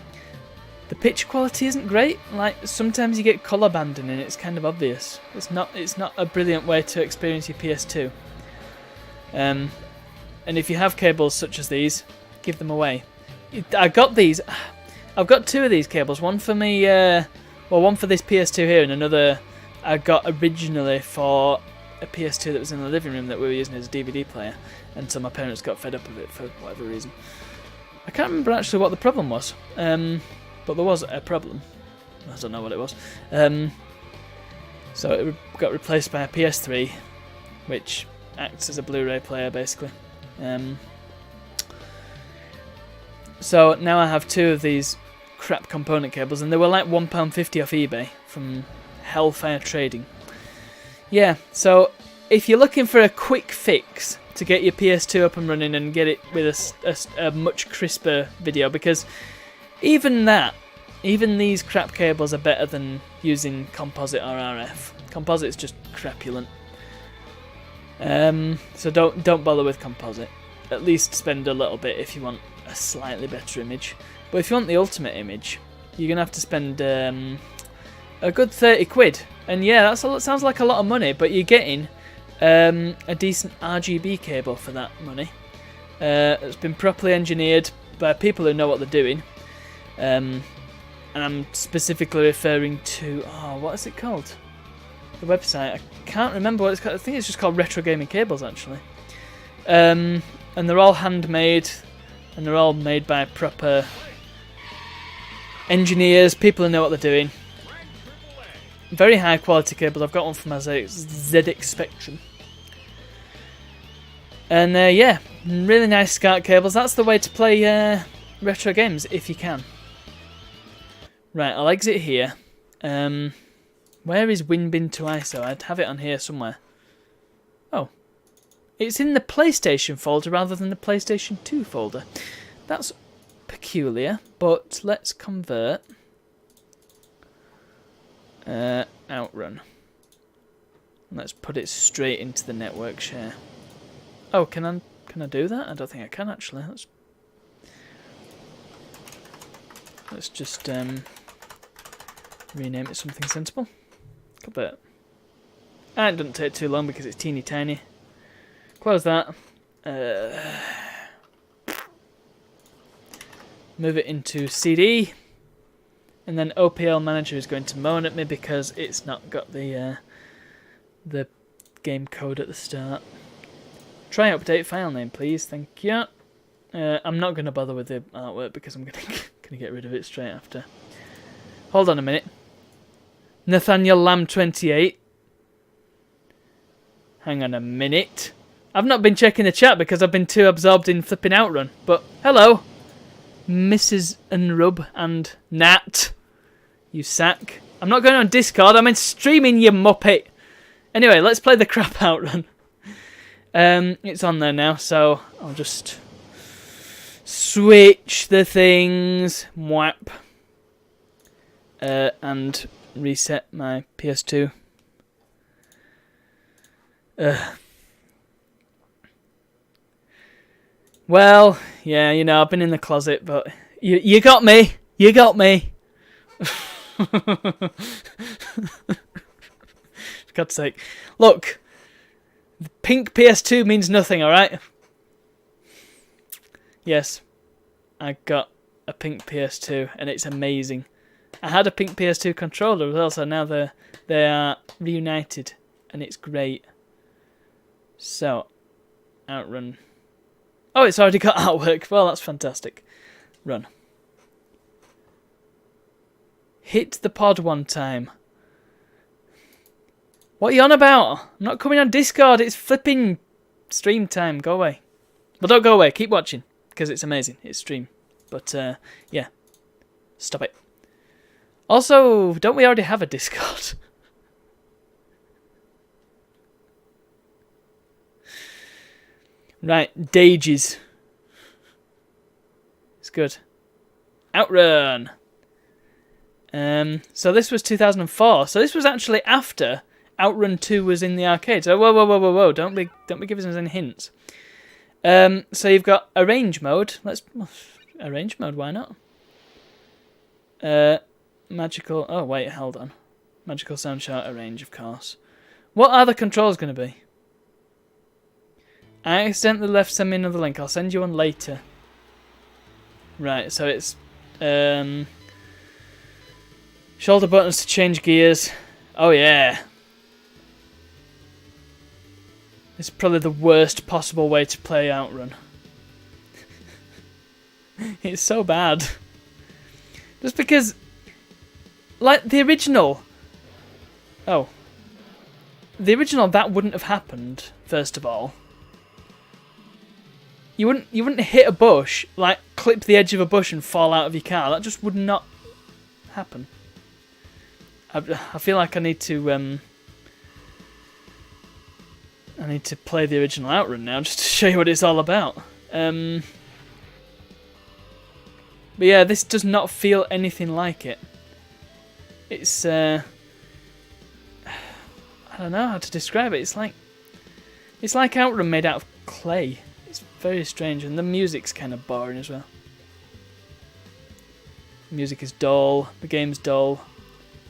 [SPEAKER 1] pitch quality isn't great. Like sometimes you get colour banding and it's kind of obvious. It's not a brilliant way to experience your PS2. And if you have cables such as these, give them away. I got these. I've got 2 of these cables. One for me, one for this PS2 here, and another I got originally for a PS2 that was in the living room that we were using as a DVD player, and so my parents got fed up of it for whatever reason. I can't remember actually what the problem was, but there was a problem. I don't know what it was. So it got replaced by a PS3, which acts as a Blu-ray player basically. So now I have 2 of these crap component cables, and they were like £1.50 off eBay from Hellfire Trading. Yeah, so if you're looking for a quick fix to get your PS2 up and running and get it with a much crisper video, because even these crap cables are better than using composite or RF. Composite's just crapulent. So don't bother with composite. At least spend a little bit if you want a slightly better image. But if you want the ultimate image, you're gonna have to spend a good 30 quid. And yeah, sounds like a lot of money, but you're getting a decent RGB cable for that money. It's been properly engineered by people who know what they're doing. And I'm specifically referring to, what is it called? The website. I can't remember what it's called. I think it's just called Retro Gaming Cables, actually. And they're all handmade, and they're all made by proper engineers, people who know what they're doing. Very high quality cables. I've got one from my ZX Spectrum. And yeah, really nice SCART cables. That's the way to play retro games, if you can. Right, I'll exit here. Where is Winbin to ISO? I'd have it on here somewhere. Oh. It's in the PlayStation folder rather than the PlayStation 2 folder. That's peculiar, but let's convert. Outrun. Let's put it straight into the network share. Oh, can I do that? I don't think I can actually. Let's just rename it something sensible. Convert. And it doesn't take too long because it's teeny tiny. Close that. Move it into CD. And then OPL Manager is going to moan at me because it's not got the game code at the start. Try update file name, please. Thank you. I'm not going to bother with the artwork because I'm going to get rid of it straight after. Hold on a minute. Nathaniel Lamb 28. Hang on a minute. I've not been checking the chat because I've been too absorbed in flipping Outrun. But hello, Mrs. Unrub and Nat. You sack. I'm not going on Discord. I'm in streaming, you muppet. Anyway, let's play the crap Outrun. It's on there now, so I'll just switch the things. Mwap. And reset my PS2. Well, yeah, you know, I've been in the closet, but you got me. You got me. For God's sake. Look, the pink PS2 means nothing, alright? Yes, I got a pink PS2, and it's amazing. I had a pink PS2 controller as well, so now they are reunited, and it's great. So, Outrun. Oh, it's already got artwork. Well, that's fantastic. Run. Hit the pod one time. What are you on about? I'm not coming on Discord. It's flipping stream time. Go away. Well, don't go away. Keep watching because it's amazing. It's stream. But, yeah. Stop it. Also, don't we already have a Discord? Right, Dages. It's good. Outrun. So this was 2004. So this was actually after Outrun 2 was in the arcade. So whoa! Don't be giving us any hints. So you've got arrange mode. Let's arrange mode. Why not? Magical. Oh wait, hold on. Magical sound shout arrange, of course. What are the controls going to be? I accidentally left send me another link. I'll send you one later. Right, so it's shoulder buttons to change gears. Oh yeah. It's probably the worst possible way to play Outrun. It's so bad. Just because, like the original. Oh. The original, that wouldn't have happened, first of all. You wouldn't hit a bush, like clip the edge of a bush and fall out of your car. That just would not happen. I feel like I need to play the original Outrun now just to show you what it's all about. But yeah, this does not feel anything like it. It's I don't know how to describe it. It's like Outrun made out of clay. It's very strange, and the music's kind of boring as well. The music is dull. The game's dull.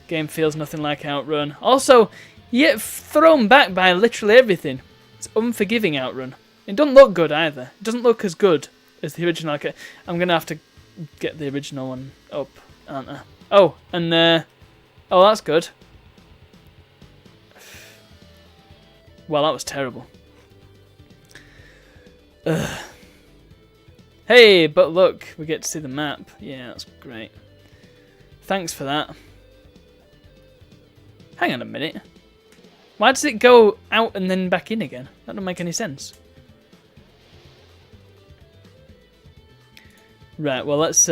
[SPEAKER 1] The game feels nothing like Outrun. Also, you get thrown back by literally everything. It's unforgiving Outrun. It doesn't look good either. It doesn't look as good as the original. I'm gonna have to get the original one up, aren't I? Oh, and oh, that's good. Well, that was terrible. Ugh. Hey, but look, we get to see the map. Yeah, that's great. Thanks for that. Hang on a minute. Why does it go out and then back in again? That doesn't make any sense. Right, well let's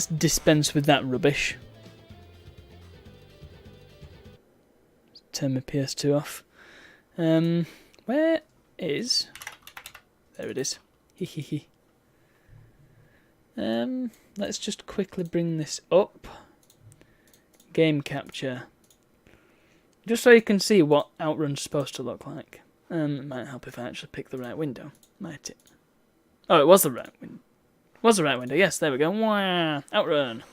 [SPEAKER 1] dispense with that rubbish. Turn my PS2 off. Where is? There it is. Hehehe. Let's just quickly bring this up. Game capture. Just so you can see what Outrun's supposed to look like. It might help if I actually pick the right window, might it? Oh, it was the right window. Was the right window? Yes, there we go. Wah! Outrun.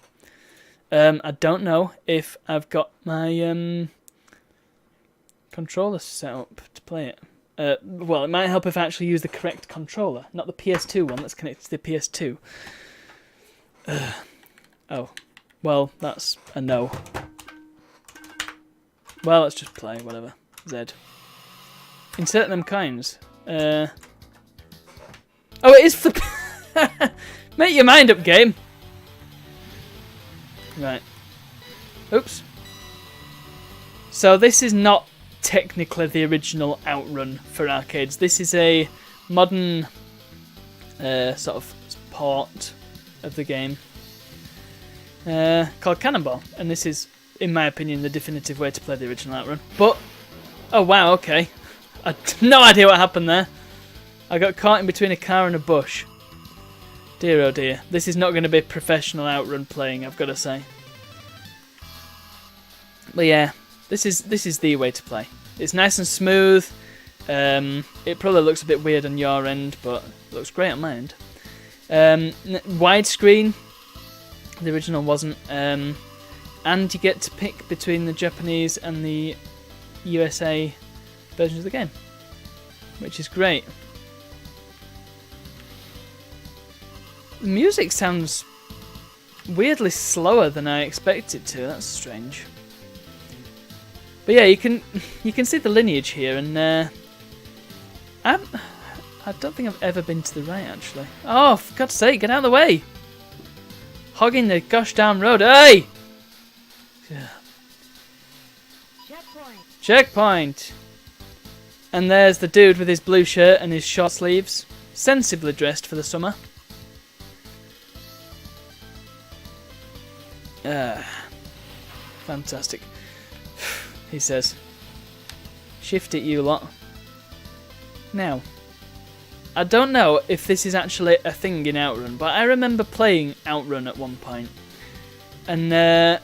[SPEAKER 1] I don't know if I've got my controller set up to play it. Well, it might help if I actually use the correct controller, not the PS2 one that's connected to the PS2. Oh, well, that's a no. Well, let's just play, whatever. Z. Insert them kinds. Oh, it is for... Make your mind up, game. Right. Oops. So this is not technically the original Outrun for arcades. This is a modern sort of port of the game called Cannonball, and this is, in my opinion, the definitive way to play the original Outrun. But oh wow, okay, I had no idea what happened there. I got caught in between a car and a bush. Dear oh dear, this is not going to be professional Outrun playing, I've got to say. But yeah, this is the way to play. It's nice and smooth. It probably looks a bit weird on your end, but it looks great on my end. Widescreen, the original wasn't. And you get to pick between the Japanese and the USA versions of the game, which is great. The music sounds weirdly slower than I expected to. That's strange. But yeah, you can see the lineage here, and I don't think I've ever been to the right actually. Oh, for God's sake, get out of the way! Hogging the gosh damn road. Hey!
[SPEAKER 6] Checkpoint.
[SPEAKER 1] Checkpoint. And there's the dude with his blue shirt and his short sleeves, sensibly dressed for the summer. Fantastic. He says. Shift it, you lot. Now, I don't know if this is actually a thing in Outrun, but I remember playing Outrun at one point. And I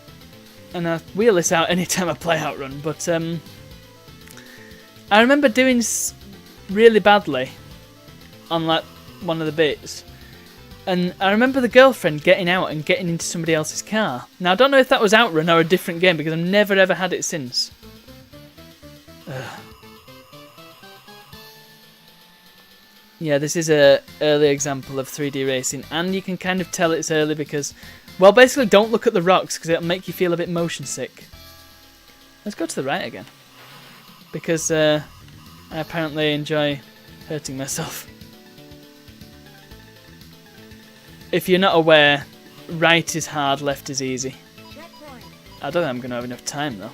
[SPEAKER 1] wheel this out anytime I play Outrun, but I remember doing really badly on like one of the bits. And I remember the girlfriend getting out and getting into somebody else's car. Now, I don't know if that was Outrun or a different game, because I've never ever had it since. Yeah, this is a early example of 3D racing, and you can kind of tell it's early because, well, basically don't look at the rocks because it'll make you feel a bit motion sick. Let's go to the right again, because I apparently enjoy hurting myself. If you're not aware, right is hard, left is easy. I don't think I'm going to have enough time though.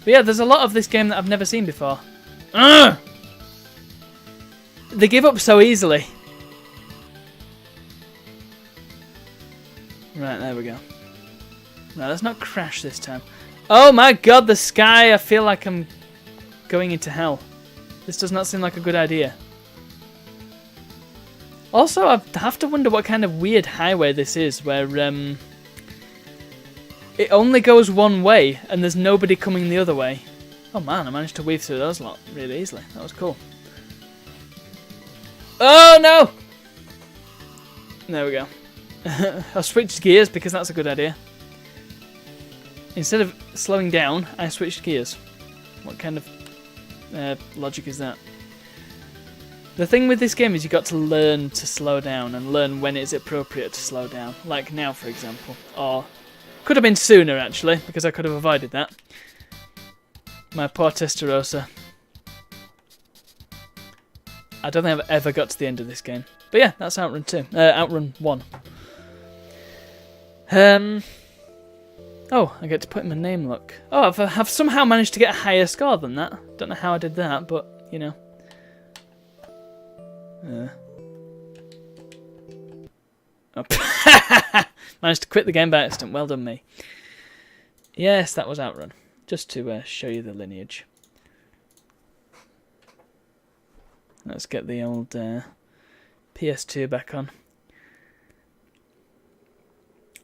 [SPEAKER 1] But yeah, there's a lot of this game that I've never seen before. Ugh! They give up so easily. Right, there we go. No, let's not crash this time. Oh my god, the sky! I feel like I'm going into hell. This does not seem like a good idea. Also, I have to wonder what kind of weird highway this is, where it only goes one way and there's nobody coming the other way. Oh man, I managed to weave through those lot really easily. That was cool. Oh no! There we go. I switched gears because that's a good idea. Instead of slowing down, I switched gears. What kind of logic is that? The thing with this game is you got to learn to slow down and learn when it's appropriate to slow down. Like now, for example. Or could have been sooner, actually, because I could have avoided that. My poor Testarossa. I don't think I've ever got to the end of this game. But yeah, that's Outrun 2. Outrun 1. Oh, I get to put in my name, look. Oh, I've somehow managed to get a higher score than that. Don't know how I did that, but, you know. Oh. Managed to quit the game by accident. Well done, me. Yes, that was Outrun. Just to show you the lineage. Let's get the old PS2 back on.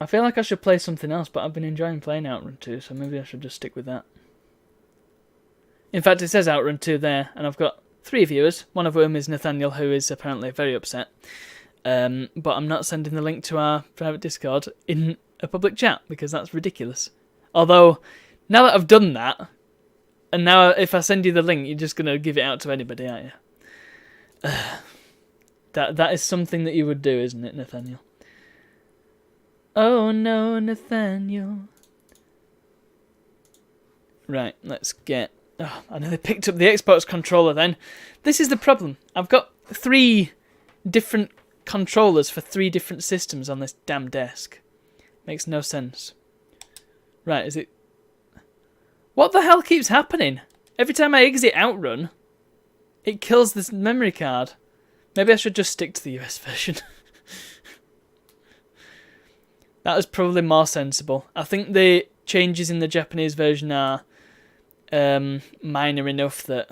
[SPEAKER 1] I feel like I should play something else, but I've been enjoying playing Outrun 2, so maybe I should just stick with that. In fact, it says Outrun 2 there, and I've got 3 viewers, one of whom is Nathaniel, who is apparently very upset. But I'm not sending the link to our private Discord in a public chat, because that's ridiculous. Although, now that I've done that, and now if I send you the link, you're just going to give it out to anybody, aren't you? That is something that you would do, isn't it, Nathaniel? Oh no, Nathaniel. Right, let's get... Oh, I nearly picked up the Xbox controller then. This is the problem. I've got 3 different controllers for 3 different systems on this damn desk. Makes no sense. Right, is it... What the hell keeps happening? Every time I exit Outrun, it kills this memory card. Maybe I should just stick to the US version. That is probably more sensible. I think the changes in the Japanese version are minor enough that...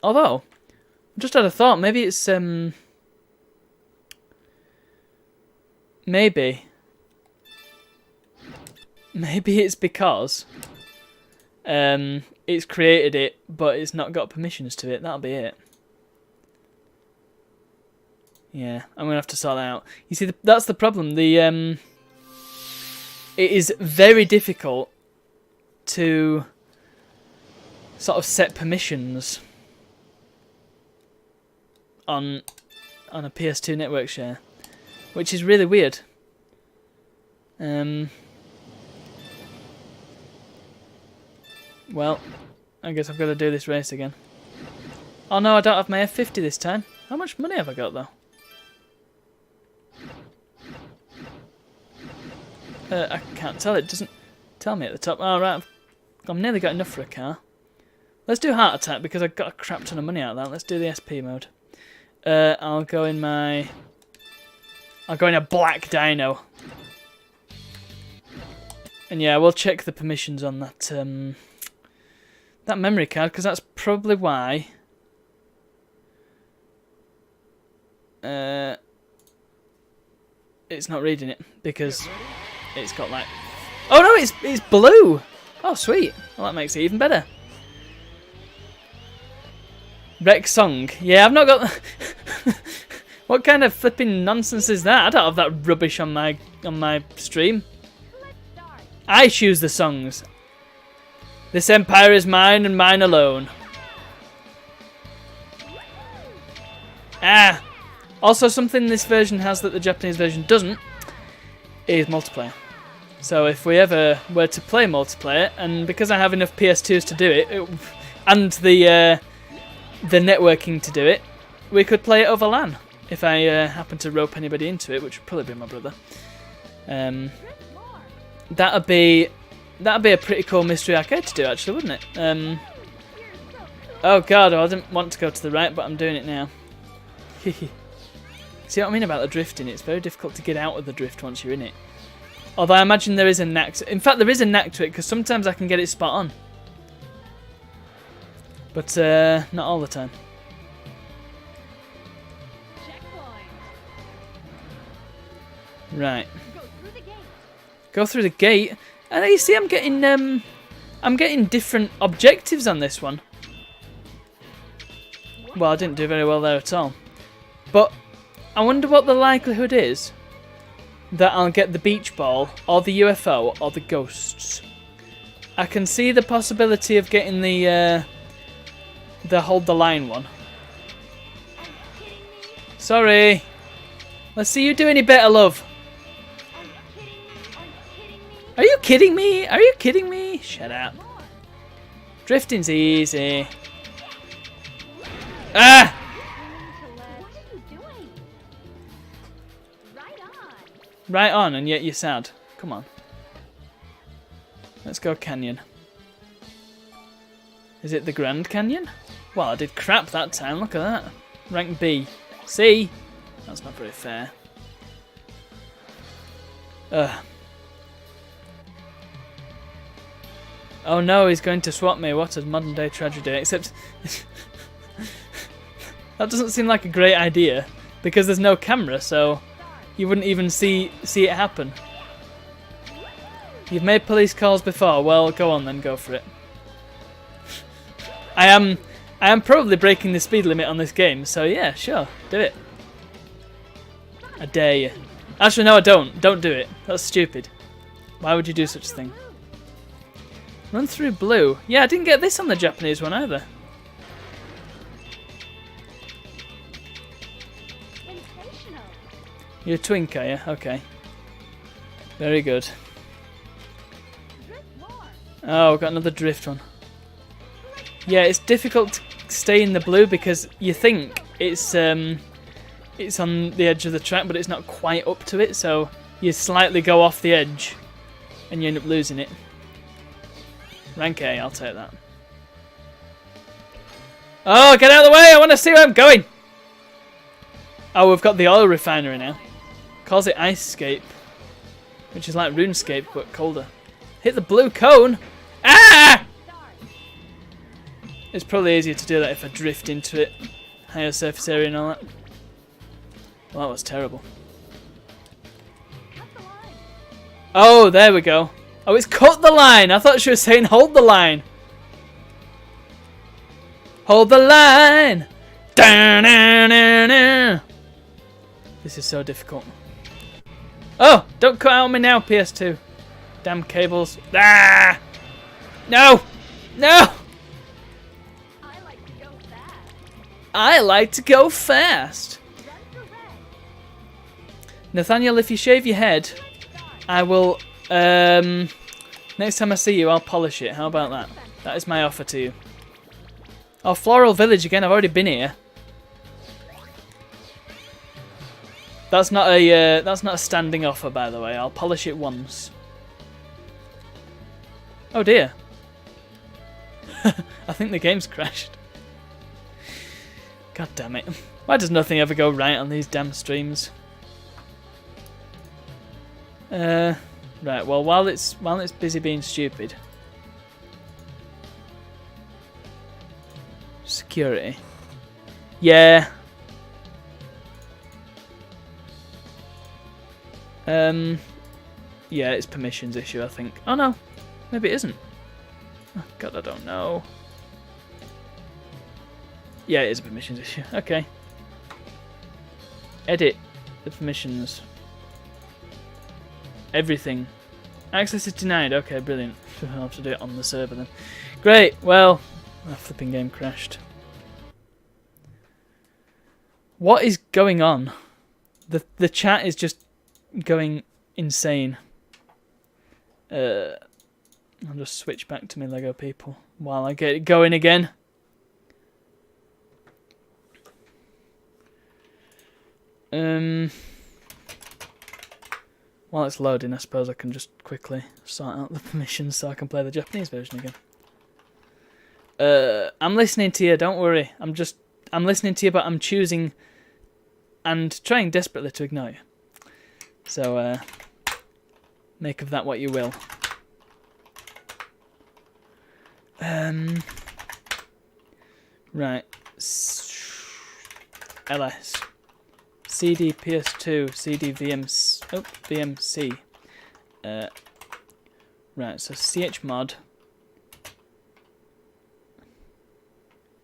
[SPEAKER 1] Although, I just had a thought. Maybe it's... Maybe it's because it's created it, but it's not got permissions to it. That'll be it. Yeah, I'm gonna have to sort that out. You see, that's the problem. It is very difficult to sort of set permissions on a PS2 network share, which is really weird. Well, I guess I've got to do this race again. Oh no, I don't have my F50 this time. How much money have I got though? I can't tell. It doesn't tell me at the top. All right, I've nearly got enough for a car. Let's do Heart Attack because I got a crap ton of money out of that. Let's do the SP mode. I'll go in my I'll go in a black dino. And yeah, we'll check the permissions on that that memory card, because that's probably why it's not reading it, because it's got like... Oh no, it's blue! Oh sweet, well that makes it even better. Rec song. Yeah, I've not got... What kind of flipping nonsense is that? I don't have that rubbish on my stream. I choose the songs. This empire is mine and mine alone. Ah! Also, something this version has that the Japanese version doesn't is multiplayer. So if we ever were to play multiplayer, and because I have enough PS2s to do it, and the networking to do it, we could play it over LAN. If I happen to rope anybody into it, which would probably be my brother. That'd be a pretty cool mystery arcade to do, actually, wouldn't it? Oh god, I didn't want to go to the right, but I'm doing it now. See what I mean about the drifting? It's very difficult to get out of the drift once you're in it. Although I imagine there is a knack to it. In fact, there is a knack to it, because sometimes I can get it spot on. But not all the time. Right. Go through the gate. And you see, I'm getting different objectives on this one. Well, I didn't do very well there at all. But I wonder what the likelihood is that I'll get the beach ball, or the UFO, or the ghosts. I can see the possibility of getting the hold the line one. Sorry. Let's see you do any better, love. Are you kidding me? Are you kidding me? Shut up. Drifting's easy. Ah! Right on, and yet you're sad. Come on. Let's go canyon. Is it the Grand Canyon? Well, I did crap that time. Look at that. Rank B. C. That's not very fair. Ugh. Oh no, he's going to swap me. What a modern day tragedy. Except that doesn't seem like a great idea, because there's no camera, so you wouldn't even see it happen. You've made police calls before. Well, go on then, go for it. I am probably breaking the speed limit on this game, so yeah, sure, do it. I dare you. Actually, no, I don't. Don't do it. That's stupid. Why would you do such a thing? Run through blue. Yeah, I didn't get this on the Japanese one either. You're a twink, are you? Okay. Very good. Oh, we've got another drift one. Yeah, it's difficult to stay in the blue because you think it's on the edge of the track, but it's not quite up to it, so you slightly go off the edge and you end up losing it. Rank A, I'll take that. Oh, get out of the way! I want to see where I'm going! Oh, we've got the oil refinery now. Calls it Icescape, which is like RuneScape, but colder. Hit the blue cone! Ah! It's probably easier to do that if I drift into it. Higher surface area and all that. Well, that was terrible. Oh, there we go. Oh, it's cut the line! I thought she was saying hold the line. Hold the line! Da-na-na-na. This is so difficult. Oh! Don't cut out on me now, PS2. Damn cables. Ah! No! No! I like to go fast. Nathaniel, if you shave your head, I will... next time I see you, I'll polish it. How about that? That is my offer to you. Oh, Floral Village again. I've already been here. That's not a standing offer, by the way. I'll polish it once. Oh dear. I think the game's crashed. God damn it. Why does nothing ever go right on these damn streams? Right. Well, while it's busy being stupid. Security. Yeah. Yeah, it's permissions issue, I think. Oh no, maybe it isn't. Oh, God, I don't know. Yeah, it is a permissions issue. Okay. Edit the permissions. Everything. Access is denied. Okay, brilliant. I'll have to do it on the server then. Great. Well, my flipping game crashed. What is going on? The chat is just going insane. I'll just switch back to my Lego people while I get it going again. While it's loading, I suppose I can just quickly sort out the permissions so I can play the Japanese version again. I'm listening to you, don't worry. I'm listening to you, but I'm choosing and trying desperately to ignore you. So, make of that what you will. Right. LS. CD PS2, CD VMC. Right, so chmod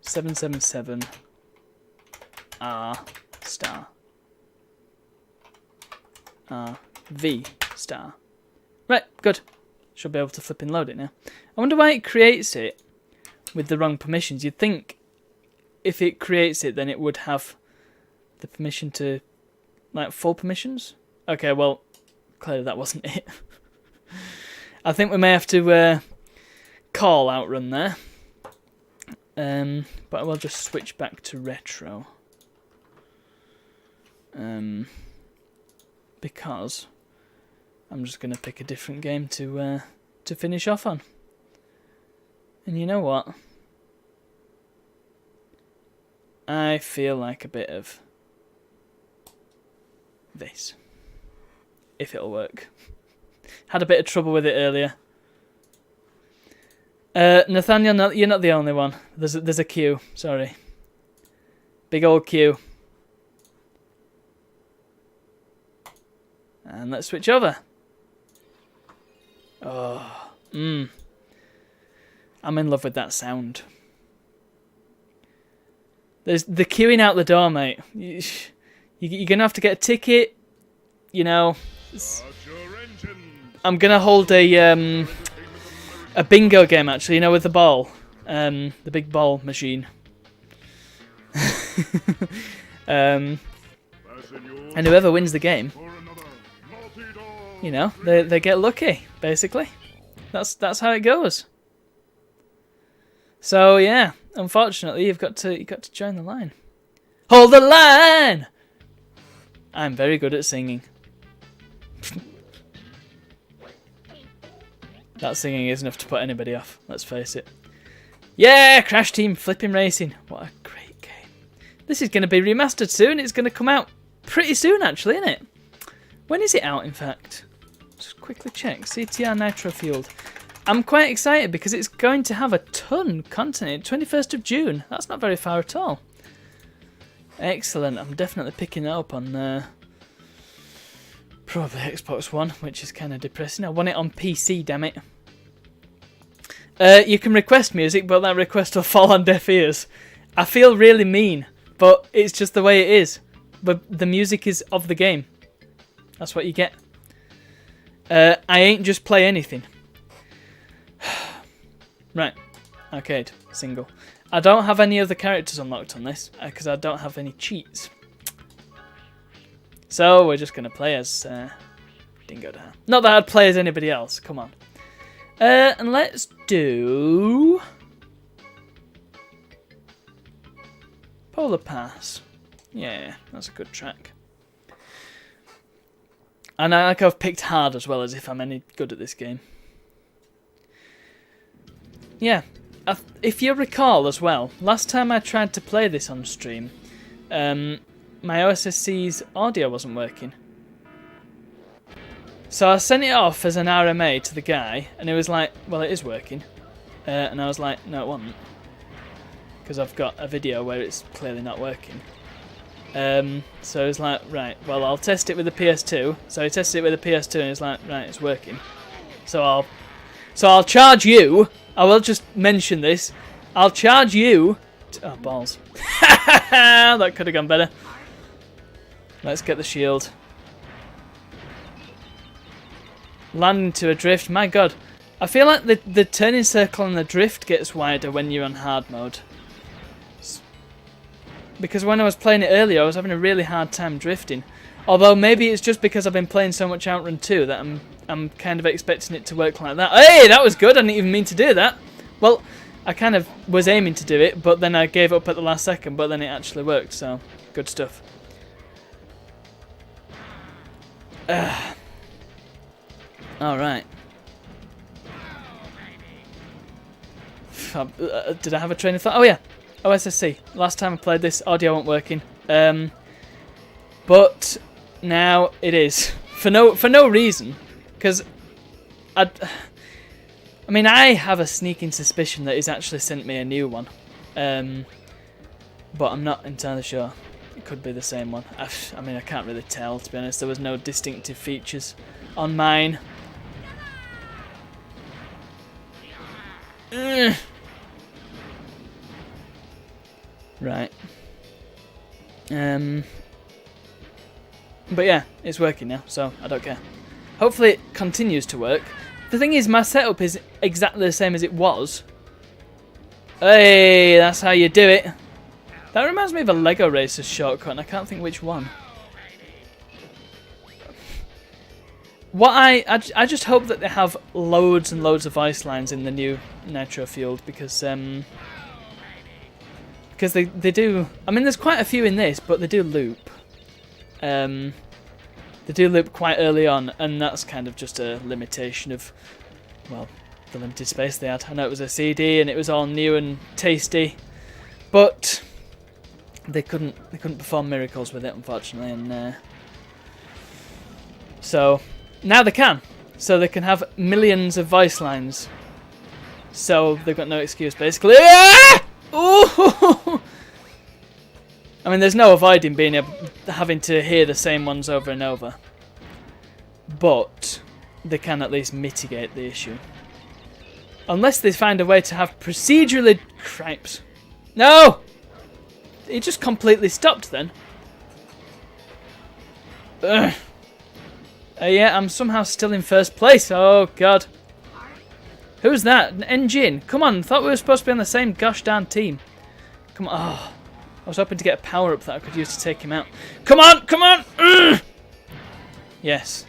[SPEAKER 1] 777 R star R V star. Right, good. Should be able to flip and load it now. I wonder why it creates it with the wrong permissions. You'd think if it creates it, then it would have the permission to, like, full permissions. Okay, well, clearly that wasn't it. I think we may have to call Outrun there. But I will just switch back to retro. Because I'm just going to pick a different game to finish off on. And you know what? I feel like a bit of this. If it'll work. Had a bit of trouble with it earlier. Nathaniel, you're not the only one. There's a queue. Sorry. Big old queue. And let's switch over. Oh, I'm in love with that sound. There's the queuing out the door, mate. You're gonna have to get a ticket. You know, I'm gonna hold a bingo game actually. You know, with the ball, the big ball machine. And whoever wins the game, you know, they get lucky. Basically, that's how it goes. So yeah, unfortunately, you've got to join the line. Hold the line. I'm very good at singing. That singing is enough to put anybody off, let's face it. Yeah, Crash Team Flipping Racing. What a great game. This is going to be remastered soon. It's going to come out pretty soon, actually, isn't it? When is it out, in fact? Just quickly check. CTR Nitro Fueled. I'm quite excited because it's going to have a ton of content. 21st of June. That's not very far at all. Excellent. I'm definitely picking it up on probably Xbox One, which is kind of depressing. I want it on PC, damn it. You can request music, but that request will fall on deaf ears. I feel really mean, but it's just the way it is. But the music is of the game. That's what you get. I ain't just play anything. Right. Arcade. Single. I don't have any other characters unlocked on this, because I don't have any cheats. So we're just going to play as Dingodile. Not that I'd play as anybody else, come on. And let's do Polar Pass. Yeah, that's a good track. And I like I've picked hard as well, as if I'm any good at this game. Yeah, if you recall as well, last time I tried to play this on stream, my OSSC's audio wasn't working. So I sent it off as an RMA to the guy, and he was like, well, it is working. And I was like, no, it wasn't. Because I've got a video where it's clearly not working. So he was like, right, well, I'll test it with the PS2. So he tested it with the PS2, and he's like, right, it's working. So I'll charge you. I will just mention this. I'll charge you. Oh, balls. That could have gone better. Let's get the shield. Land into a drift. My god. I feel like the turning circle and the drift gets wider when you're on hard mode. Because when I was playing it earlier, I was having a really hard time drifting. Although maybe it's just because I've been playing so much Outrun 2 that I'm kind of expecting it to work like that. Hey, that was good. I didn't even mean to do that. Well, I kind of was aiming to do it, but then I gave up at the last second, but then it actually worked, so good stuff. Alright. Did I have a train of thought? Oh yeah, OSSC. Last time I played this, audio wasn't working. But now it is. For no reason. Because I mean, I have a sneaking suspicion that he's actually sent me a new one. But I'm not entirely sure. It could be the same one. I mean, I can't really tell, to be honest. There was no distinctive features on mine. Right. But yeah, it's working now, so I don't care. Hopefully it continues to work. The thing is, my setup is exactly the same as it was. Hey, that's how you do it. That reminds me of a Lego Racers shortcut, and I can't think which one. What I just hope that they have loads and loads of ice lines in the new Nitro Fueled, because they do. I mean, there's quite a few in this, but they do loop. They do loop quite early on, and that's kind of just a limitation of, well, the limited space they had. I know it was a CD and it was all new and tasty, but they couldn't perform miracles with it, unfortunately, and so now they can. So they can have millions of voice lines. So they've got no excuse, basically. Ah! Ooh! I mean, there's no avoiding having to hear the same ones over and over. But they can at least mitigate the issue. Unless they find a way to have procedurally... Cripes. No! It just completely stopped then. Ugh. Yeah, I'm somehow still in first place. Oh, God. Who's that? An engine. Come on, thought we were supposed to be on the same gosh darn team. Come on. Oh, I was hoping to get a power-up that I could use to take him out. Come on, come on! Ugh. Yes.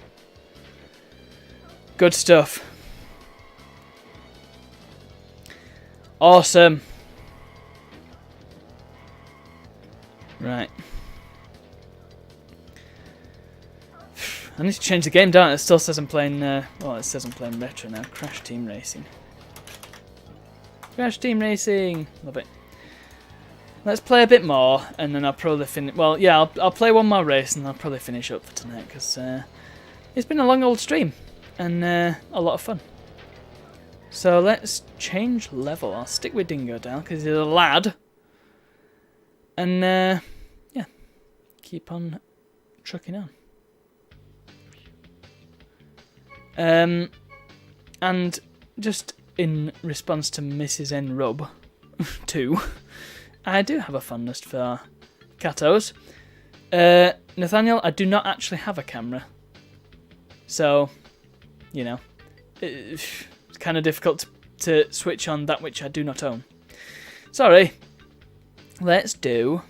[SPEAKER 1] Good stuff. Awesome. Right. I need to change the game, don't I? It still says I'm playing, well, it says I'm playing Retro now. Crash Team Racing. Crash Team Racing! Love it. Let's play a bit more, and then I'll probably finish... Well, yeah, I'll play one more race, and I'll probably finish up for tonight, because it's been a long old stream, and a lot of fun. So let's change level. I'll stick with Dingodile, because he's a lad. And, yeah, keep on trucking on. And just in response to Mrs. N. Rub 2, I do have a fondness for Katos. Nathaniel, I do not actually have a camera. So, you know, it's kind of difficult to switch on that which I do not own. Sorry. Let's do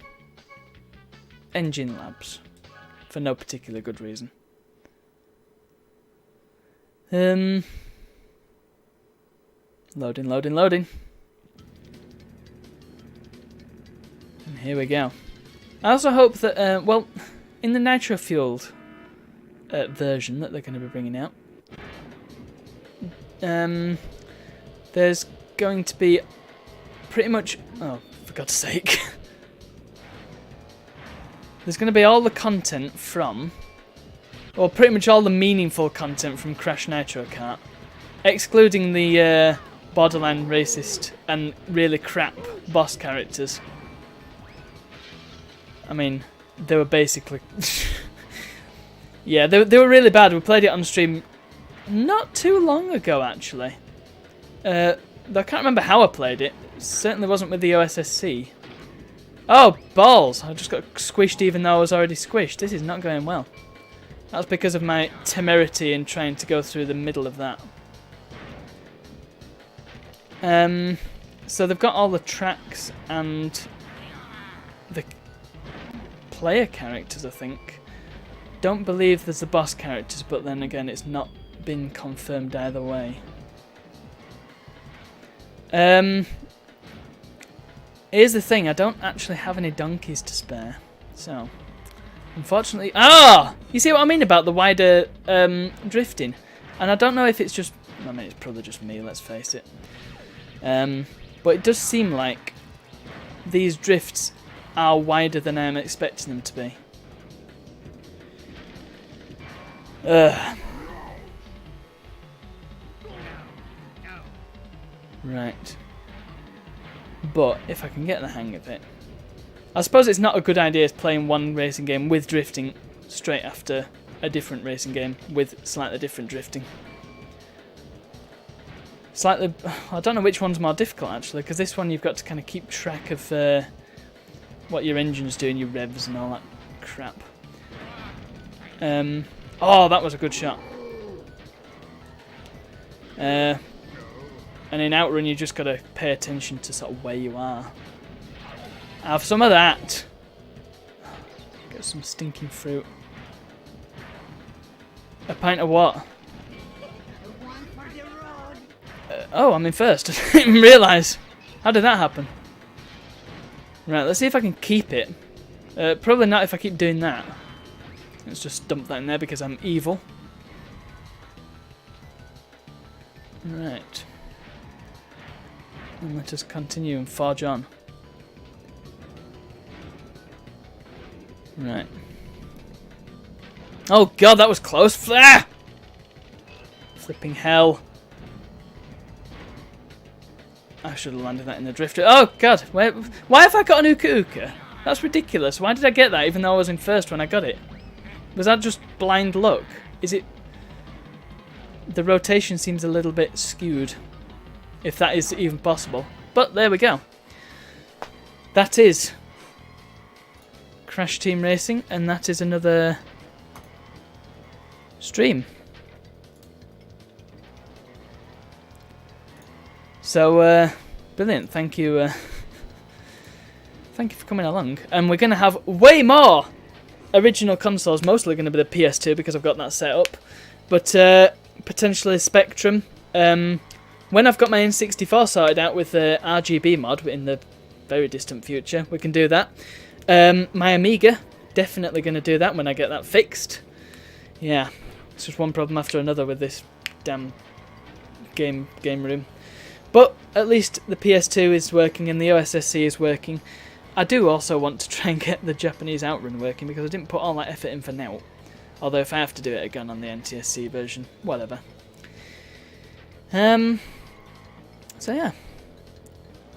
[SPEAKER 1] Engine Labs for no particular good reason. Loading, loading, loading. And here we go. I also hope that, well, in the Nitro Fueled version that they're going to be bringing out, there's going to be pretty much... Oh, for God's sake. There's going to be all the content from well, pretty much all the meaningful content from Crash Nitro Kart, excluding the borderline racist and really crap boss characters. I mean, they were basically... yeah, they were really bad. We played it on stream not too long ago, actually. Though I can't remember how I played it. It certainly wasn't with the OSSC. Oh, balls! I just got squished even though I was already squished. This is not going well. That's because of my temerity in trying to go through the middle of that. So they've got all the tracks and the player characters, I think. Don't believe there's the boss characters, but then again, it's not been confirmed either way. Here's the thing, I don't actually have any donkeys to spare, so unfortunately... Ah! You see what I mean about the wider drifting? And I don't know if it's just... I mean, it's probably just me, let's face it. But it does seem like these drifts are wider than I'm expecting them to be. Right. But if I can get the hang of it, I suppose it's not a good idea playing one racing game with drifting straight after a different racing game with slightly different drifting. Slightly, I don't know which one's more difficult actually, because this one you've got to kind of keep track of what your engine's doing, your revs and all that crap. Oh, that was a good shot. And in Outrun you just got to pay attention to sort of where you are. Have some of that. Get some stinking fruit. A pint of what? Oh, I'm in first. I didn't even realise. How did that happen? Right, let's see if I can keep it. Probably not if I keep doing that. Let's just dump that in there because I'm evil. Right. And let us continue and forge on. Right. Oh god, that was close. Flare! Flipping hell. I should have landed that in the drifter. Oh god, why have I got an Uka Uka? That's ridiculous. Why did I get that even though I was in first when I got it? Was that just blind luck? Is it... The rotation seems a little bit skewed, if that is even possible. But there we go. That is Crash Team Racing, and that is another stream. So, brilliant. Thank you. Thank you for coming along. And we're going to have way more original consoles. Mostly going to be the PS2 because I've got that set up. But potentially Spectrum. When I've got my N64 sorted out with the RGB mod in the very distant future, we can do that. My Amiga, definitely going to do that when I get that fixed. Yeah, it's just one problem after another with this damn game room. But at least the PS2 is working and the OSSC is working. I do also want to try and get the Japanese Outrun working because I didn't put all that effort in for now. Although if I have to do it again on the NTSC version, whatever. So yeah,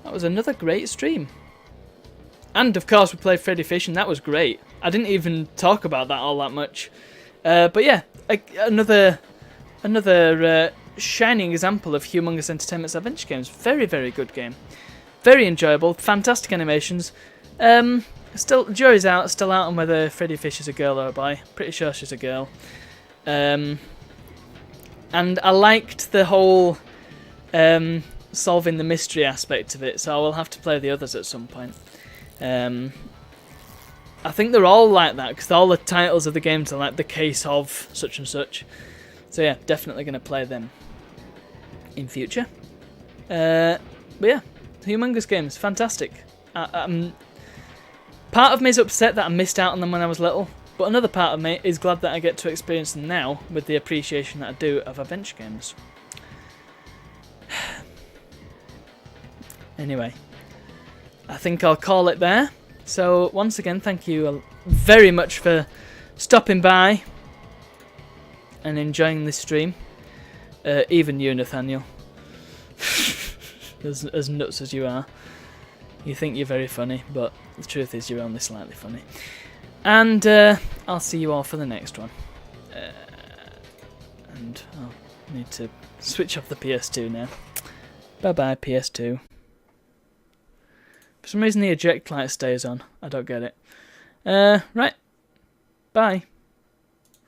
[SPEAKER 1] that was another great stream. And of course we played Freddy Fish and that was great. I didn't even talk about that all that much. But yeah, another shining example of Humongous Entertainment's adventure games. Very, very good game. Very enjoyable. Fantastic animations. Still, jury's out. Still out on whether Freddy Fish is a girl or a boy. Pretty sure she's a girl. And I liked the whole solving the mystery aspect of it. So I will have to play the others at some point. I think they're all like that because all the titles of the games are like the case of such and such. So yeah, definitely going to play them in future. But yeah, Humongous games, fantastic. Part of me is upset that I missed out on them when I was little, but another part of me is glad that I get to experience them now with the appreciation that I do of adventure games. Anyway, I think I'll call it there. So once again, thank you very much for stopping by and enjoying this stream. Even you, Nathaniel. as nuts as you are. You think you're very funny, but the truth is you're only slightly funny. And I'll see you all for the next one. And I'll need to switch off the PS2 now. Bye-bye, PS2. For some reason the eject light stays on. I don't get it. Right. Bye.